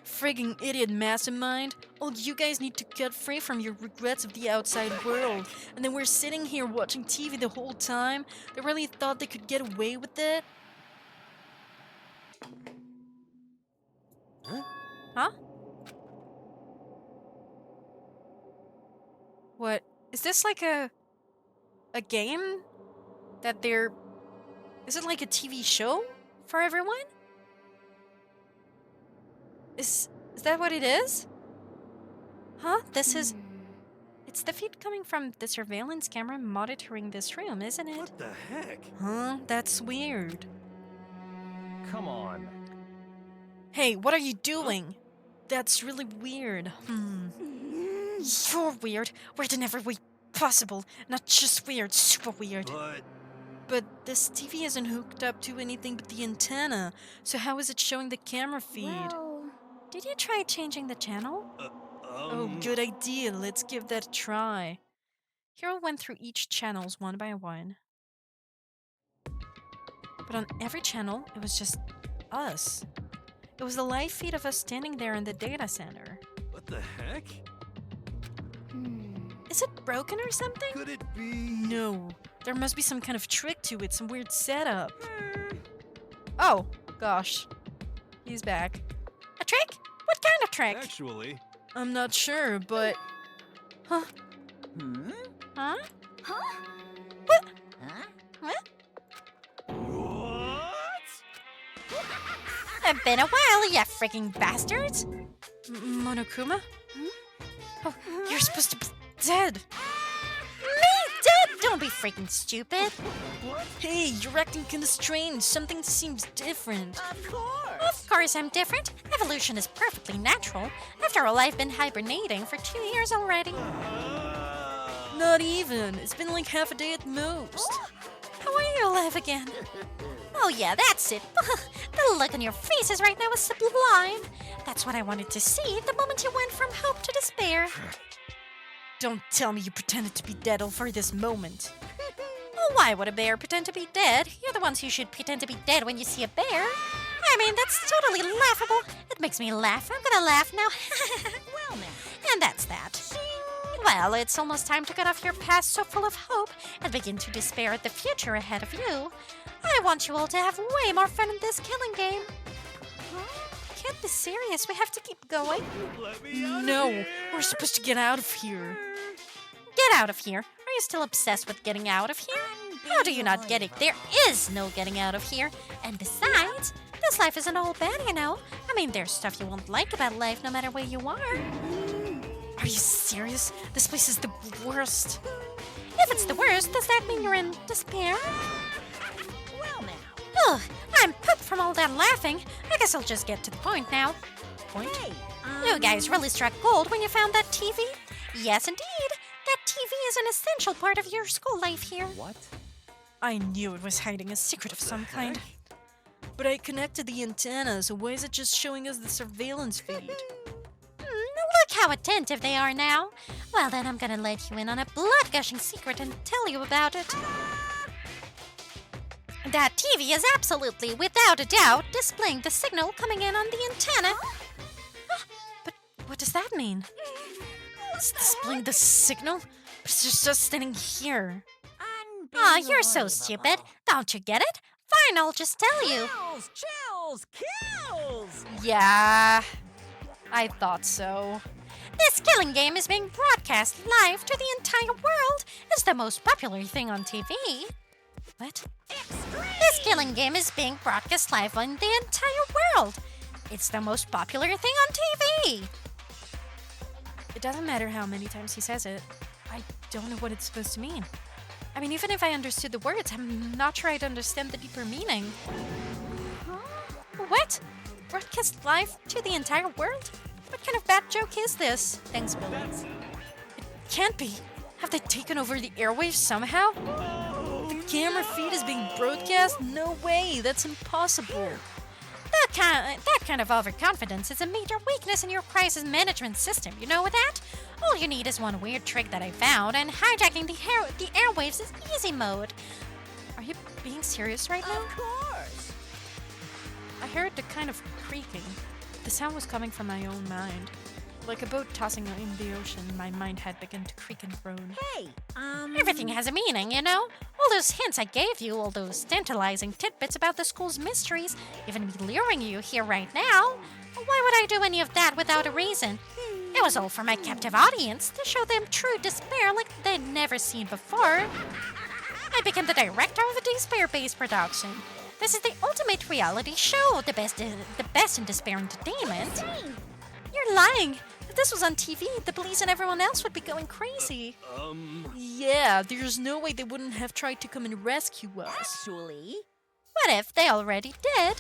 Frigging idiot mastermind. All you guys need to cut free from your regrets of the outside world. And then we're sitting here watching TV the whole time. They really thought they could get away with it? Huh? What? Is this like a game? That they're... Is it like a TV show for everyone? Is that what it is? Huh? This is... It's the feed coming from the surveillance camera monitoring this room, isn't it? What the heck? Huh? That's weird. Come on. Hey, what are you doing? That's really weird. You're weird. Weird in every way possible. Not just weird, super weird. But this TV isn't hooked up to anything but the antenna. So how is it showing the camera feed? Well, did you try changing the channel? Oh, good idea. Let's give that a try. Hiro went through each channels one by one. But on every channel, it was just us. It was the live feed of us standing there in the data center. What the heck? Is it broken or something? Could it be? No, there must be some kind of trick to it, some weird setup. Oh, gosh. He's back. A trick? What kind of trick? Actually. I'm not sure, but... Huh? Huh? What? It's been a while, you freaking bastards. Monokuma? Oh, you're supposed to be dead. Me dead? Don't be freaking stupid. Hey, you're acting kinda strange. Something seems different. Of course I'm different. Evolution is perfectly natural. After all, I've been hibernating for 2 years already. Not even. It's been like half a day at most. How are you alive again? Oh yeah, that's it. The look on your faces right now is sublime. That's what I wanted to see the moment you went from hope to despair. Don't tell me you pretended to be dead all for this moment. Oh, why would a bear pretend to be dead? You're the ones who should pretend to be dead when you see a bear. I mean, that's totally laughable. It makes me laugh. I'm gonna laugh now. Well, now. And that's that. Well, it's almost time to get off your past so full of hope and begin to despair at the future ahead of you. I want you all to have way more fun in this killing game. Can't be serious. We have to keep going. Let me out of No, here. we're supposed to get out of here. Get out of here. Are you still obsessed with getting out of here? How do you not get it? There is no getting out of here. And besides, this life isn't all bad, you know. I mean, there's stuff you won't like about life no matter where you are. Are you serious? This place is the worst. If it's the worst, does that mean you're in despair? Well now. Ugh, I'm pooped from all that laughing. I guess I'll just get to the point now. Point? Hey, You guys really struck gold when you found that TV? Yes, indeed. That TV is an essential part of your school life here. What? I knew it was hiding a secret of some kind. But I connected the antenna, so why is it just showing us the surveillance feed? Look how attentive they are now. Well, then I'm gonna let you in on a blood-gushing secret and tell you about it. That TV is absolutely, without a doubt, displaying the signal coming in on the antenna. But what does that mean? It's displaying the signal? But it's just standing here. Aw, you're so stupid. Don't you get it? Fine, I'll just tell you. Chills, chills, kills! Yeah, I thought so. This killing game is being broadcast live to the entire world. It's the most popular thing on TV. What? This killing game is being broadcast live on the entire world. It's the most popular thing on TV. It doesn't matter how many times he says it. I don't know what it's supposed to mean. I mean, even if I understood the words, I'm not sure I'd understand the deeper meaning. What? Broadcast live to the entire world? What kind of bad joke is this? Thanks, Billy. It can't be. Have they taken over the airwaves somehow? The camera feed is being broadcast? No way, that's impossible. That kind of overconfidence is a major weakness in your crisis management system. You know that? All you need is one weird trick that I found, and hijacking the airwaves is easy mode. Are you being serious right now? Of course. I heard the kind of creaking. The sound was coming from my own mind. Like a boat tossing in the ocean, my mind had begun to creak and groan. Hey, Everything has a meaning, you know? All those hints I gave you, all those tantalizing tidbits about the school's mysteries, even me luring you here right now. Why would I do any of that without a reason? It was all for my captive audience, to show them true despair like they'd never seen before. I became the director of a despair-based production. This is the ultimate reality show, the best in despair entertainment. You're lying! If this was on TV, the police and everyone else would be going crazy. Yeah, there's no way they wouldn't have tried to come and rescue us. Actually, What if they already did?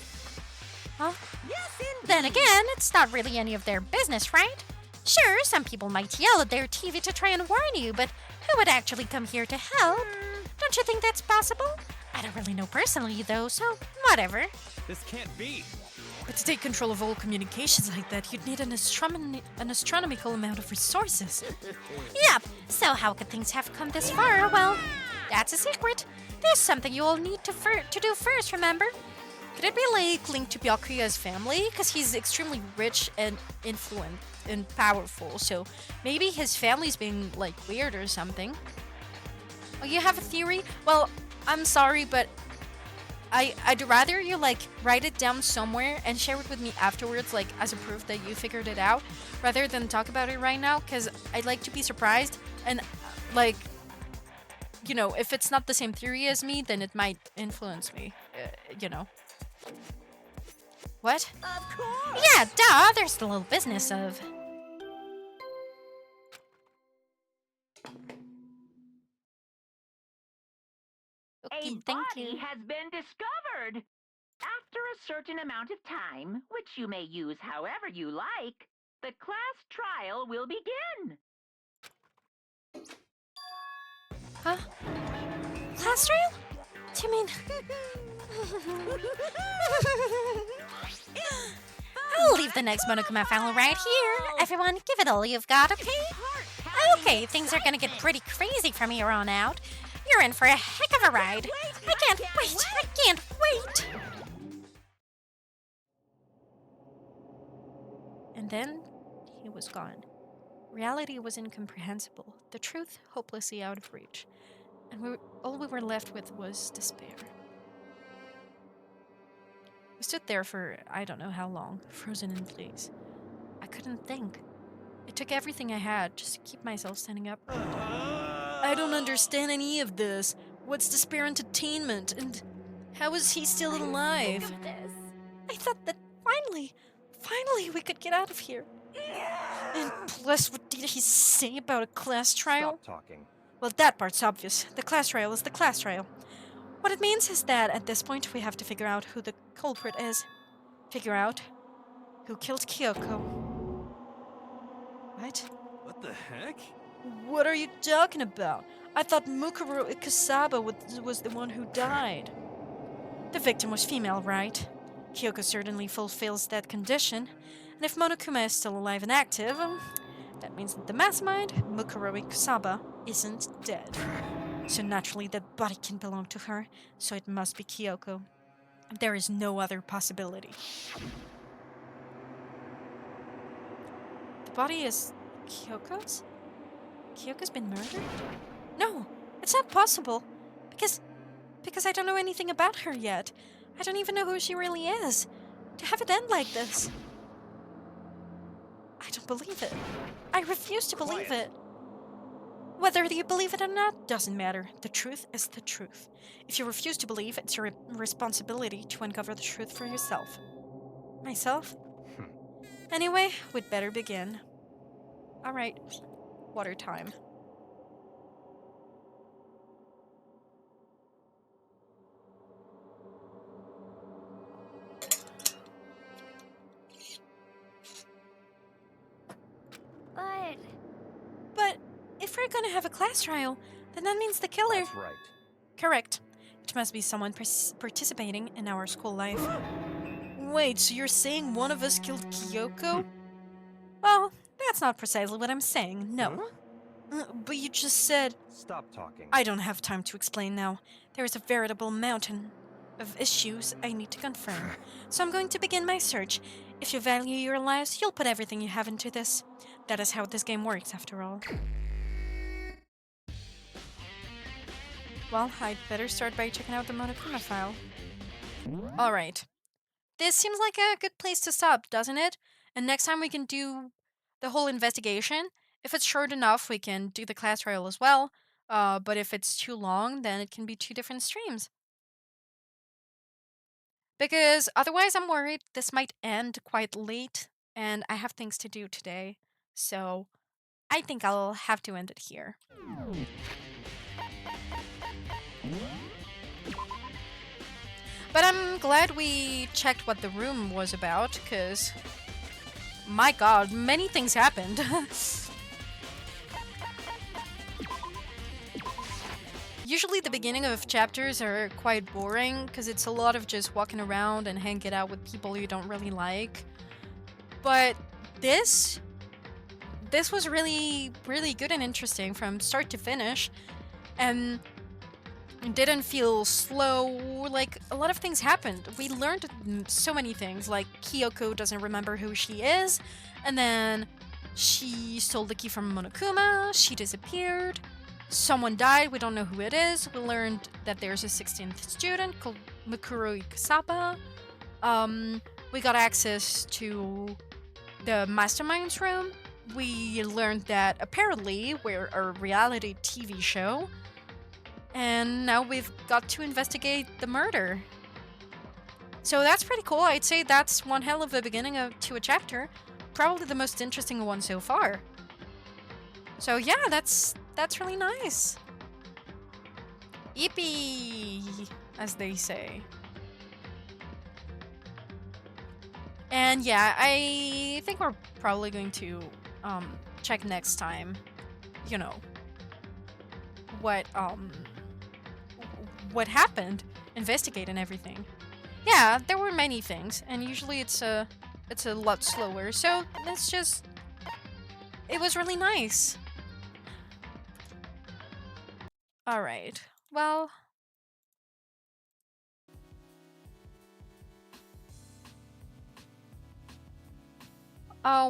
Huh? yes, indeed. Then again, it's not really any of their business, right? Sure, some people might yell at their TV to try and warn you, but who would actually come here to help? Don't you think that's possible? I don't really know personally, though, so whatever. This can't be. But to take control of all communications like that, you'd need an astronomical amount of resources. Yep, so how could things have come this far? Well, that's a secret. There's something you all need to do first, remember? Could it be like linked to Byakuya's family? Because he's extremely rich and influent and powerful, so maybe his family's being like weird or something. Oh, you have a theory? Well, I'm sorry, but I'd rather you like write it down somewhere and share it with me afterwards, like as a proof that you figured it out, rather than talk about it right now, because I'd like to be surprised and like, you know, if it's not the same theory as me, then it might influence me, you know. What? Of course. Yeah, duh, there's the little business of... A Okay, thank body you. has been discovered. After a certain amount of time, which you may use however you like, the class trial will begin. Huh? Class trial? Do you mean... I'll leave the next Monokuma file right here. Everyone, give it all you've got, okay? Okay, things are gonna get pretty crazy from here on out. You're in for a heck of a ride. I can't wait! I can't wait! And then he was gone. Reality was incomprehensible, the truth hopelessly out of reach, and all we were left with was despair. We stood there for I don't know how long, frozen in place. I couldn't think. It took everything I had just to keep myself standing up. I don't understand any of this. What's despair entertainment? And how is he still alive? I thought that finally we could get out of here. And plus, what did he say about a class trial? Stop talking. Well, that part's obvious. The class trial is the class trial. What it means is that at this point we have to figure out who the culprit is. Figure out who killed Kyoko. What? What the heck? What are you talking about? I thought Mukuro Ikasaba was the one who died. The victim was female, right? Kyoko certainly fulfills that condition. And if Monokuma is still alive and active, that means that the mastermind, Mukuro Ikasaba, isn't dead. So naturally that body can belong to her, so it must be Kyoko. There is no other possibility. The body is Kyoko's? Kyoko's been murdered? No, it's not possible. Because I don't know anything about her yet. I don't even know who she really is. To have it end like this. I don't believe it. I refuse to believe it. Whether you believe it or not doesn't matter. The truth is the truth. If you refuse to believe, it's your responsibility to uncover the truth for yourself. Myself? Anyway, we'd better begin. Alright, water time. But if we're gonna have a class trial, then that means the killer... That's right. Correct. It must be someone participating in our school life. Wait, so you're saying one of us killed Kyoko? Well, that's not precisely what I'm saying, no. But you just said... Stop talking. I don't have time to explain now. There is a veritable mountain of issues I need to confirm. So I'm going to begin my search. If you value your lives, you'll put everything you have into this. That is how this game works, after all. Well, I'd better start by checking out the Monokuma file. Alright. This seems like a good place to stop, doesn't it? And next time we can do the whole investigation. If it's short enough, we can do the class trial as well. But if it's too long, then it can be 2 different streams. Because otherwise I'm worried this might end quite late, and I have things to do today. So I think I'll have to end it here. But I'm glad we checked what the room was about, because... my god, many things happened. Usually the beginning of chapters are quite boring, because it's a lot of just walking around and hanging out with people you don't really like. But this was really, really good and interesting from start to finish. And it didn't feel slow, like a lot of things happened. We learned so many things, like Kyoko doesn't remember who she is, and then she stole the key from Monokuma, she disappeared, someone died, we don't know who it is, we learned that there's a 16th student called Mukuro Ikasaba, we got access to the Mastermind's room, we learned that apparently we're a reality TV show, and now we've got to investigate the murder. So that's pretty cool. I'd say that's one hell of a beginning to a chapter. Probably the most interesting one so far. So yeah, that's really nice. Yippee, as they say. And yeah, I think we're probably going to check next time, you know, what happened, investigate and everything. Yeah, there were many things, and usually it's a lot slower, so it's just, it was really nice. Alright, well...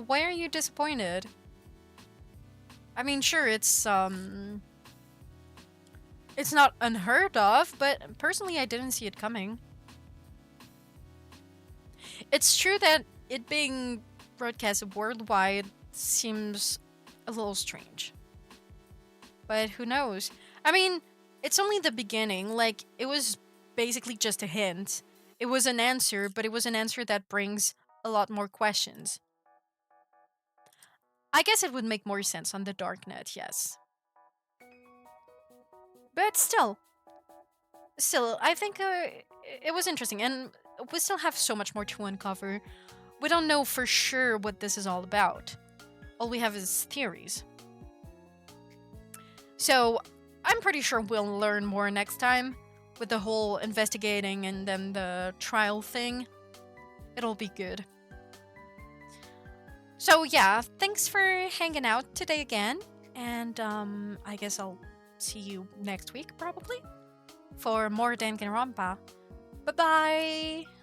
why are you disappointed? I mean, sure, it's not unheard of, but personally I didn't see it coming. It's true that it being broadcast worldwide seems a little strange. But who knows? I mean, it's only the beginning, like, it was basically just a hint. It was an answer, but it was an answer that brings a lot more questions. I guess it would make more sense on the darknet, yes. But still, I think it was interesting, and we still have so much more to uncover. We don't know for sure what this is all about. All we have is theories. So I'm pretty sure we'll learn more next time with the whole investigating and then the trial thing. It'll be good. So yeah, thanks for hanging out today again, and I guess I'll see you next week probably for more Danganronpa. Bye bye!